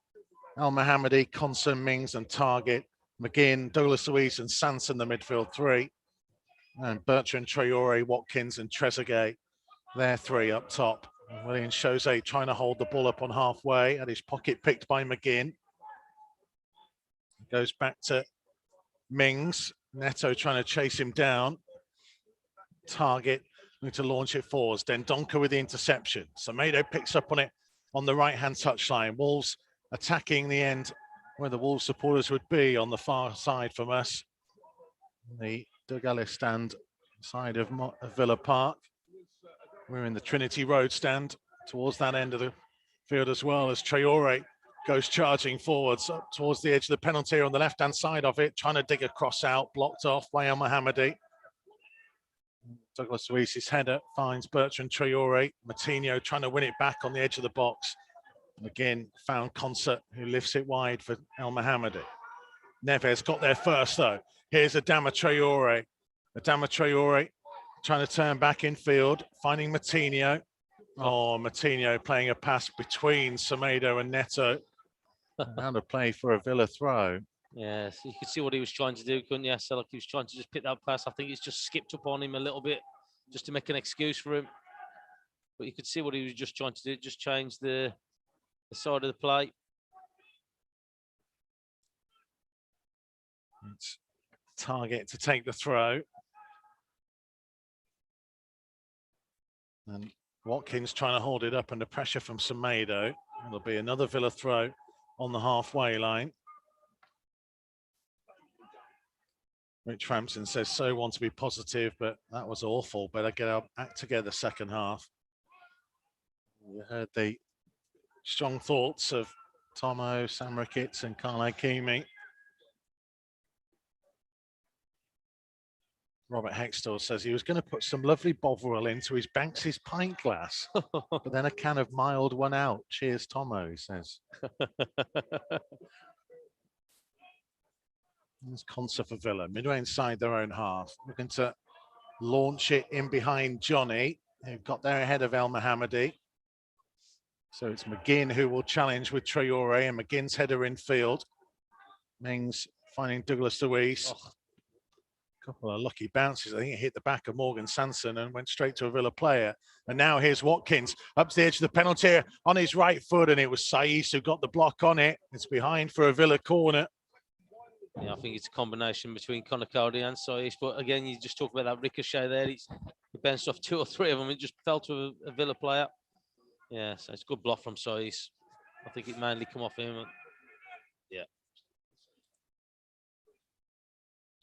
Al Mohammadi, Konsa, Mings, and Target. McGinn, Douglas Luiz, and Sanson, the midfield three. And Bertrand, Traore, Watkins, and Trezeguet. They're three up top. And Willian Jose trying to hold the ball up on halfway. At his pocket picked by McGinn. Goes back to Mings. Neto trying to chase him down. Target going to launch it forwards. Dendoncker with the interception. Semedo picks up on it on the right-hand touchline. Wolves attacking the end where the Wolves supporters would be on the far side from us. The Douglas stand side of Villa Park. We're in the Trinity Road stand towards that end of the field as well, as Traore goes charging forwards up towards the edge of the penalty area on the left-hand side of it, trying to dig a cross out, blocked off by El Mohammadi. Douglas Luiz's header finds Bertrand Traore. Matinho trying to win it back on the edge of the box. Again, found Concert, who lifts it wide for El Mohammadi. Neves got there first, though. Here's Adama Traore. Adama Traore trying to turn back in field, finding Matinho. Oh, Matinho playing a pass between Semedo and Neto. Round of play for a Villa throw. Yes, you could see what he was trying to do, couldn't you? So like he was trying to just pick that pass. I think he's just skipped up on him a little bit just to make an excuse for him. But you could see what he was just trying to do, just change the side of the play. It's Target to take the throw. And Watkins trying to hold it up under pressure from Semedo. It'll be another Villa throw on the halfway line. Rich Frampton says, so want to be positive, but that was awful. Better get our act together second half. We heard the strong thoughts of Tomo, Sam Ricketts, and Carl Ikeme. Robert Hextall says he was going to put some lovely Bovril into his Banks's pint glass, but then a can of mild one out. Cheers, Tomo, he says. There's Conser for Villa, midway inside their own half, looking to launch it in behind Johnny, who got there ahead of El Mohammadi. So it's McGinn who will challenge with Traore, and McGinn's header in field. Mings finding Douglas Luiz. Oh. Couple of lucky bounces. I think it hit the back of Morgan Sanson and went straight to a Villa player. And now here's Watkins up to the edge of the penalty area on his right foot, and it was Saiz who got the block on it. It's behind for a Villa corner. Yeah, I think it's a combination between Konakodi and Saiz. But again, you just talk about that ricochet there. He bounced off 2 or 3 of them. It just fell to a Villa player. Yeah, so it's a good block from Saiz. I think it mainly come off him. Yeah.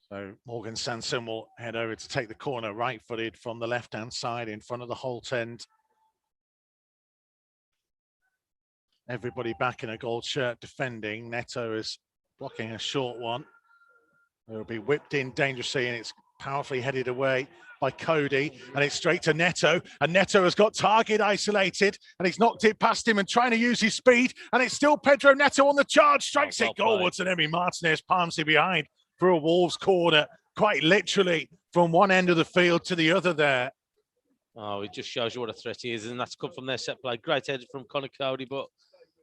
So Morgan Sanson will head over to take the corner, right-footed from the left-hand side in front of the Holt end. Everybody back in a gold shirt defending. Neto is blocking a short one. It will be whipped in dangerously, and it's powerfully headed away by Cody, and it's straight to Neto, and Neto has got Target isolated, and he's knocked it past him and trying to use his speed, and it's still Pedro Neto on the charge, strikes it goalwards, and Emi Martinez palms it behind for a Wolves corner, quite literally from one end of the field to the other there. Oh, it just shows you what a threat he is, and that's come from their set play. Great header from Conor Cody, but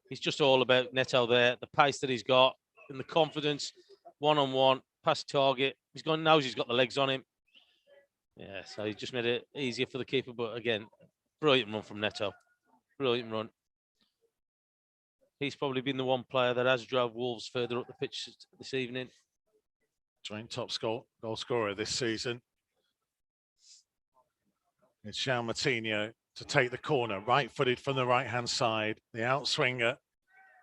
he's just all about Neto there, the pace that he's got, and the confidence, one-on-one, past target. He's gone, knows he's got the legs on him. Yeah, so he just made it easier for the keeper, but again, brilliant run from Neto. Brilliant run. He's probably been the one player that has drove Wolves further up the pitch this evening. Joint top goal scorer this season. It's João Matinho to take the corner, right-footed from the right-hand side. The outswinger,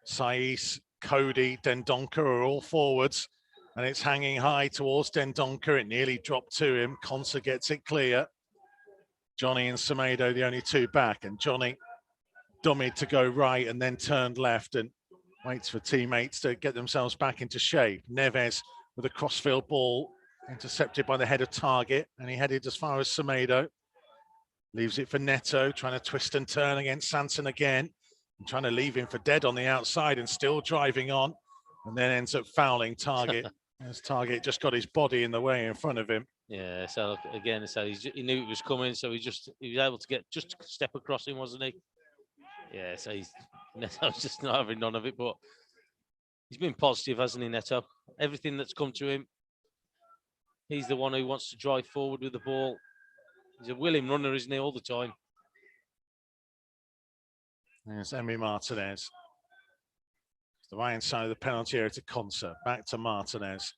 Saiz, Cody, Dendoncker are all forwards, and it's hanging high towards Dendoncker. It nearly dropped to him. Konsa gets it clear. Johnny and Semedo, the only two back, and Johnny dummied to go right and then turned left and waits for teammates to get themselves back into shape. Neves with a crossfield ball, intercepted by the head of Target, and he headed as far as Semedo. Leaves it for Neto, trying to twist and turn against Sanson again, and trying to leave him for dead on the outside and still driving on, and then ends up fouling Target As Target just got his body in the way in front of him. Yeah, so look, again, so he knew it was coming, so he was able to get just a step across him, wasn't he? Yeah, so Neto's just not having none of it, but he's been positive, hasn't he, Neto? Everything that's come to him, he's the one who wants to drive forward with the ball. He's a willing runner, isn't he, all the time? There's Emi Martinez. The right hand side of the penalty area to Concert. Back to Martinez.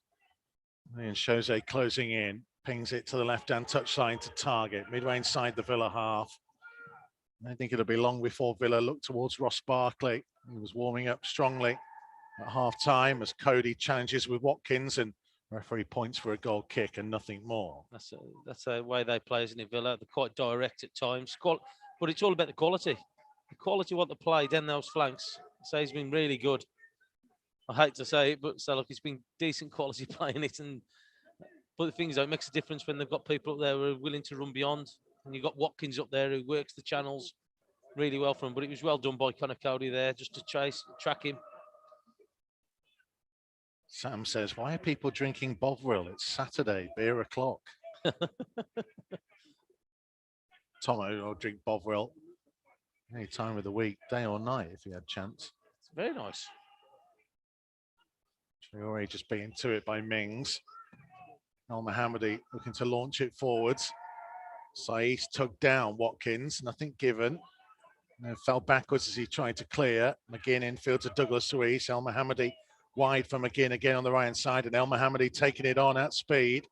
And Jose closing in. Pings it to the left-hand touchline to Target. Midway inside the Villa half. I think it'll be long before Villa look towards Ross Barkley. He was warming up strongly at half-time as Cody challenges with Watkins and referee points for a goal kick and nothing more. That's the way they play, isn't it, Villa? They're quite direct at times. But it's all about the quality. The quality of what they play down those flanks. So he's been really good. I hate to say it, but so look, it's been decent quality playing it. But the thing is, it makes a difference when they've got people up there who are willing to run beyond. And you've got Watkins up there who works the channels really well for him. But it was well done by Connor Cody there just to track him. Sam says, why are people drinking Bovril? It's Saturday, beer o'clock. Tomo will drink Bovril any time of the week, day or night, if he had chance. It's very nice. Traore just being to it by Mings. Al Mohammadi looking to launch it forwards. Saiz tugged down Watkins, nothing given. And fell backwards as he tried to clear. McGinn infield to Douglas Luiz. El Mohammadi wide for McGinn again on the right hand side. And El Mohammadi taking it on at speed.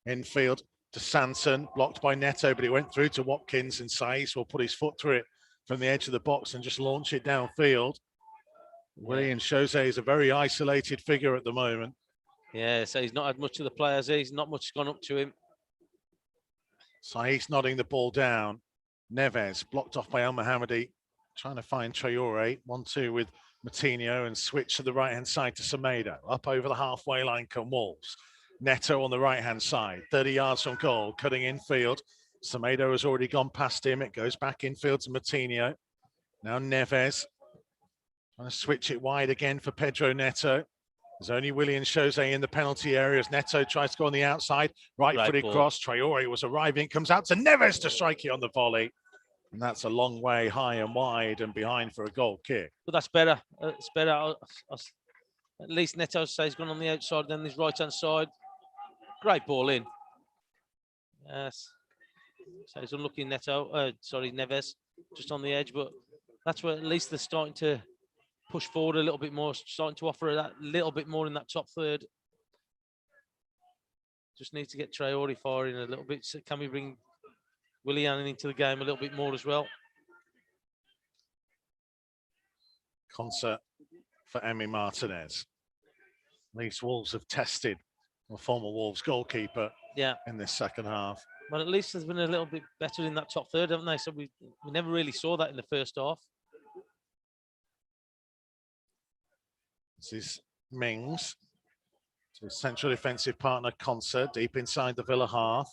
Infield to Sanson, blocked by Neto, but it went through to Watkins, and Saiz will put his foot through it from the edge of the box and just launch it downfield. Willian Jose is a very isolated figure at the moment. Yeah, so he's not had much of the players. He's not much gone up to him. Saiz nodding the ball down. Neves blocked off by El Mohammadi, trying to find Traore. 1-2 with Matinho and switch to the right-hand side to Semedo. Up over the halfway line come Wolves. Neto on the right-hand side, 30 yards from goal, cutting infield. Semedo has already gone past him. It goes back infield to Matinho. Now Neves. Trying to switch it wide again for Pedro Neto. There's only Willian Jose in the penalty area as Neto tries to go on the outside. Right-footed cross. Traore was arriving. Comes out to Neves to strike it on the volley. And that's a long way high and wide and behind for a goal kick. But that's better. It's better. At least Neto says he's gone on the outside, then his right-hand side. Great ball in. Yes. So he's unlucky Neves, just on the edge. But that's where at least they're starting to push forward a little bit more, starting to offer that little bit more in that top third. Just need to get Traore firing a little bit. So can we bring Willian into the game a little bit more as well? Concert for Emi Martinez. At least Wolves have tested a former Wolves goalkeeper in this second half. But at least there's been a little bit better in that top third, haven't they? So we never really saw that in the first half. This is Mings to his central defensive partner Concert, deep inside the Villa half.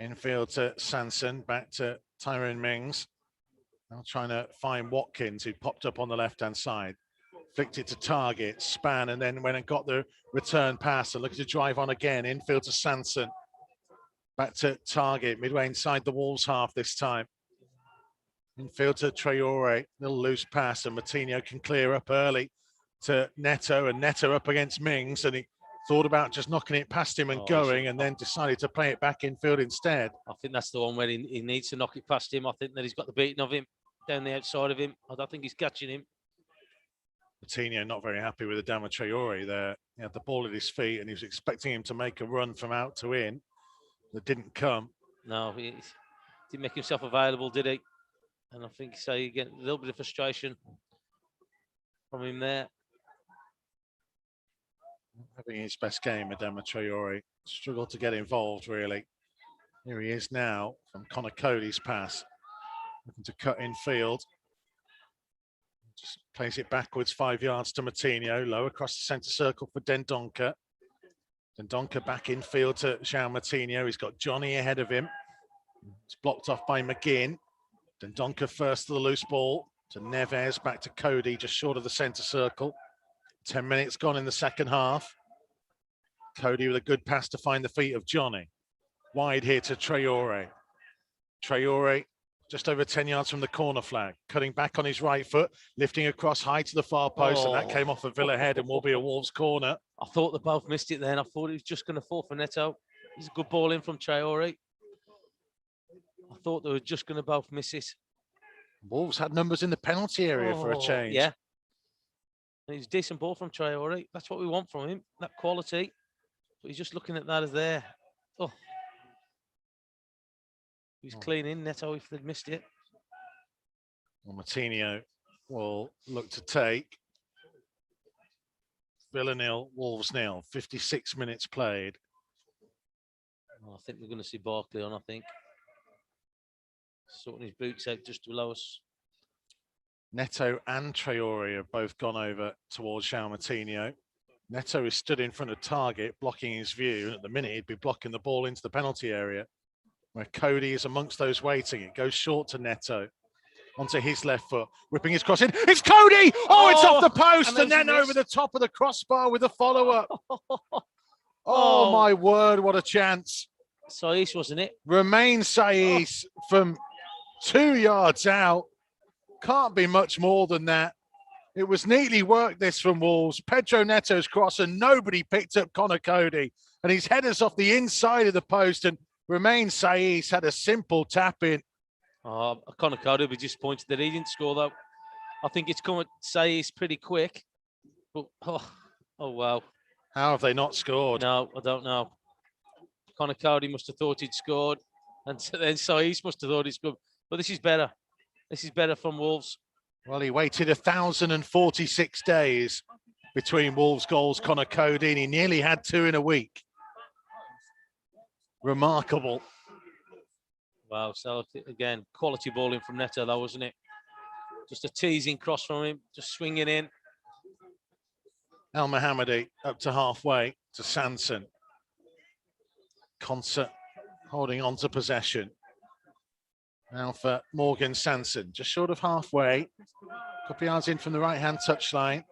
Infield to Sanson, back to Tyrone Mings. Now trying to find Watkins, who popped up on the left-hand side. Flicked it to Target, span, and then went and got the return pass and looking to drive on again. Infield to Sanson. Back to Target, midway inside the Wolves half this time. Infield to Traore, little loose pass, and Matinho can clear up early to Neto, and Neto up against Mings, and he thought about just knocking it past him and going, and then decided to play it back infield instead. I think that's the one where he needs to knock it past him. I think that he's got the beating of him down the outside of him. I don't think he's catching him. Matinho not very happy with Adama Traore there. He had the ball at his feet, and he was expecting him to make a run from out to in. That didn't come. No, he didn't make himself available, did he? And I think so you get a little bit of frustration from him there. Having his best game, Adama Traore. Struggled to get involved, really. Here he is now from Connor Cody's pass. Looking to cut in field. Just plays it backwards 5 yards to Matinho. Low across the centre circle for Dendoncker. Dendoncker back in field to João Matinho. He's got Johnny ahead of him. It's blocked off by McGinn. Dendoncker first to the loose ball. To Neves, back to Cody, just short of the centre circle. 10 minutes gone in the second half. Cody with a good pass to find the feet of Johnny. Wide here to Traore. Traore just over 10 yards from the corner flag, cutting back on his right foot, lifting across high to the far post, and that came off a Villa head and will be a Wolves corner. I thought they both missed it then. I thought it was just going to fall for Neto. It's a good ball in from Traore. I thought they were just going to both miss it. Wolves had numbers in the penalty area for a change. Yeah. And it's a decent ball from Traore. That's what we want from him, that quality. But he's just looking at that as there. Oh. He's clean in, Neto, if they'd missed it. Well, Martinho will look to take. Villa 0, Wolves 0. 56 minutes played. I think we're going to see Barkley on, I think. Sorting his boots out just below us. Neto and Traore have both gone over towards João Martinho. Neto is stood in front of target, blocking his view. And at the minute, he'd be blocking the ball into the penalty area, where Cody is amongst those waiting. It goes short to Neto. Onto his left foot, whipping his cross in. It's Cody! Oh, it's off the post and then over the top of the crossbar with a follow-up. Oh, my word, what a chance. Saiss, wasn't it? Romain Saiss from 2 yards out. Can't be much more than that. It was neatly worked, this from Wolves. Pedro Neto's cross, and nobody picked up Connor Cody. And his header's off the inside of the post, and Romain Saiss had a simple tap in. Connor Cody will be disappointed that he didn't score, though. I think it's come at Saiss pretty quick. But, oh, wow. How have they not scored? No, I don't know. Connor Cody must have thought he'd scored. And then Saiss must have thought he'd scored. But this is better. This is better from Wolves. Well, he waited 1,046 days between Wolves goals, Connor Cody, and he nearly had 2 in a week. Remarkable. Wow, so again, quality ball in from Neto, though, wasn't it? Just a teasing cross from him, just swinging in. El Mohammadi up to halfway to Sanson. Concert holding on to possession. Now for Morgan Sanson, just short of halfway. Couple yards in from the right-hand touchline.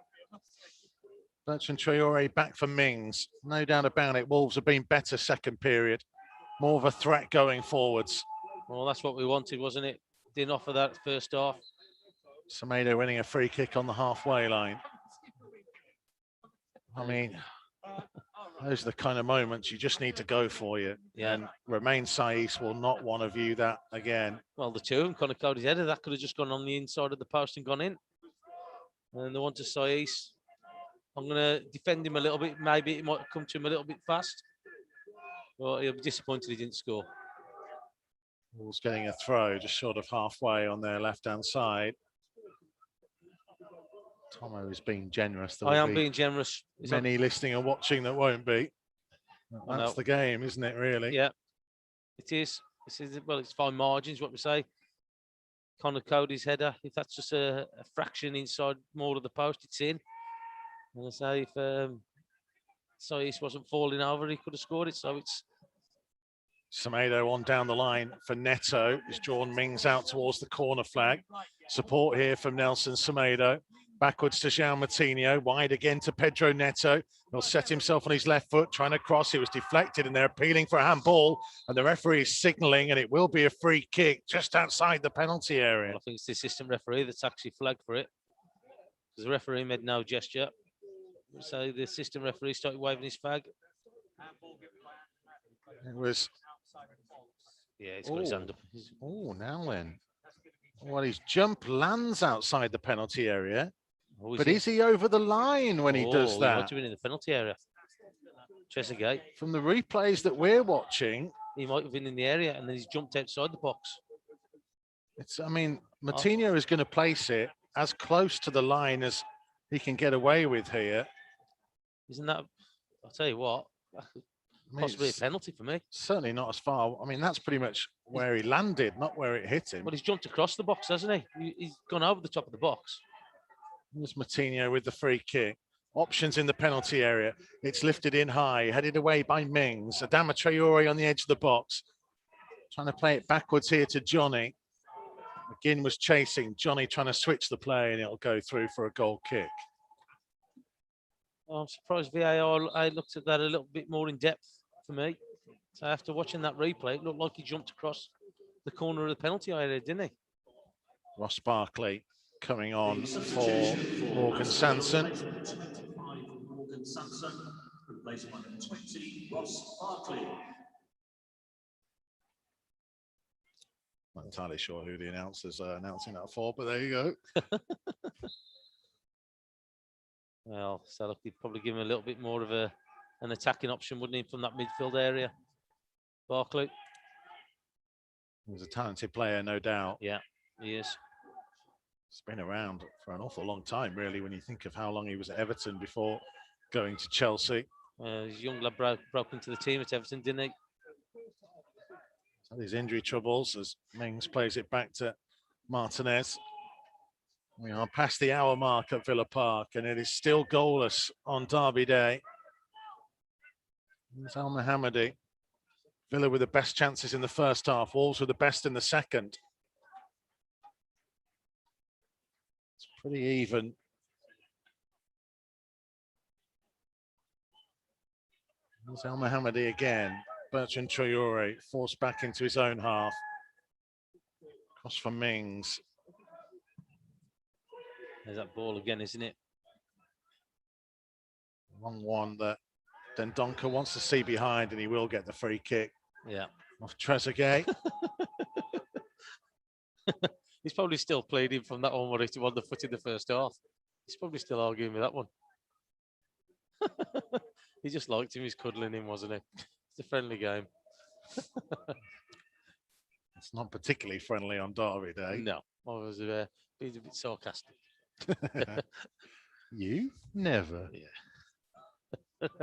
Bertrand Traore back for Mings. No doubt about it, Wolves have been better second period. More of a threat going forwards. Well, that's what we wanted, wasn't it? Didn't offer that first half. Semedo winning a free kick on the halfway line. I mean, those are the kind of moments you just need to go for you. Yeah. And Romain Saiss will not want to view that again. Well, the two of them, Connor Cody's header, that could have just gone on the inside of the post and gone in. And the one to Saiss, I'm going to defend him a little bit. Maybe it might come to him a little bit fast. But he'll be disappointed he didn't score. Wolves getting a throw just short of halfway on their left-hand side. Tomo is being generous. I am being generous. Many listening and watching that won't be. That's the game, isn't it, really? Yeah, it is. Well, it's fine margins, what we say. Connor Cody's header, if that's just a fraction inside more of the post, it's in. And I say, if Saiss wasn't falling over, he could have scored it. So it's Semedo on down the line for Neto. He's drawn Mings out towards the corner flag. Support here from Nelson Semedo. Backwards to João Martinho. Wide again to Pedro Neto. He'll set himself on his left foot, trying to cross. It was deflected, and they're appealing for a handball. And the referee is signalling, and it will be a free kick just outside the penalty area. Well, I think it's the assistant referee that's actually flagged for it, because the referee made no gesture. So the assistant referee started waving his flag. It was. Yeah, he's got his hand up. Oh, now then. Well, his jump lands outside the penalty area. But is he over the line when he does that? He might have been in the penalty area. Trezeguet. From the replays that we're watching, he might have been in the area and then he's jumped outside the box. I mean, Martinho is going to place it as close to the line as he can get away with here. Isn't that? I'll tell you what. Possibly a penalty for me. Certainly not as far. I mean, that's pretty much where he landed, not where it hit him. Well, he's jumped across the box, hasn't he? He's gone over the top of the box. There's Martinho with the free kick. Options in the penalty area. It's lifted in high, headed away by Mings. Adama Traore on the edge of the box. Trying to play it backwards here to Johnny. McGinn was chasing. Johnny trying to switch the play, and it'll go through for a goal kick. I'm surprised VAR. I looked at that a little bit more in depth for me. So after watching that replay, it looked like he jumped across the corner of the penalty area, didn't he? Ross Barkley coming on for Morgan Sanson. Replaced by number 20, Ross Barkley. Not entirely sure who the announcers are announcing that for, but there you go. Well, so look, he'd probably give him a little bit more of an attacking option, wouldn't he, from that midfield area? Barkley. He's a talented player, no doubt. Yeah, he is. He's been around for an awful long time, really, when you think of how long he was at Everton before going to Chelsea. His young lad broke into the team at Everton, didn't he? So these injury troubles as Mings plays it back to Martinez. We are past the hour mark at Villa Park, and it is still goalless on Derby Day. It's Al Mohammadi. Villa with the best chances in the first half. Wolves with the best in the second. It's pretty even. There's Al Mohammadi again. Bertrand Traore forced back into his own half. Cross for Mings. There's that ball again, isn't it? 1-1 that Dendoncker wants to see behind, and he will get the free kick. Yeah. Off Trezeguet. He's probably still pleading from that one where he won the foot in the first half. He's probably still arguing with that one. He just liked him. He's cuddling him, wasn't he? It's a friendly game. It's not particularly friendly on Derby Day. No, I was being a bit sarcastic. You never. Yeah.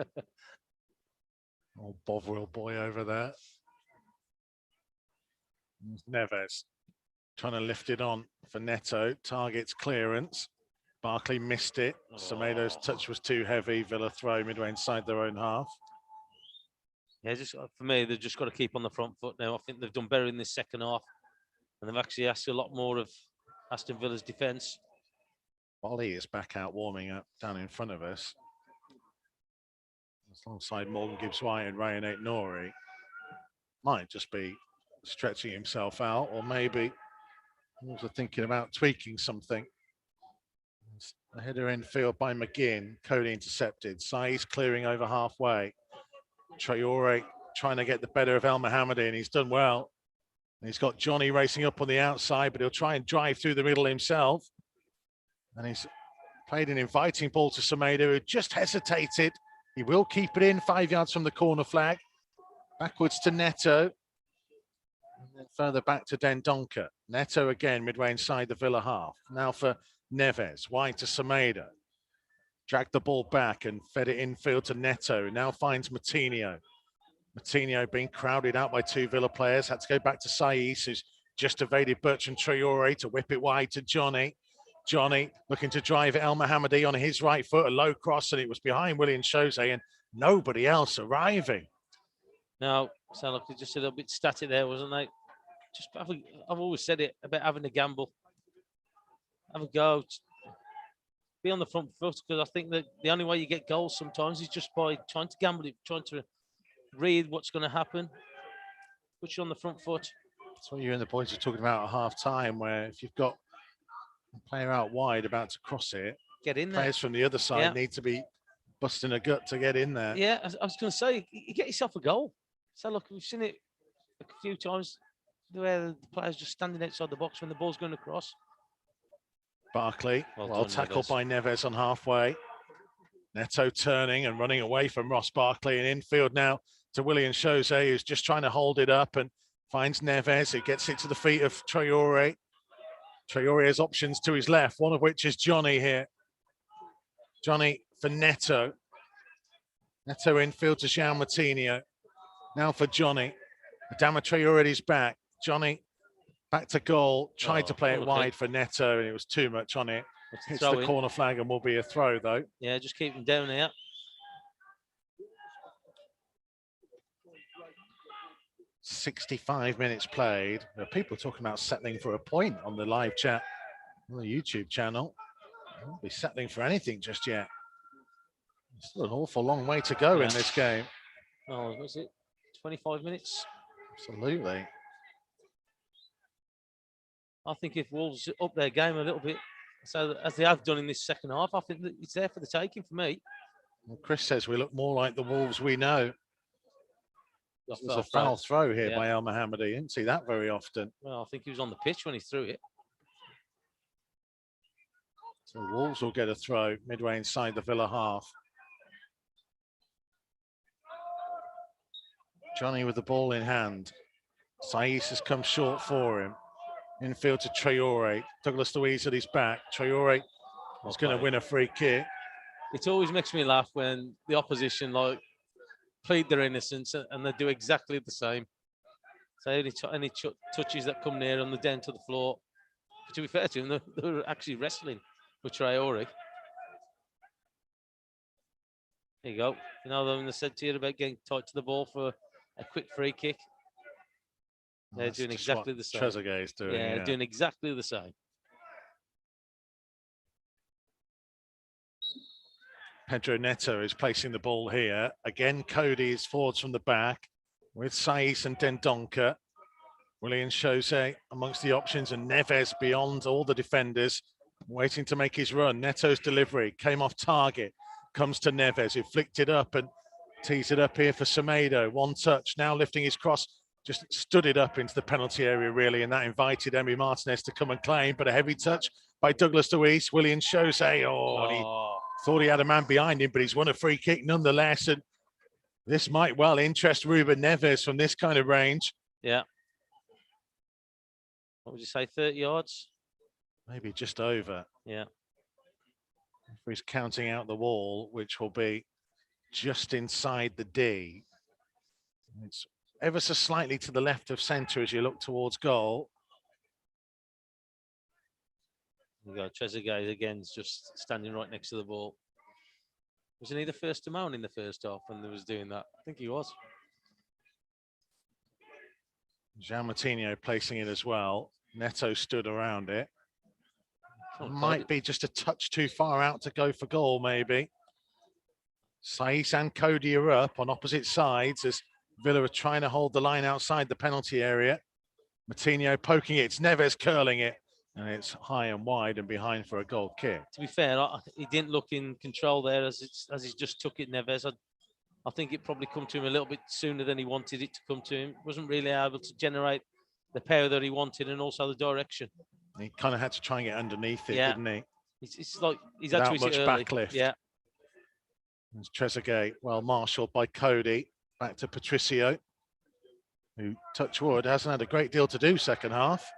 Old Bovril boy over there. Neves trying to lift it on for Neto. Targets clearance. Barkley missed it. Semedo's touch was too heavy. Villa throw midway inside their own half. Yeah, just for me, they've just got to keep on the front foot now. I think they've done better in this second half, and they've actually asked a lot more of Aston Villa's defence. Bolly is back out warming up down in front of us. Alongside Morgan Gibbs-White and Ryan Aït-Nouri. Might just be stretching himself out, or maybe also thinking about tweaking something. A header infield by McGinn. Cody intercepted. Sai's clearing over halfway. Traore trying to get the better of El Mohammadi, and he's done well. And he's got Johnny racing up on the outside, but he'll try and drive through the middle himself. And he's played an inviting ball to Semedo, who just hesitated. He will keep it in 5 yards from the corner flag. Backwards to Neto. And then further back to Dendoncker. Neto again midway inside the Villa half. Now for Neves. Wide to Semedo. Dragged the ball back and fed it infield to Neto. Now finds Moutinho. Moutinho being crowded out by two Villa players. Had to go back to Sai's, who's just evaded Bertrand Traore to whip it wide to Johnny. Johnny looking to drive El Mohammadi on his right foot, a low cross, and it was behind Willian Jose and nobody else arriving. No, sound like just a little bit static there, wasn't they? Just I've always said it about having a gamble. Have a go. Be on the front foot, because I think that the only way you get goals sometimes is just by trying to gamble it, trying to read what's going to happen. Put you on the front foot. That's what you and the boys were talking about at half time, where if you've got a player out wide about to cross it, get in there. Players from the other side need to be busting a gut to get in there. Yeah, I was going to say, you get yourself a goal. So look, we've seen it a few times where the players just standing outside the box when the ball's going across. Barkley, well tackled Neves. by Neves on halfway. Neto turning and running away from Ross Barkley, and infield now to Willian Jose, who's just trying to hold it up and finds Neves, who gets it to the feet of Traore. Traore has options to his left, one of which is Johnny here. Johnny for Neto. Neto infield to João Moutinho. Now for Johnny. Adama Traore at his back. Johnny back to goal. Tried to play it wide for Neto, and it was too much on it. Hits the corner flag and will be a throw, though. Yeah, just keep him down here. "65 minutes played." There are people talking about settling for a point on the live chat on the YouTube channel. They won't be settling for anything just yet. Still an awful long way to go in this game. Oh, was it 25 minutes? Absolutely. I think if Wolves up their game a little bit, so as they have done in this second half, I think that it's there for the taking for me. Well, Chris says we look more like the Wolves we know. There's a foul throw here by El Mohammadi. You didn't see that very often. Well, I think he was on the pitch when he threw it. So Wolves will get a throw midway inside the Villa half. Johnny with the ball in hand. Saiss has come short for him. Infield to Traore. Douglas Luiz at his back. Traore is going to win a free kick. It always makes me laugh when the opposition plead their innocence and they do exactly the same. So any touches that come near them, they're down to the floor. But to be fair to them, they're actually wrestling with Traore. There you go. You know, when they said to you about getting tight to the ball for a quick free kick. They're doing exactly the same. Trezeguet is doing. Yeah, doing exactly the same. Pedro Neto is placing the ball here. Again, Cody is forwards from the back with Saiss and Dendoncker. Willian Jose amongst the options and Neves beyond all the defenders, waiting to make his run. Neto's delivery came off target, comes to Neves, who flicked it up and tees it up here for Semedo. One touch, now lifting his cross, just stood it up into the penalty area, really, and that invited Emi Martinez to come and claim, but a heavy touch by Douglas Luiz. Willian Jose, and he thought he had a man behind him, but he's won a free kick nonetheless, and this might well interest Ruben Neves from this kind of range. Yeah. What would you say, 30 yards? Maybe just over. Yeah. If he's counting out the wall, which will be just inside the D. It's ever so slightly to the left of centre as you look towards goal. You go, Trezeguet again, just standing right next to the ball. Wasn't he the first to mount in the first half when they was doing that? I think he was. Jean Martino placing it as well. Neto stood around it. Might be just a touch too far out to go for goal, maybe. Saiss and Cody are up on opposite sides as Villa are trying to hold the line outside the penalty area. Martino poking it. It's Neves curling it. And it's high and wide and behind for a goal kick. To be fair, he didn't look in control there as he just took it, Neves. I think it probably come to him a little bit sooner than he wanted it to come to him. Wasn't really able to generate the power that he wanted and also the direction. He kind of had to try and get underneath it, didn't he? It's like he's without had to much backlift. Yeah. It's Trezeguet, well marshalled by Cody. Back to Patricio, who, touch wood, hasn't had a great deal to do second half.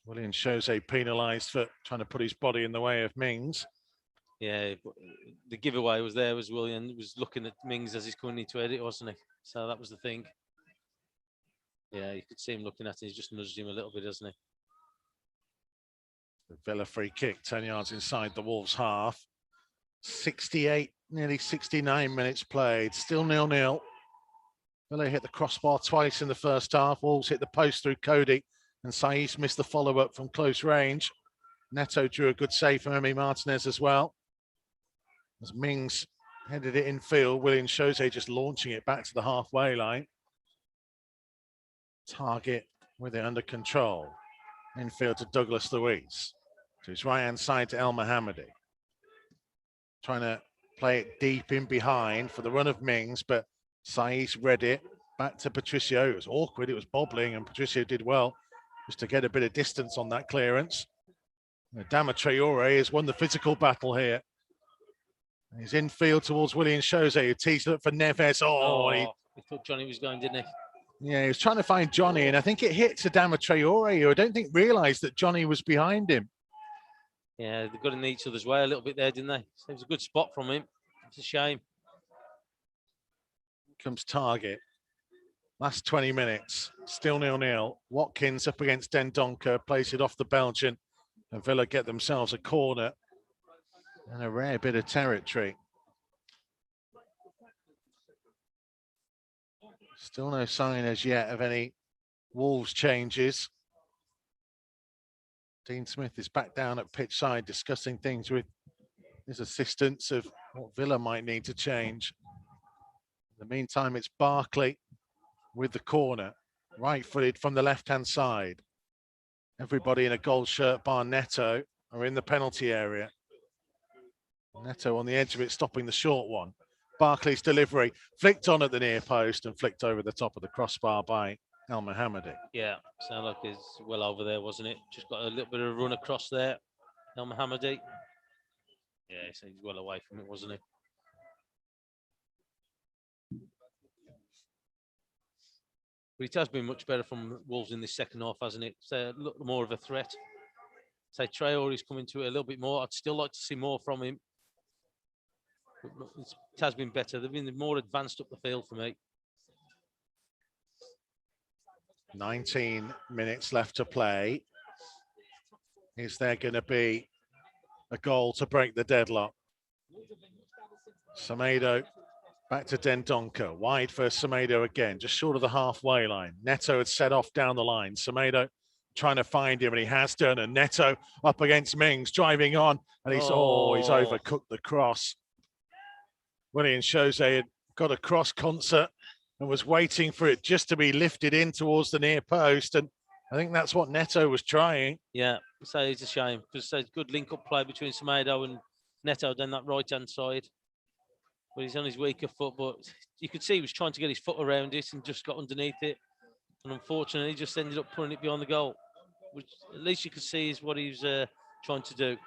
Willian Jose penalised for trying to put his body in the way of Mings. Yeah, the giveaway was there. Was Willian was looking at Mings as he's coming into it, wasn't he? So that was the thing. Yeah, you could see him looking at it. He's just nudged him a little bit, hasn't he? The Villa free kick, 10 yards inside the Wolves half. 68, nearly 69 minutes played. Still 0-0. Villa hit the crossbar twice in the first half. Wolves hit the post through Cody. And Saiss missed the follow-up from close range. Neto drew a good save from Emi Martinez as well. As Mings headed it infield, Willian Jose just launching it back to the halfway line. Target with it under control. Infield to Douglas Luiz. To his right-hand side to El Mohammadi. Trying to play it deep in behind for the run of Mings, but Saiss read it. Back to Patricio. It was awkward, it was bobbling, and Patricio did well just to get a bit of distance on that clearance. Adama Traore has won the physical battle here. He's infield towards Willian Jose, who teased it up for Neves. He thought Johnny was going, didn't he? Yeah, he was trying to find Johnny, and I think it hits Adama Traore, who I don't think realised that Johnny was behind him. Yeah, they got in each other's way a little bit there, didn't they? So it was a good spot from him. It's a shame. Comes Target. Last 20 minutes, still 0-0. Watkins up against Dendoncker, plays it off the Belgian, and Villa get themselves a corner and a rare bit of territory. Still no sign as yet of any Wolves changes. Dean Smith is back down at pitch side discussing things with his assistants of what Villa might need to change. In the meantime, it's Barkley with the corner, right-footed from the left-hand side. Everybody in a gold shirt bar Neto are in the penalty area. Neto on the edge of it, stopping the short one. Barkley's delivery, flicked on at the near post and flicked over the top of the crossbar by El Mohammadi. Yeah, sounded like it's well over there, wasn't it? Just got a little bit of a run across there. El Mohammadi. Yeah, so he's well away from it, wasn't he? But it has been much better from Wolves in this second half, hasn't it? So a little more of a threat. Say Traore's coming to it a little bit more. I'd still like to see more from him. But it has been better. They've been more advanced up the field for me. 19 minutes left to play. Is there going to be a goal to break the deadlock? Semedo back to Dendoncker. Wide for Semedo again, just short of the halfway line. Neto had set off down the line. Semedo trying to find him, and he has done. And Neto up against Mings, driving on. And he's overcooked the cross. Willian Jose had got a cross concert and was waiting for it just to be lifted in towards the near post. And I think that's what Neto was trying. Yeah, so it's a shame because it's a good link-up play between Semedo and Neto down that right-hand side. But he's on his weaker foot, but you could see he was trying to get his foot around it and just got underneath it. And unfortunately, he just ended up putting it beyond the goal, which at least you could see is what he was trying to do.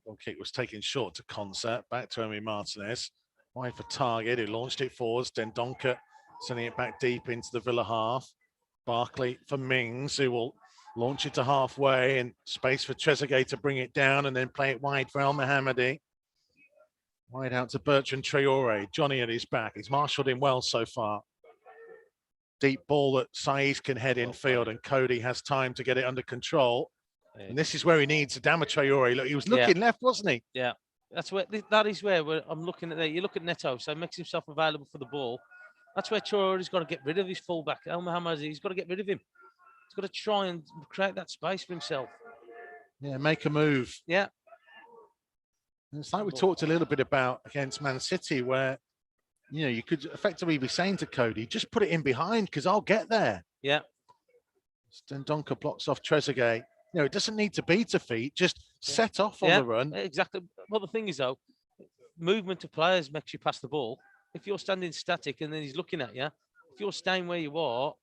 Goal kick was taken short to Concert, back to Emi Martinez. Wide for Target, who launched it forwards. Dendoncker sending it back deep into the Villa half. Barkley for Mings, who will launch it to halfway, and space for Trezeguet to bring it down and then play it wide for El Mohammadi. Wide out to Bertrand Traore. Johnny at his back. He's marshalled him well so far. Deep ball that Saïd can head in field, and Cody has time to get it under control. Yeah. And this is where he needs Adama Traore. Look, he was looking left, wasn't he? Yeah, that is where I'm looking at there. You look at Neto, so he makes himself available for the ball. That's where Traore's got to get rid of his fullback. El Mohammadi, he's got to get rid of him. He's got to try and create that space for himself. Yeah, make a move. Yeah. And it's like we talked a little bit about against Man City, where, you know, you could effectively be saying to Cody, just put it in behind because I'll get there. Yeah. Dendoncker blocks off Trezeguet. You know, it doesn't need to be to feet, just set off on the run. Exactly. Well, the thing is, though, movement of players makes you pass the ball. If you're standing static and then he's looking at you, if you're staying where you are,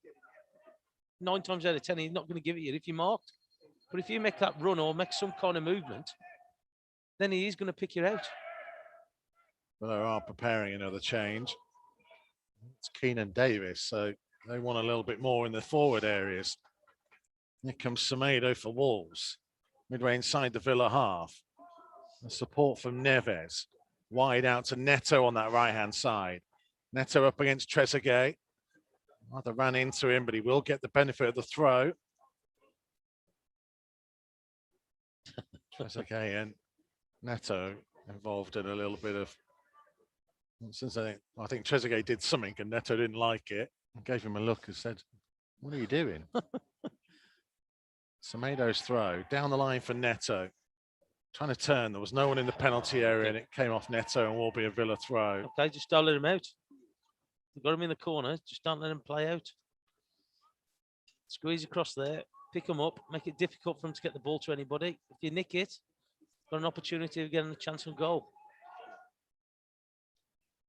9 times out of 10, he's not going to give it you if you're marked. But if you make that run or make some kind of movement, then he is going to pick you out. Well, they are preparing another change. It's Keenan Davis, so they want a little bit more in the forward areas. Here comes Semedo for Wolves. Midway inside the Villa half. The support from Neves. Wide out to Neto on that right-hand side. Neto up against Trezeguet. Rather ran into him, but he will get the benefit of the throw. Trezeguet and Neto involved in a little bit of... Since I think Trezeguet did something and Neto didn't like it. I gave him a look and said, "What are you doing?" Semedo's throw down the line for Neto. Trying to turn. There was no one in the penalty area and it came off Neto and will be a Villa throw. Okay, just don't let him out. You've got him in the corner. Just don't let him play out. Squeeze across there. Pick him up. Make it difficult for him to get the ball to anybody. If you nick it, got an opportunity of getting a chance on goal.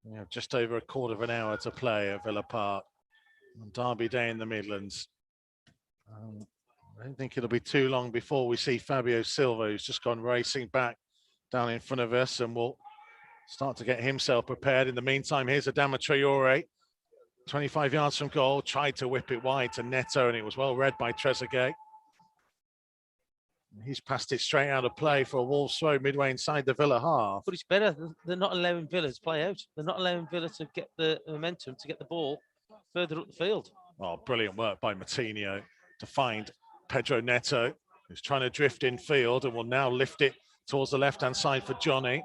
We have just over a quarter of an hour to play at Villa Park on Derby Day in the Midlands. I don't think it'll be too long before we see Fabio Silva, who's just gone racing back down in front of us, and will start to get himself prepared. In the meantime, here's Adama Traore, 25 yards from goal, tried to whip it wide to Neto, and it was well read by Trezeguet. He's passed it straight out of play for a Wolves throw midway inside the Villa half. But it's better. They're not allowing Villa to play out. They're not allowing Villa to get the momentum, to get the ball further up the field. Oh, brilliant work by Moutinho to find Pedro Neto, who's trying to drift in field and will now lift it towards the left-hand side for Johnny.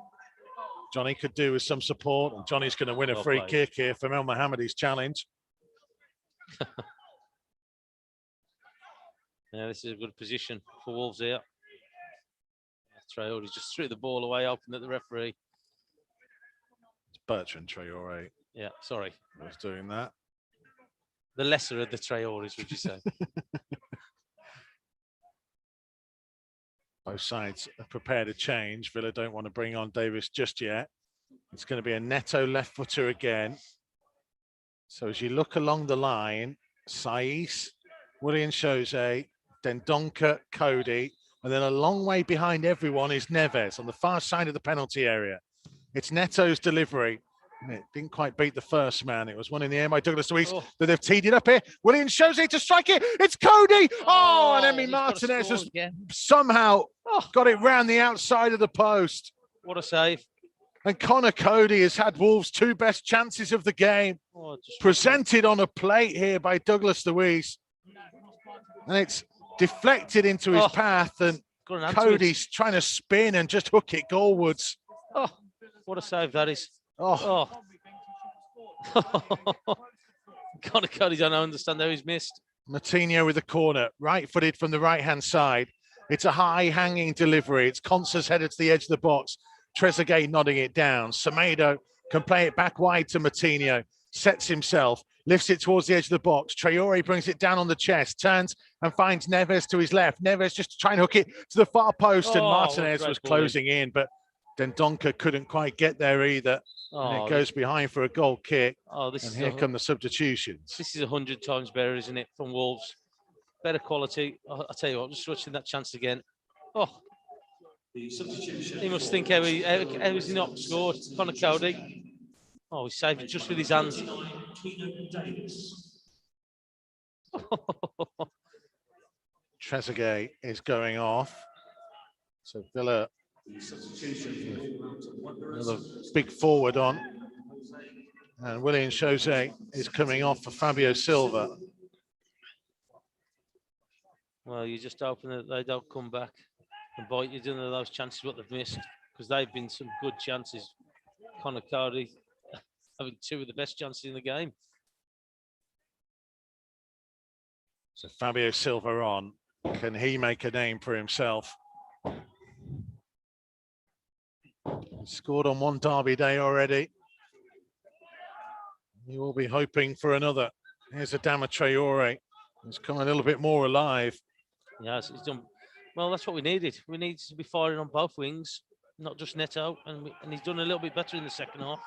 Johnny could do with some support, and Johnny's going to win a free kick here from El Mohammadi's challenge. Yeah, this is a good position for Wolves here. Traore just threw the ball away, open at the referee. Bertrand Traore. Yeah, sorry. Was doing that. The lesser of the Traores, would you say? Both sides are prepared to change. Villa don't want to bring on Davis just yet. It's going to be a Neto left footer again. So as you look along the line, Saiz, Willian Jose, Dendoncker, Cody, and then a long way behind everyone is Neves on the far side of the penalty area. It's Neto's delivery. And it didn't quite beat the first man. It was one in the air by Douglas Luiz. But they've teed it up here. Willian Jose to strike it. It's Cody. Oh, and Emi Martinez has somehow got it round the outside of the post. What a save. And Connor Cody has had Wolves' two best chances of the game. Presented on a plate here by Douglas Luiz. And it's deflected into his path. And Cody's trying to spin and just hook it goalwards. Oh, what a save that is. Oh. Connor Cody, don't understand how he's missed. Martinho with the corner, right-footed from the right-hand side. It's a high-hanging delivery. It's Consa's headed to the edge of the box. Trezeguet nodding it down. Semedo can play it back wide to Martinho. Sets himself, lifts it towards the edge of the box. Traore brings it down on the chest, turns and finds Neves to his left. Neves just to try and hook it to the far post, and Martinez was closing in, but Dendoncker couldn't quite get there either. And it goes behind for a goal kick. And here come the substitutions. This is 100 times better, isn't it, from Wolves? Better quality. I'll tell you what, I'm just watching that chance again. He must think how is he not scored? Connor Cody. Oh, he saved it just with his hands. Trezeguet is going off. So Villa, another big forward on. And Willian Jose is coming off for Fabio Silva. Well, you just hope that they don't come back and bite you down to those chances what they've missed, because they've been some good chances. Connor Cody having two of the best chances in the game. So Fabio Silva on. Can he make a name for himself? He scored on one derby day already. He will be hoping for another. Here's Adama Traore. He's come a little bit more alive. Yes, he's done. Well, that's what we needed. We needed to be firing on both wings, not just Neto. And he's done a little bit better in the second half.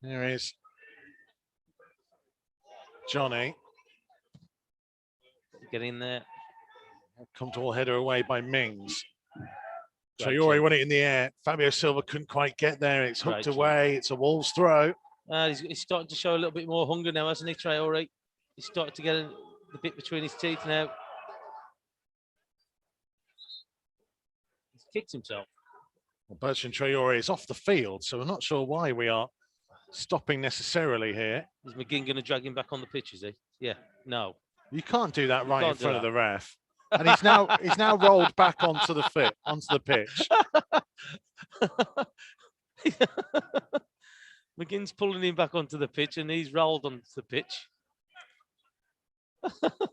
There is Johnny. Get in there. Comfortable header away by Mings. Traore won it in the air. Fabio Silva couldn't quite get there. It's hooked away. It's a Wolves throw. He's starting to show a little bit more hunger now, hasn't he, Traore? He's starting to get a bit between his teeth now. He's kicked himself. Well, Bertrand Traore is off the field, so we're not sure why we are stopping necessarily here. Is McGinn going to drag him back on the pitch, is he? Yeah, no. You can't do that right in front of the ref. And he's now rolled back onto the pitch. McGinn's pulling him back onto the pitch, and he's rolled onto the pitch.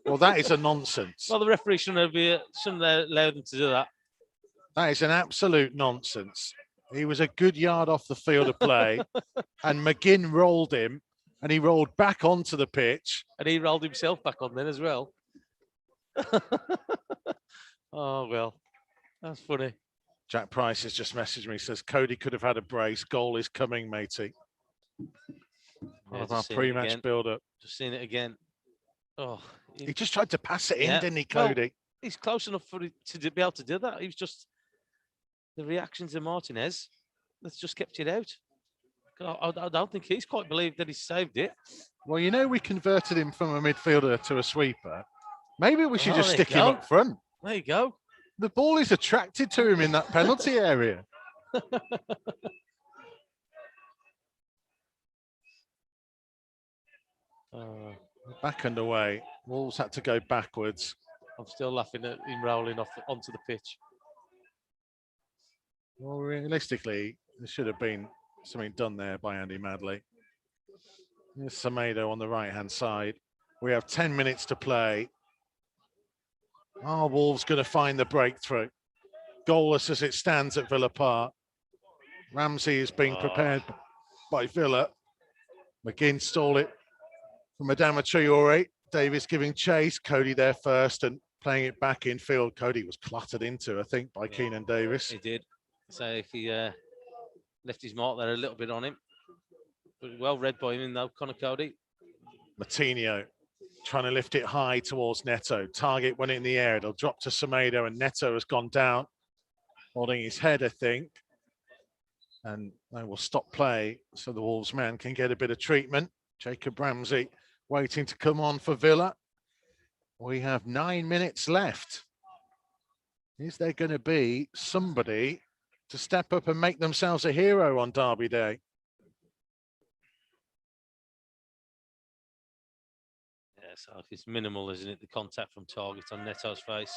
Well, that is a nonsense. Well, the referee shouldn't allow them to do that. That is an absolute nonsense. He was a good yard off the field of play, and McGinn rolled him, and he rolled back onto the pitch. And he rolled himself back on then as well. Oh, well, that's funny. Jack Price has just messaged me, says Cody could have had a brace. Goal is coming, matey. Part of our pre-match build-up. Just seeing it again. Oh, he just tried to pass it in, didn't he, Cody? Well, he's close enough for it to be able to do that. He was just the reactions of Martinez that's just kept it out. I don't think he's quite believed that he saved it. Well, you know, we converted him from a midfielder to a sweeper. Maybe we should just stick him up front. There you go. The ball is attracted to him in that penalty area. Back and away. Wolves had to go backwards. I'm still laughing at him rolling off onto the pitch. Well, realistically, there should have been something done there by Andy Madley. Here's Semedo on the right-hand side. We have 10 minutes to play. Are Wolves going to find the breakthrough? goalless as it stands at Villa Park. Ramsey is being prepared by Villa. McGinn stole it from Adama Traore. Davis giving chase. Cody there first and playing it back in field. Cody was cluttered into, I think, by Keenan Davis. He did. So if he left his mark there a little bit on him. But well read by him, though, Connor Cody. Martinho trying to lift it high towards Neto. Target went in the air. It'll drop to Semedo, and Neto has gone down, holding his head, I think. And they will stop play so the Wolves man can get a bit of treatment. Jacob Ramsey waiting to come on for Villa. We have 9 minutes left. Is there going to be somebody to step up and make themselves a hero on Derby Day? Yeah, so it's minimal, isn't it? The contact from target on Neto's face.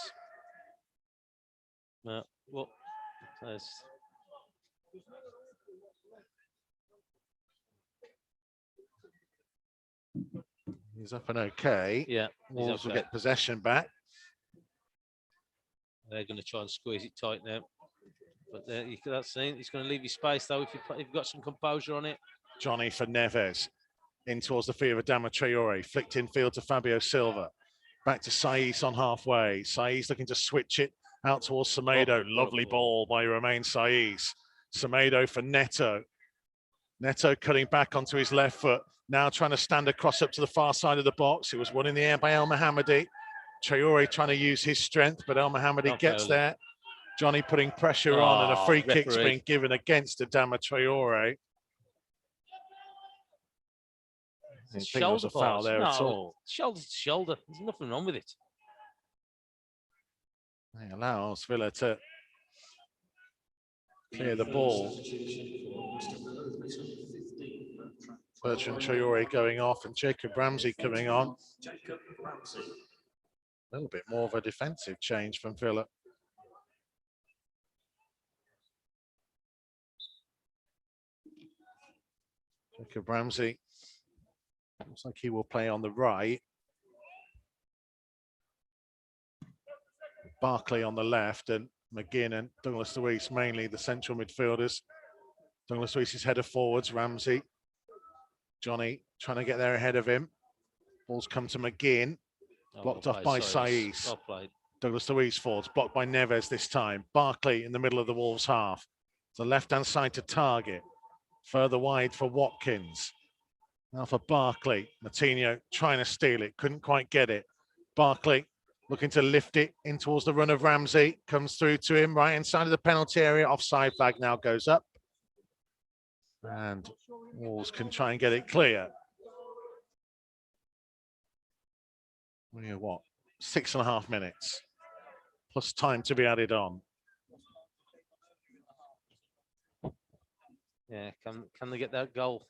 Well, he's up and okay. Yeah, Wolves will get possession back. They're going to try and squeeze it tight now. But you can see he's going to leave you space, though, if you've got some composure on it. Johnny for Neves. In towards the field of Adama Traore. Flicked infield to Fabio Silva. Back to Saiz on halfway. Saiz looking to switch it out towards Semedo. Lovely ball by Romain Saiz. Semedo for Neto. Neto cutting back onto his left foot. Now trying to stand across up to the far side of the box. It was won in the air by El Mohammadi. Traore trying to use his strength, but El Mohammadi gets there. Johnny putting pressure on, and a free kick's being given against Adama Traore. I didn't think there was a foul there at all. Shoulder to shoulder. There's nothing wrong with it. It allows Villa to clear the ball. Bertrand Traore going off and Jacob Ramsey coming on. A little bit more of a defensive change from Villa. Jacob Ramsey looks like he will play on the right. Barkley on the left and McGinn and Douglas Luiz mainly the central midfielders. Douglas Luiz's header forwards, Ramsey. Johnny trying to get there ahead of him. Ball's come to McGinn. Blocked off by Saiz. Well played. Douglas Luiz forwards, blocked by Neves this time. Barkley in the middle of the Wolves half. The left-hand side to target. Further wide for Watkins. Now for Barkley. Martinho trying to steal it. Couldn't quite get it. Barkley looking to lift it in towards the run of Ramsey. Comes through to him right inside of the penalty area. Offside flag now goes up. And Wolves can try and get it clear. We're what? 6.5 minutes. Plus time to be added on. Yeah, can they get that goal?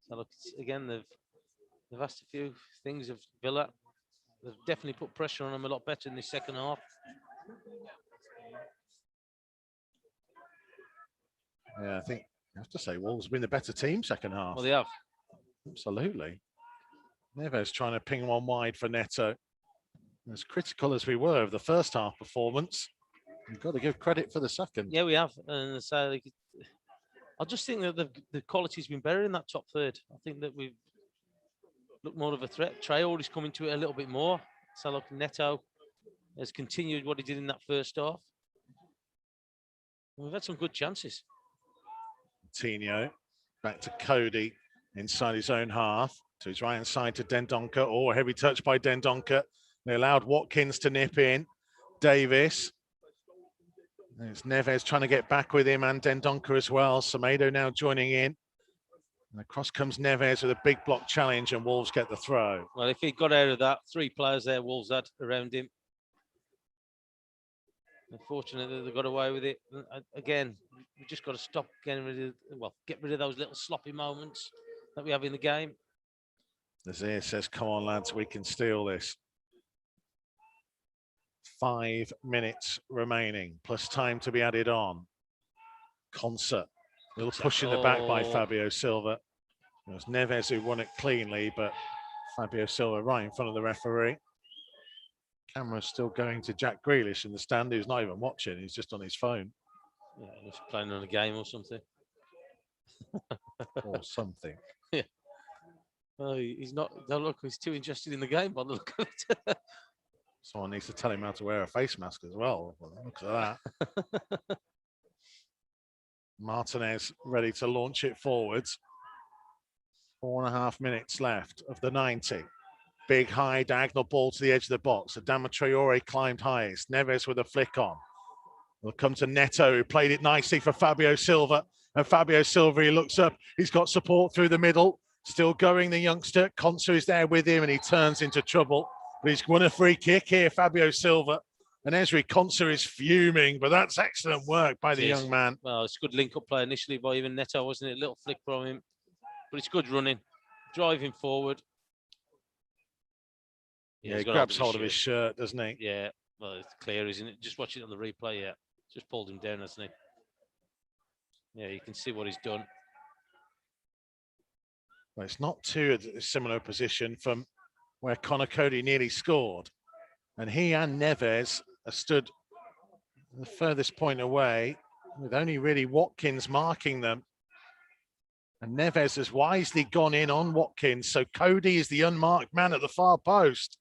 So look, again, they've asked a few things of Villa. They've definitely put pressure on them a lot better in the second half. Yeah, I think you have to say Wolves have been the better team second half. Well, they have. Absolutely. Neves trying to ping one wide for Neto. As critical as we were of the first half performance, we've got to give credit for the second. Yeah, we have. And so I just think that the quality's been better in that top third. I think that we've looked more of a threat. Traore's coming to it a little bit more. So look, Neto has continued what he did in that first half. We've had some good chances. Coutinho back to Cody inside his own half to his right hand side to Dendoncker. Oh, a heavy touch by Dendoncker. They allowed Watkins to nip in. Davis. There's Neves trying to get back with him and Dendoncker as well. Semedo now joining in. And across comes Neves with a big block challenge and Wolves get the throw. Well, if he got out of that, 3 players there Wolves had around him. Unfortunately, they got away with it. Again, we just got to stop getting rid of, get rid of those little sloppy moments that we have in the game. Nazir says, come on, lads, we can steal this. 5 minutes remaining, plus time to be added on. Concert. A little push in the back by Fabio Silva. It was Neves who won it cleanly, but Fabio Silva right in front of the referee. Camera's still going to Jack Grealish in the stand, who's not even watching. He's just on his phone. Yeah, he's playing on a game or something. Or something. Yeah. Oh, he's not. Don't look, he's too interested in the game by the look of it. Someone needs to tell him how to wear a face mask as well. Look at that. Martinez ready to launch it forwards. 4.5 minutes left of the 90. Big high diagonal ball to the edge of the box. Adama Traore climbed highest. Neves with a flick on. Will come to Neto, who played it nicely for Fabio Silva. And Fabio Silva, he looks up. He's got support through the middle. Still going, the youngster. Konsa is there with him, and he turns into trouble. But he's won a free kick here, Fabio Silva. And Ezri Konsa is fuming, but that's excellent work by the young man. Well, it's good link-up play initially by even Neto, wasn't it? A little flick from him. But it's good running. Driving forward. Yeah, he grabs hold of his shirt, doesn't he? Yeah, well, it's clear, isn't it? Just watch it on the replay, yeah. Just pulled him down, hasn't he? Yeah, you can see what he's done. Well, it's not too a similar position from where Conor Cody nearly scored. And he and Neves are stood the furthest point away, with only really Watkins marking them. And Neves has wisely gone in on Watkins, so Cody is the unmarked man at the far post.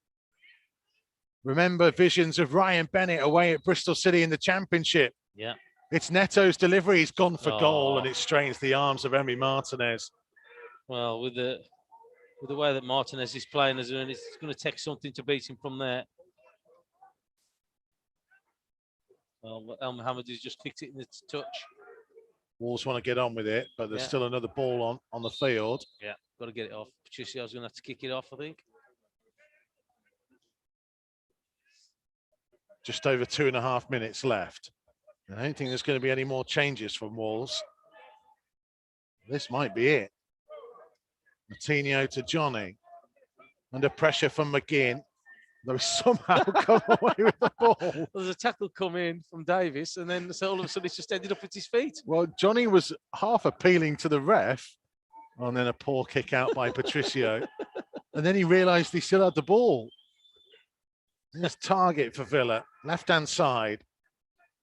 Remember visions of Ryan Bennett away at Bristol City in the Championship. Yeah. It's Neto's delivery. He's gone for goal, and it strains the arms of Emi Martinez. Well, with the way that Martinez is playing, it's going to take something to beat him from there. Well, El Mohamed has just kicked it in the touch. Wolves want to get on with it, but there's still another ball on the field. Yeah, got to get it off. Patricio's going to have to kick it off, I think. Just over 2.5 minutes left. I don't think there's going to be any more changes from Wolves. This might be it. Moutinho to Johnny. Under pressure from McGinn. They somehow come away with the ball. There's a tackle come in from Davis, and then all of a sudden it's just ended up at his feet. Well, Johnny was half appealing to the ref, and then a poor kick out by Patricio. And then he realised he still had the ball. There's Target for Villa, left-hand side.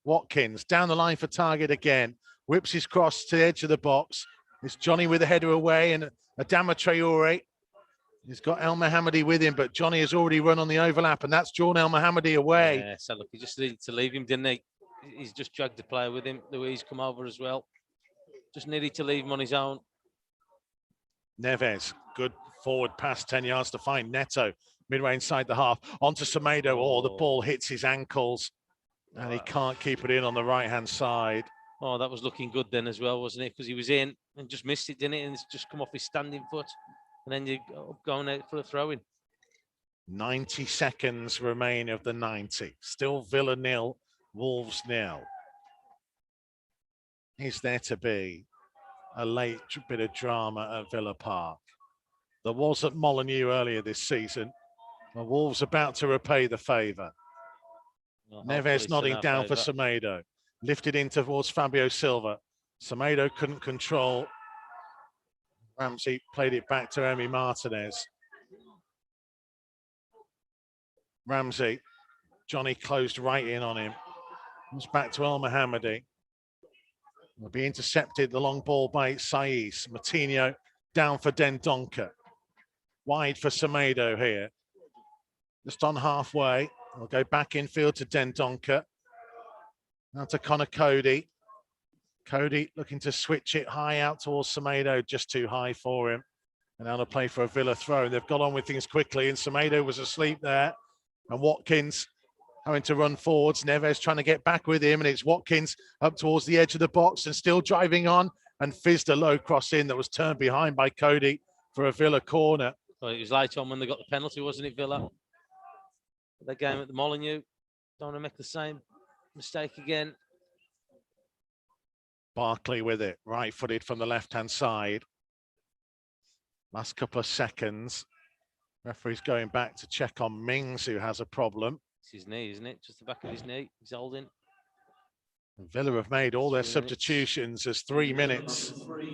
Watkins down the line for Target again. Whips his cross to the edge of the box. It's Johnny with a header away, and Adama Traore. He's got El Mohamedi with him, but Johnny has already run on the overlap, and that's drawn El Mohamedi away. Yeah, so look, he just needed to leave him, didn't he? He's just dragged the player with him. Louise come over as well. Just needed to leave him on his own. Neves, good forward pass, 10 yards to find Neto. Midway inside the half, onto Semedo. Oh, the ball hits his ankles, and he can't keep it in on the right-hand side. Oh, that was looking good then as well, wasn't it? Because he was in and just missed it, didn't it? And it's just come off his standing foot. And then you're going out for a throw-in. 90 seconds remain of the 90. Still Villa 0, Wolves 0. Is there to be a late bit of drama at Villa Park? There was at Molineux earlier this season. The Wolves about to repay the favour. Well, Neves nodding down for Semedo. Lifted in towards Fabio Silva. Semedo couldn't control. Ramsey played it back to Emi Martinez. Ramsey. Johnny closed right in on him. Comes back to El Mohamedi. Will be intercepted, the long ball by Saiz. Moutinho down for Dendoncker. Wide for Semedo here. Just on halfway. We'll go back infield to Dendoncker. Now to Conor Cody. Cody looking to switch it high out towards Semedo, just too high for him. And now to play for a Villa throw. They've got on with things quickly, and Semedo was asleep there. And Watkins having to run forwards. Neves trying to get back with him, and it's Watkins up towards the edge of the box and still driving on, and fizzed a low cross in that was turned behind by Cody for a Villa corner. Well, it was late on when they got the penalty, wasn't it, Villa? That game at the Molineux. Don't want to make the same mistake again. Barkley with it, right-footed from the left-hand side. Last couple of seconds. Referee's going back to check on Mings, who has a problem. It's his knee, isn't it? Just the back of his knee. He's holding. And Villa have made all their substitutions as 3 minutes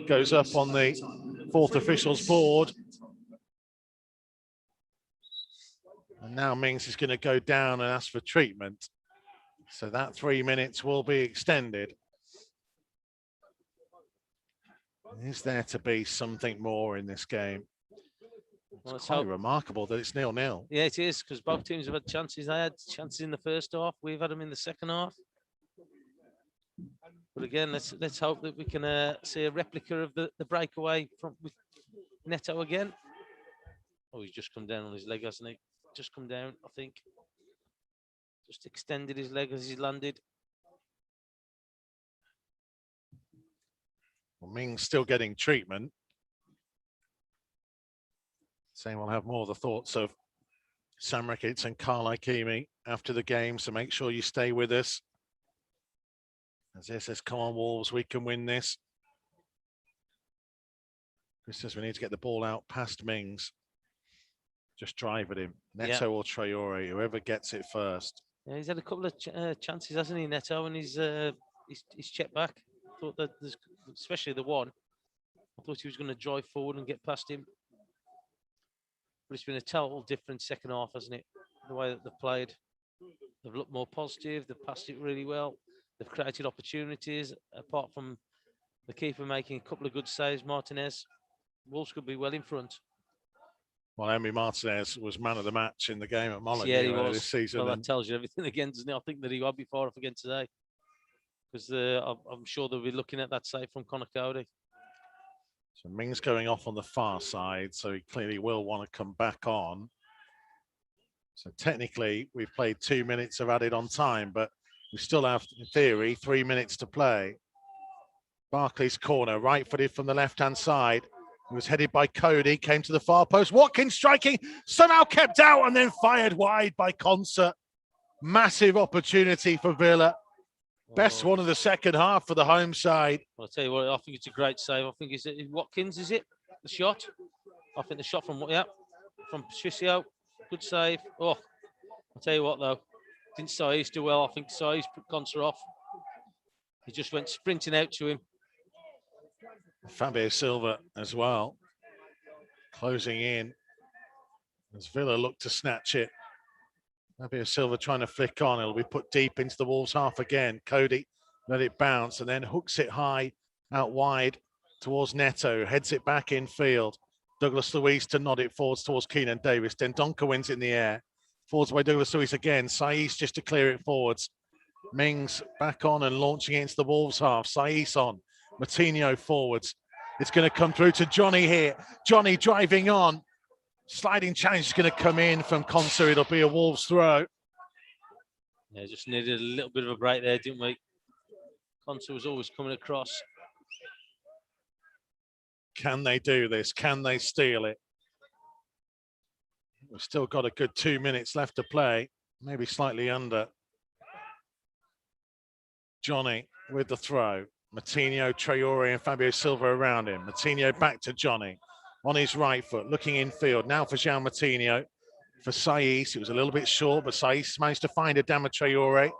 goes up on the fourth official's board. And now Mings is going to go down and ask for treatment. So that 3 minutes will be extended. Is there to be something more in this game? Well, it's quite remarkable that it's 0-0. Yeah, it is, because both teams have had chances. They had chances in the first half. We've had them in the second half. But again, let's hope that we can see a replica of the breakaway with Neto again. Oh, he's just come down on his leg, hasn't he? Just come down, I think. Just extended his leg as he landed. Well, Mings still getting treatment. Same will have more of the thoughts of Sam Ricketts and Carl Ikeme after the game, so make sure you stay with us. As this says, come on, Wolves, we can win this. Chris says we need to get the ball out past Mings. Just drive at him. Neto or Traore, whoever gets it first. Yeah, he's had a couple of chances, hasn't he, Neto, and he's checked back. I thought that, especially the one, I thought he was going to drive forward and get past him. But it's been a total different second half, hasn't it? The way that they've played. They've looked more positive. They've passed it really well. They've created opportunities, apart from the keeper making a couple of good saves, Martinez. Wolves could be well in front. Well, Emi Martinez was man of the match in the game at Molyneux he was. this season. Well, that tells you everything again, doesn't it? I think that he won't be far off again today. Because I'm sure they'll be looking at that save from Conor Cody. So Mings going off on the far side, so he clearly will want to come back on. So technically, we've played 2 minutes of added on time, but we still have, in theory, 3 minutes to play. Barkley's corner, right-footed from the left-hand side. It was headed by Cody, came to the far post. Watkins striking, somehow kept out and then fired wide by Concert. Massive opportunity for Villa. Best one of the second half for the home side. Well, I'll tell you what, I think it's a great save. I think it's Watkins, is it? The shot? I think the shot from Patricio. Good save. Oh, I'll tell you what, though. Didn't Saiz do well? I think Saiz put Concert off. He just went sprinting out to him. Fabio Silva as well, closing in as Villa look to snatch it. Fabio Silva trying to flick on. It'll be put deep into the Wolves half again. Cody let it bounce and then hooks it high out wide towards Neto, heads it back in field. Douglas Luiz to nod it forwards towards Keenan Davis. Dendoncker wins in the air. Forwards by Douglas Luiz again. Saiz just to clear it forwards. Mings back on and launching it into the Wolves half. Saiz on. Moutinho forwards. It's going to come through to Johnny here. Johnny driving on. Sliding challenge is going to come in from Concert. It'll be a Wolves throw. Yeah, just needed a little bit of a break there, didn't we? Concert was always coming across. Can they do this? Can they steal it? We've still got a good 2 minutes left to play. Maybe slightly under. Johnny with the throw. Moutinho, Traore and Fabio Silva around him. Moutinho back to Johnny on his right foot, looking infield. Now for João Moutinho. For Saiz, it was a little bit short, but Saiz managed to find Adama Traore.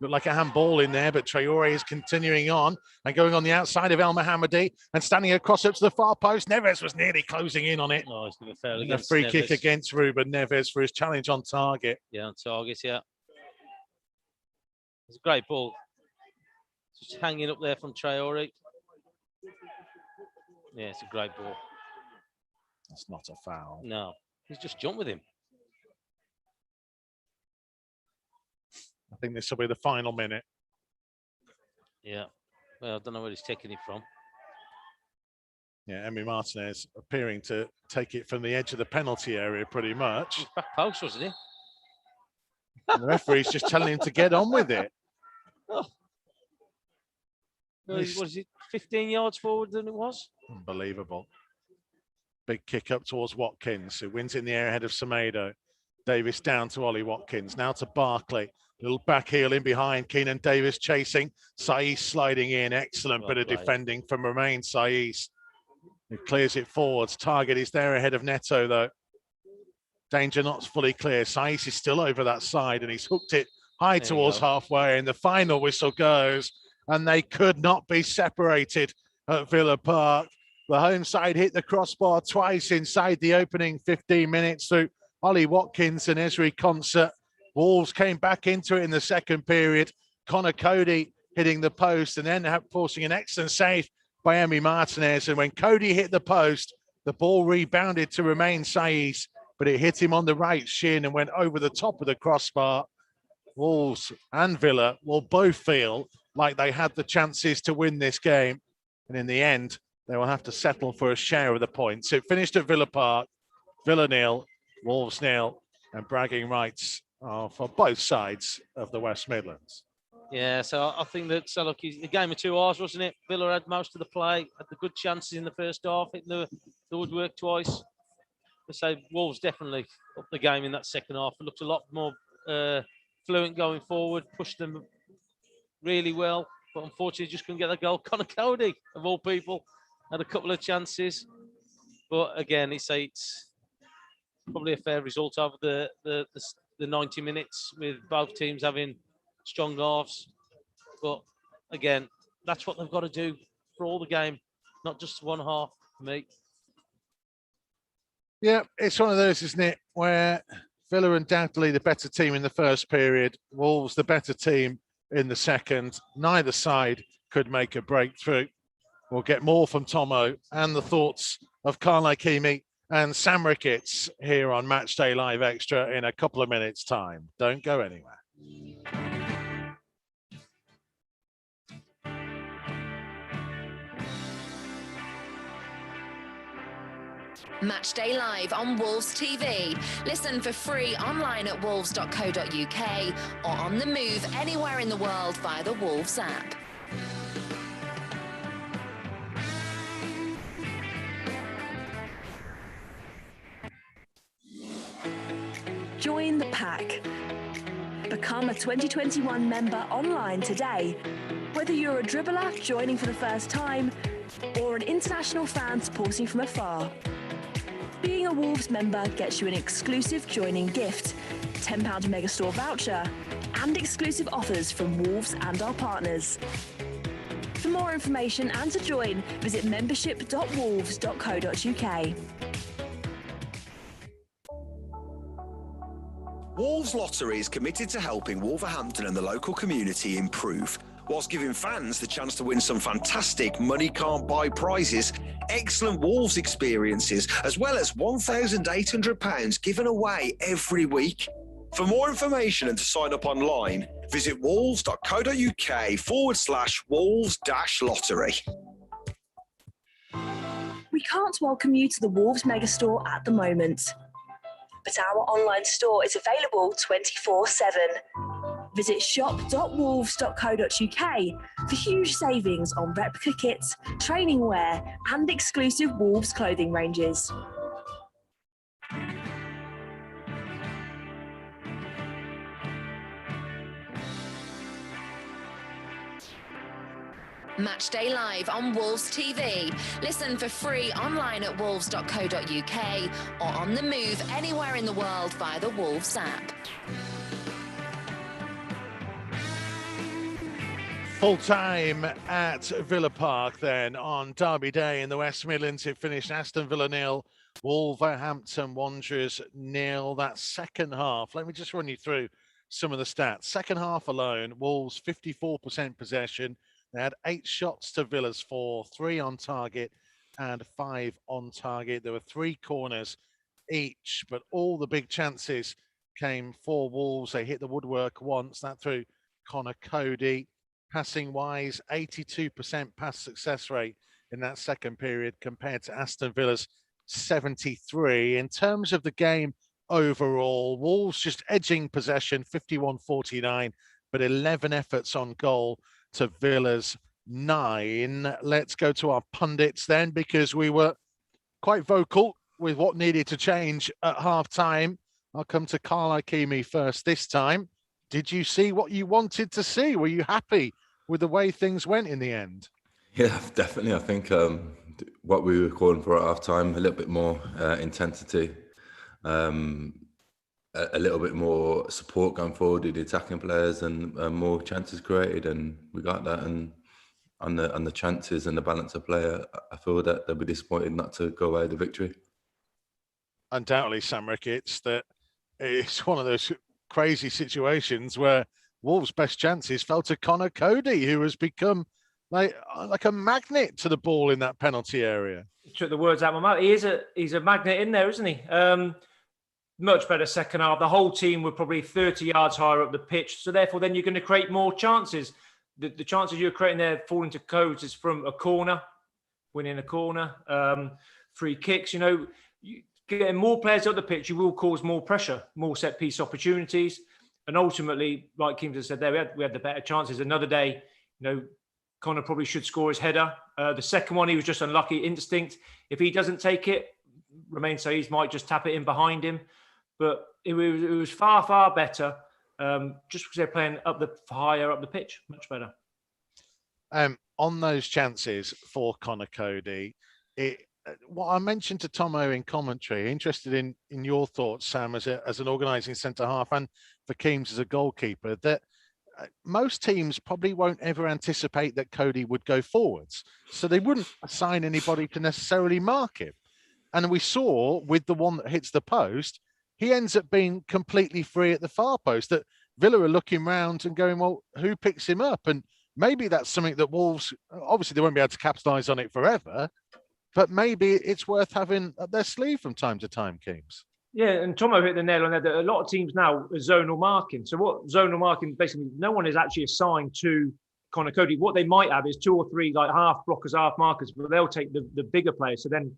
Looked like a handball in there, but Traore is continuing on and going on the outside of El Mohammadi and standing across up to the far post. Neves was nearly closing in on it. Oh, it's going to fail against a free Neves. kick against Ruben Neves for his challenge on target. Yeah, on target, yeah. It's a great ball. Just hanging up there from Traore. Yeah, it's a great ball. That's not a foul. No, he's just jumped with him. I think this will be the final minute. Yeah. Well, I don't know where he's taking it from. Yeah, Emi Martinez appearing to take it from the edge of the penalty area pretty much. Back post, wasn't he? And the referee's just telling him to get on with it. Oh. What is it, 15 yards forward than it was? Unbelievable. Big kick up towards Watkins, who wins in the air ahead of Semedo. Davis down to Ollie Watkins. Now to Barkley. Little back heel in behind. Keenan Davis chasing. Saiz sliding in. Excellent bit of defending from Romain Saiz. He clears it forwards. Target is there ahead of Neto, though. Danger not fully clear. Saiz is still over that side, and he's hooked it high towards halfway. And the final whistle goes, and they could not be separated at Villa Park. The home side hit the crossbar twice inside the opening 15 minutes through Ollie Watkins and Esri Concert. Wolves came back into it in the second period. Connor Cody hitting the post and then forcing an excellent save by Emi Martinez. And when Cody hit the post, the ball rebounded to Romain Saiz, but it hit him on the right shin and went over the top of the crossbar. Wolves and Villa will both feel like they had the chances to win this game. And in the end, they will have to settle for a share of the points. It finished at Villa Park, Villa 0, Wolves 0, and bragging rights for both sides of the West Midlands. Yeah, so I think that look, the game of two halves, wasn't it? Villa had most of the play, had the good chances in the first half, hitting the woodwork twice. So Wolves definitely up the game in that second half. It looked a lot more fluent going forward, pushed them really well, but unfortunately just couldn't get the goal. Connor Cody, of all people, had a couple of chances, but again, it's probably a fair result over the 90 minutes with both teams having strong halves. But again, that's what they've got to do for all the game, not just one half for me. Yeah, it's one of those, isn't it, where Villa undoubtedly the better team in the first period, Wolves the better team in the second. Neither side could make a breakthrough. We'll get more from Tomo and the thoughts of Carl Ikeme and Sam Ricketts here on Matchday Live Extra in a couple of minutes' time. Don't go anywhere. Matchday Live on Wolves TV. Listen for free online at wolves.co.uk or on the move anywhere in the world via the Wolves app. Join the pack. Become a 2021 member online today. Whether you're a dribbler joining for the first time or an international fan supporting from afar. Being a Wolves member gets you an exclusive joining gift, £10 Megastore voucher, and exclusive offers from Wolves and our partners. For more information and to join, visit membership.wolves.co.uk. Wolves Lottery is committed to helping Wolverhampton and the local community improve, whilst giving fans the chance to win some fantastic money-can't-buy prizes, excellent Wolves experiences, as well as £1,800 given away every week. For more information and to sign up online, visit wolves.co.uk/Wolves-Lottery. We can't welcome you to the Wolves Megastore at the moment, but our online store is available 24/7. Visit shop.wolves.co.uk for huge savings on replica kits, training wear, and exclusive Wolves clothing ranges. Matchday Live on Wolves TV. Listen for free online at wolves.co.uk or on the move anywhere in the world via the Wolves app. Full time at Villa Park then on Derby Day in the West Midlands. It finished Aston Villa 0, Wolverhampton Wanderers 0. That second half, let me just run you through some of the stats. Second half alone, Wolves 54% possession. They had 8 shots to Villa's 4, 3 on target and 5 on target. There were 3 corners each, but all the big chances came for Wolves. They hit the woodwork once, that through Connor Cody. Passing wise, 82% pass success rate in that second period compared to Aston Villa's 73. In terms of the game overall, Wolves just edging possession 51-49, but 11 efforts on goal to Villa's 9. Let's go to our pundits then, because we were quite vocal with what needed to change at half time. I'll come to Carl Ikeme first this time. Did you see what you wanted to see? Were you happy with the way things went in the end? Yeah, definitely. I think what we were calling for at half time, a little bit more intensity, a little bit more support going forward with the attacking players, and more chances created, and we got that. And on the chances and the balance of play, I feel that they'll be disappointed not to go away with the victory. undoubtedly, Sam Ricketts, that it's one of those crazy situations where Wolves' best chances fell to Connor Cody, who has become like a magnet to the ball in that penalty area. He took the words out of my mouth. He's a magnet in there, isn't he? Much better second half. The whole team were probably 30 yards higher up the pitch. So therefore, then you're going to create more chances. The chances you're creating there falling to Codes is from a corner, winning a corner, free kicks. Getting more players up the pitch, you will cause more pressure, more set piece opportunities. And ultimately, like Kim said there, we had the better chances. Another day, Connor probably should score his header. The second one, he was just unlucky, instinct. If he doesn't take it, Romain Saiz might just tap it in behind him. But it was far, far better just because they're playing higher up the pitch, much better. On those chances for Connor Cody, what I mentioned to Tomo in commentary, interested in your thoughts, Sam, as an organising centre-half and for Keames as a goalkeeper, that most teams probably won't ever anticipate that Cody would go forwards. So they wouldn't assign anybody to necessarily mark him. And we saw with the one that hits the post, he ends up being completely free at the far post, that Villa are looking round and going, well, who picks him up? And maybe that's something that Wolves, obviously they won't be able to capitalise on it forever, but maybe it's worth having up their sleeve from time to time, Keames. Yeah, and Tomo hit the nail on there that a lot of teams now are zonal marking. So what zonal marking, basically, no one is actually assigned to Connor Cody. What they might have is 2 or 3 like half blockers, half markers, but they'll take the bigger players. So then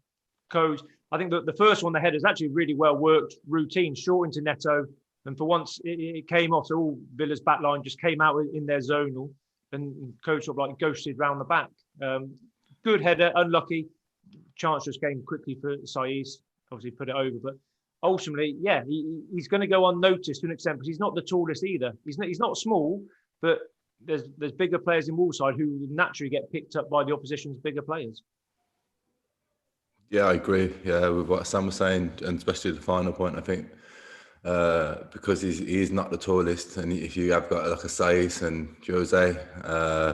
Code, I think the first one, the header, is actually really well worked routine, short into Neto. And for once, it came off. So all Villa's back line just came out in their zonal. And Code sort of like ghosted round the back. Good header, unlucky. Chance just came quickly for Saiz. Obviously put it over. But ultimately, yeah, he's going to go unnoticed to an extent because he's not the tallest either. He's not small, but there's bigger players in Woolside who naturally get picked up by the opposition's bigger players. Yeah, I agree. Yeah, with what Sam was saying, and especially the final point, I think, because he's not the tallest, and if you have got like a Saiz and Jose,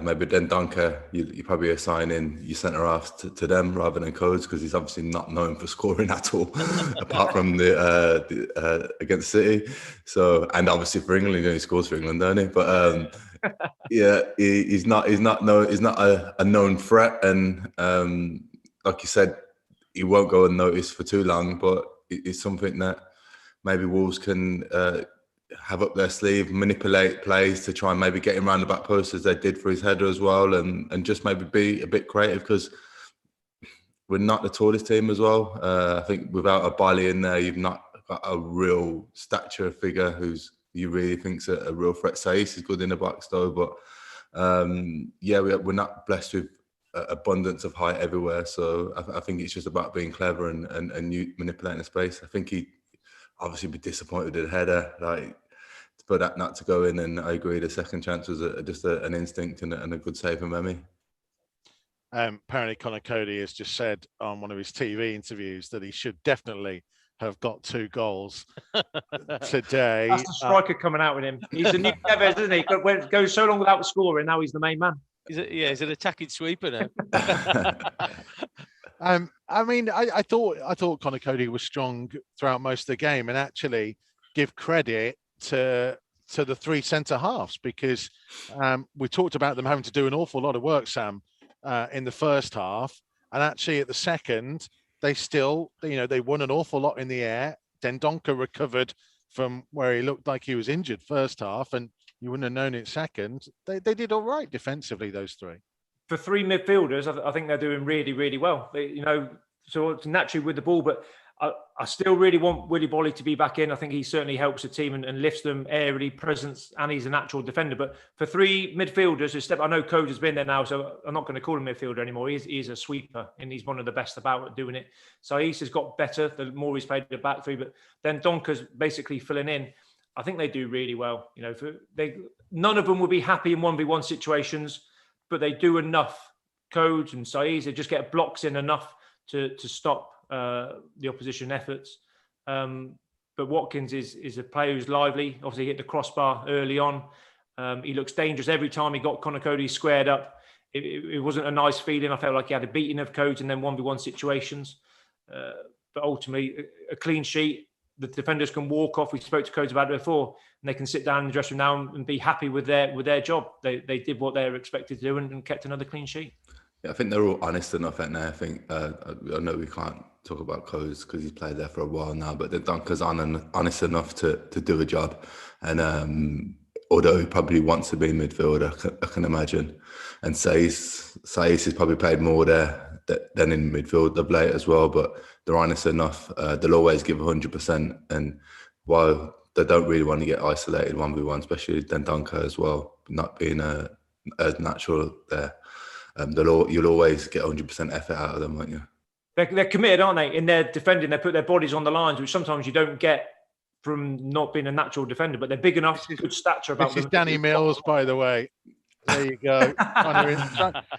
maybe then Donker, you probably assigning your centre half to them rather than Codes, because he's obviously not known for scoring at all, apart from the against City. So, and obviously for England, he scores for England, don't he? But yeah, he's not a known threat, and like you said, he won't go unnoticed for too long. But it's something that maybe Wolves can have up their sleeve, manipulate plays to try and maybe get him around the back post as they did for his header as well, and just maybe be a bit creative, because we're not the tallest team as well. I think without a Bali in there, you've not got a real stature figure who's you really think's a real threat. Saiz is good in the box though, but yeah, we're not blessed with abundance of height everywhere. So I think it's just about being clever and manipulating the space. I think he obviously be disappointed with the header, like, for that not to go in. And I agree, the second chance was just an instinct and a good save from Memmi. Apparently Connor Cody has just said on one of his TV interviews that he should definitely have got 2 goals today. That's the striker coming out with him. He's a new Neves, isn't he? Goes so long without scoring, now he's the main man. He's an attacking sweeper now. I mean, I thought Connor Cody was strong throughout most of the game, and actually give credit to the 3 centre halves, because we talked about them having to do an awful lot of work, Sam, in the first half, and actually at the second they still, they won an awful lot in the air. Dendoncker recovered from where he looked like he was injured first half, and you wouldn't have known it second. They did all right defensively, those 3. For 3 midfielders, I think they're doing really, really well. So it's naturally with the ball, but I still really want Willy Bolly to be back in. I think he certainly helps the team and lifts them aerially, presence, and he's a natural defender. But for 3 midfielders, I know Code has been there now, so I'm not going to call him midfielder anymore. He's a sweeper, and he's one of the best about doing it. Saiz has got better the more he's played the back 3, but then Donker's basically filling in. I think they do really well. None of them will be happy in 1v1 situations, but they do enough. Codes and Saiz, they just get blocks in enough to stop the opposition efforts. But Watkins is a player who's lively. Obviously, he hit the crossbar early on. He looks dangerous every time he got Connor Cody squared up. It wasn't a nice feeling. I felt like he had a beating of Codes and then 1v1 situations. but ultimately a clean sheet. The defenders can walk off. We spoke to coach about it before, and they can sit down in the dressing room now and be happy with their job. They did what they were expected to do and kept another clean sheet. Yeah, I think they're all honest enough at now. I think I know we can't talk about Coase because he's played there for a while now, but the Dunker's honest enough to do a job. And although he probably wants to be in midfield, I can imagine. And Saiz has probably played more there than in midfield of late as well, but they're honest enough. They'll always give 100%. And while they don't really want to get isolated 1v1, especially Dendoncker as well, not being as natural there, you'll always get 100% effort out of them, won't you? They're committed, aren't they? In their defending, they put their bodies on the lines, which sometimes you don't get from not being a natural defender, but they're big enough, good stature about them. This is Danny Mills, by the way. There you go.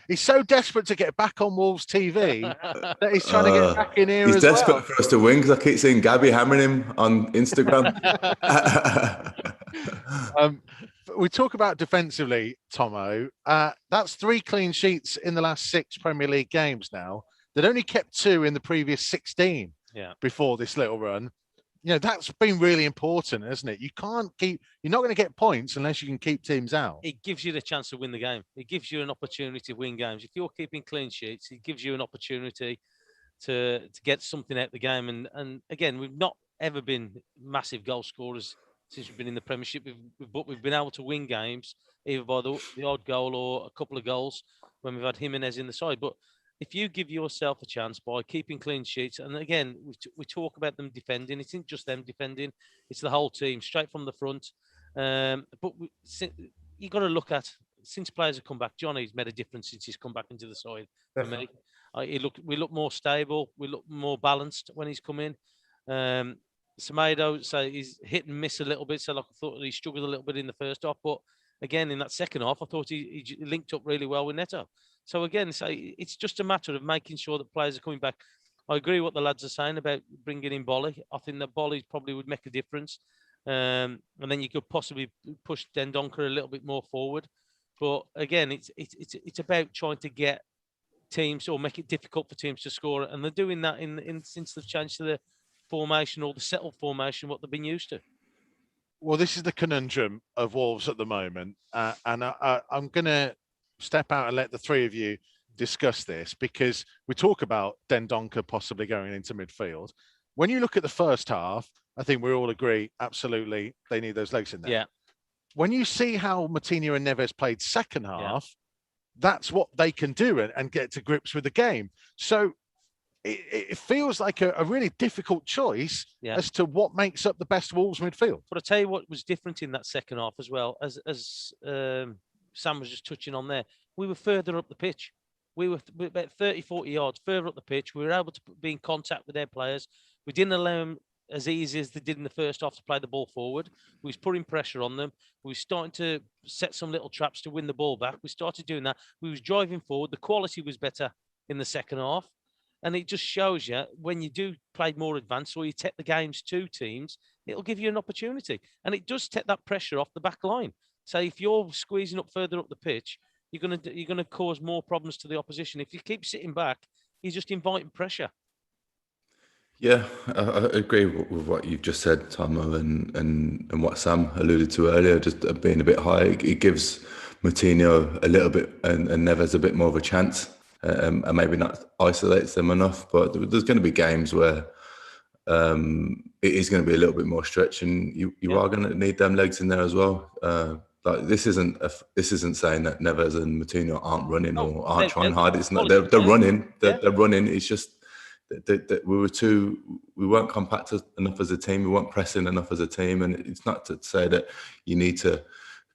He's so desperate to get back on Wolves TV that he's trying to get back in here as well. He's desperate for us to win because I keep seeing Gabby hammering him on Instagram. We talk about defensively, Tomo. That's 3 clean sheets in the last 6 Premier League games now. They'd only kept 2 in the previous 16 before this little run. You know, that's been really important, isn't it? You're not going to get points unless you can keep teams out. It gives you the chance to win the game. It gives you an opportunity to win games. If you're keeping clean sheets, it gives you an opportunity to get something out of the game. And again, we've not ever been massive goal scorers since we've been in the Premiership, but we've been able to win games either by the odd goal or a couple of goals when we've had Jimenez in the side. But if you give yourself a chance by keeping clean sheets, and again, we talk about them defending, it isn't just them defending, it's the whole team, straight from the front. But you've got to look at, since players have come back, Johnny's made a difference since he's come back into the side. For me, we look more stable, we look more balanced when he's come in. Semedo, so he's hit and miss a little bit, so like I thought he struggled a little bit in the first half, but again, in that second half, I thought he linked up really well with Neto. So again, it's just a matter of making sure that players are coming back. I agree with what the lads are saying about bringing in Bolly. I think that Bolly probably would make a difference. And then you could possibly push Dendoncker a little bit more forward. But again, it's about trying to get teams or make it difficult for teams to score. And they're doing that since they've changed to the formation or the settled formation, what they've been used to. Well, this is the conundrum of Wolves at the moment. And I'm going to step out and let the 3 of you discuss this, because we talk about Dendoncker possibly going into midfield. When you look at the first half, I think we all agree, absolutely, they need those legs in there. Yeah. When you see how Moutinho and Neves played second half, that's what they can do and get to grips with the game. So it feels like a really difficult choice as to what makes up the best Wolves midfield. But I'll tell you what was different in that second half as well, as Sam was just touching on there. We were further up the pitch. We were about 30, 40 yards further up the pitch. We were able to be in contact with their players. We didn't allow them as easy as they did in the first half to play the ball forward. We was putting pressure on them. We were starting to set some little traps to win the ball back. We started doing that. We was driving forward. The quality was better in the second half. And it just shows you when you do play more advanced or you take the games to teams, it'll give you an opportunity. And it does take that pressure off the back line. So if you're squeezing up further up the pitch, you're gonna cause more problems to the opposition. If you keep sitting back, you're just inviting pressure. Yeah, I agree with what you've just said, Tomo, and what Sam alluded to earlier, just being a bit high. It gives Moutinho a little bit and Neves a bit more of a chance, and maybe not isolates them enough. But there's going to be games where it is going to be a little bit more stretch, and you are going to need them legs in there as well. Like this isn't saying that Neves and Moutinho aren't running or aren't trying hard. It's not. They're running. They're running. It's just that we weren't compact enough as a team. We weren't pressing enough as a team. And it's not to say that you need to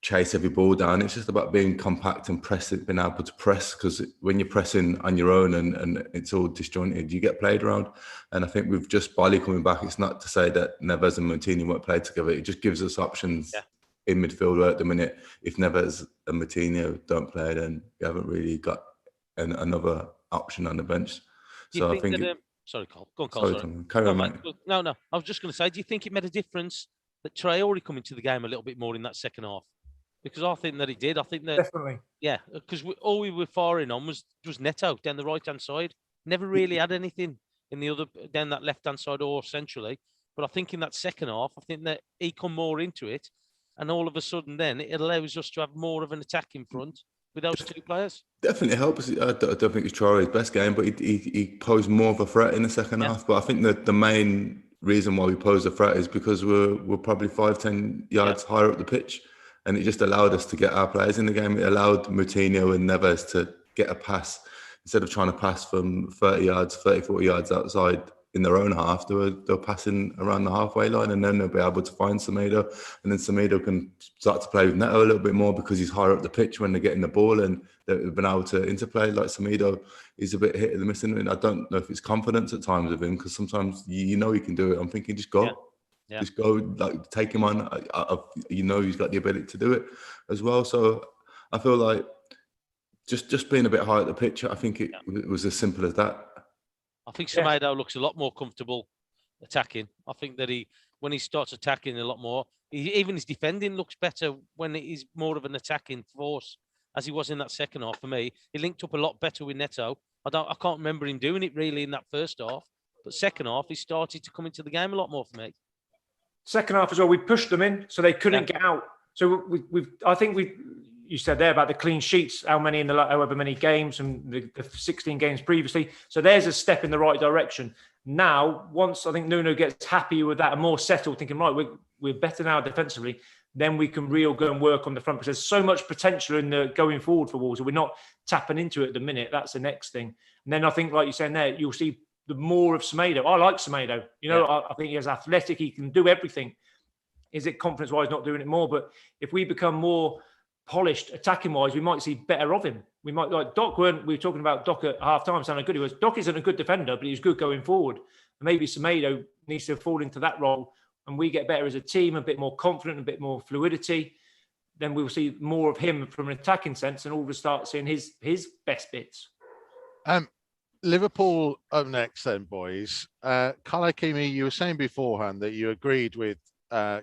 chase every ball down. It's just about being compact and pressing, being able to press. Because when you're pressing on your own and it's all disjointed, you get played around. And I think with just Bali coming back, it's not to say that Neves and Moutinho won't play together. It just gives us options. Yeah. In midfield at the minute. If Neves and Moutinho don't play, then you haven't really got another option on the bench. So I think. Sorry, Cole. Go on, Cole. Sorry. Carry on, mate. No. I was just going to say, do you think it made a difference that Traore come into the game a little bit more in that second half? Because I think that he did. I think that definitely. Yeah, because all we were firing on was Neto down the right hand side. Never really had anything in the other down that left-hand side or centrally. But I think in that second half, I think that he come more into it, and all of a sudden, then it allows us to have more of an attack in front with those two players. Definitely helps. I don't think it's Traore's best game, but he posed more of a threat in the second half. But I think that the main reason why we posed a threat is because we're probably 5-10 yards higher up the pitch, and it just allowed us to get our players in the game. It allowed Moutinho and Neves to get a pass instead of trying to pass from 30 yards, 30, 40 yards outside in their own half. They were passing around the halfway line, and then they'll be able to find Semedo, and then Semedo can start to play with Neto a little bit more because he's higher up the pitch when they're getting the ball, and they've been able to interplay. Like Semedo is a bit hit at the missing, and I don't know if it's confidence at times of him, because sometimes you know he can do it. I'm thinking just go. Yeah. Just go, like take him on. You know he's got the ability to do it as well. So I feel like just being a bit high at the pitch, I think it was as simple as that. I think Semedo looks a lot more comfortable attacking. I think that when he starts attacking a lot more, even his defending looks better when he's more of an attacking force, as he was in that second half. For me, he linked up a lot better with Neto. I can't remember him doing it really in that first half, but second half he started to come into the game a lot more for me. Second half as well, we pushed them in so they couldn't get out. So you said there about the clean sheets, how many in the however many games and the 16 games previously. So there's a step in the right direction. Now, once I think Nuno gets happy with that and more settled, thinking, right, we're better now defensively, then we can go and work on the front, because there's so much potential in the going forward for Wolves. We're not tapping into it at the minute. That's the next thing. And then I think, like you're saying there, you'll see the more of Semedo. I like Semedo. I think he's athletic. He can do everything. Is it confidence-wise not doing it more? But if we become more polished attacking-wise, we might see better of him. We might, like Doc, we were talking about Doc at half-time, saying how good he was. Doc isn't a good defender, but he's good going forward. And maybe Semedo needs to fall into that role, and we get better as a team, a bit more confident, a bit more fluidity. Then we'll see more of him from an attacking sense, and all of us start seeing his best bits. Liverpool up next then, boys. Carl Ikeme, you were saying beforehand that you agreed with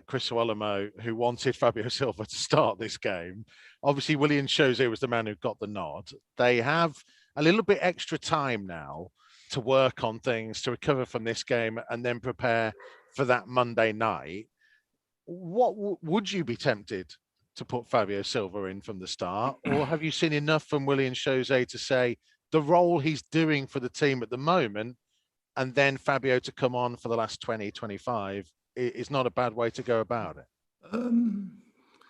Chris Owelamo, who wanted Fabio Silva to start this game. Obviously, Willian Jose was the man who got the nod. They have a little bit extra time now to work on things, to recover from this game, and then prepare for that Monday night. What would you be tempted to put Fabio Silva in from the start, or have you seen enough from Willian Jose to say the role he's doing for the team at the moment, and then Fabio to come on for the last 20, 25 is not a bad way to go about it?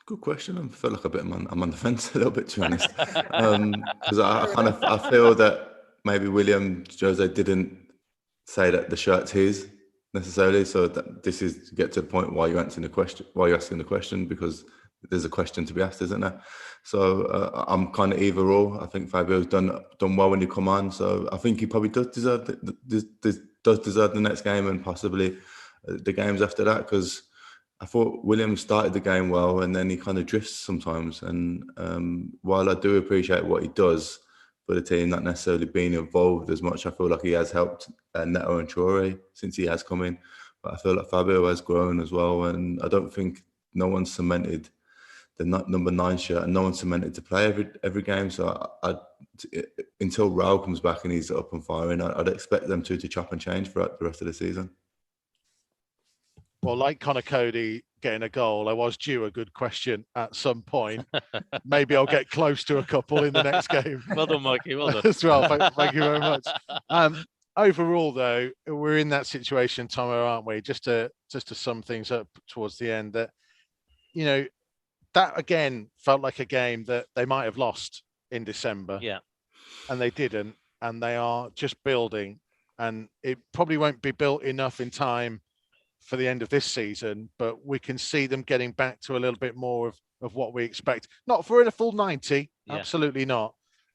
Good question. I feel like I'm on the fence a little bit, to be honest, because I feel that maybe William Jose didn't say that the shirt's his necessarily. So that this is to get to the point why you're asking the question, because there's a question to be asked, isn't there? So I'm kind of either or. I think Fabio's done well when you come on. So I think he probably does deserve the next game, and possibly the games after that, because I thought William started the game well, and then he kind of drifts sometimes. And while I do appreciate what he does for the team, not necessarily being involved as much, I feel like he has helped Neto and Traore since he has come in. But I feel like Fabio has grown as well, and I don't think no one's cemented the number 9 shirt, and no one's cemented to play every game. So until Raul comes back and he's up and firing, I'd expect them to chop and change throughout the rest of the season. Well, like Connor Cody getting a goal, I was due a good question at some point. Maybe I'll get close to a couple in the next game. Well done, Mikey. Well done. As well. Thank you very much. Overall, though, we're in that situation, Tomo, aren't we? Just to sum things up towards the end, that that again felt like a game that they might have lost in December. Yeah, and they didn't, and they are just building, and it probably won't be built enough in time for the end of this season, but we can see them getting back to a little bit more of what we expect. Not for a full 90, absolutely not.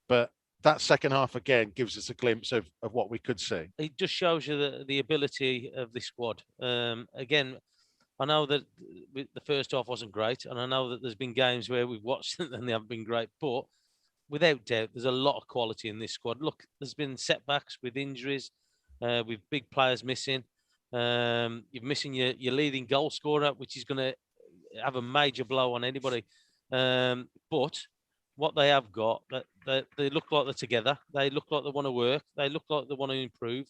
But that second half again gives us a glimpse of what we could see. It just shows you the ability of this squad. Again, I know that the first half wasn't great, and I know that there's been games where we've watched it and they haven't been great, but without doubt, there's a lot of quality in this squad. Look, there's been setbacks with injuries, with big players missing. You're missing your leading goal scorer, which is going to have a major blow on anybody. But what they have got, they look like they're together. They look like they want to work. They look like they want to improve.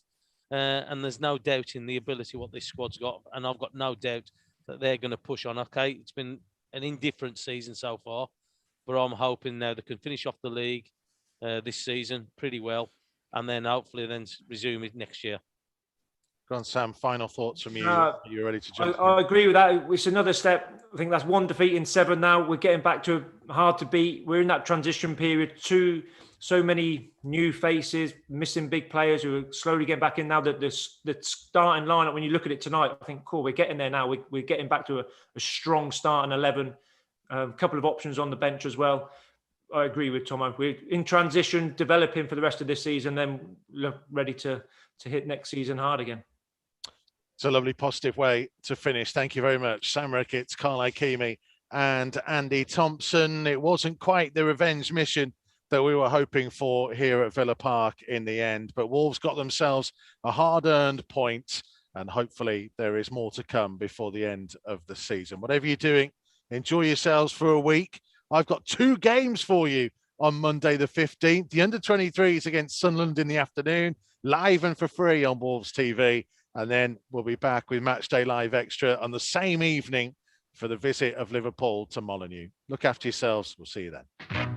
and there's no doubt in the ability what this squad's got, and I've got no doubt that they're going to push on. Okay, it's been an indifferent season so far, but I'm hoping now they can finish off the league this season pretty well, and then hopefully then resume it next year. Go on, Sam, final thoughts from you. Are you ready to jump I agree with that. It's another step. I think that's 1 defeat in 7 now. We're getting back to hard to beat. We're in that transition period. So many new faces, missing big players who are slowly getting back in now. That the starting lineup, when you look at it tonight, I think, cool, we're getting there now. We're getting back to a strong starting 11. A couple of options on the bench as well. I agree with Tomo. We're in transition, developing for the rest of this season, then look ready to hit next season hard again. It's a lovely positive way to finish. Thank you very much, Sam Ricketts, Carl Ikeme and Andy Thompson. It wasn't quite the revenge mission that we were hoping for here at Villa Park in the end, but Wolves got themselves a hard-earned point, and hopefully there is more to come before the end of the season. Whatever you're doing, enjoy yourselves for a week. I've got 2 games for you on Monday the 15th. The under-23s against Sunderland in the afternoon, live and for free on Wolves TV. And then we'll be back with Matchday Live Extra on the same evening for the visit of Liverpool to Molineux. Look after yourselves. We'll see you then.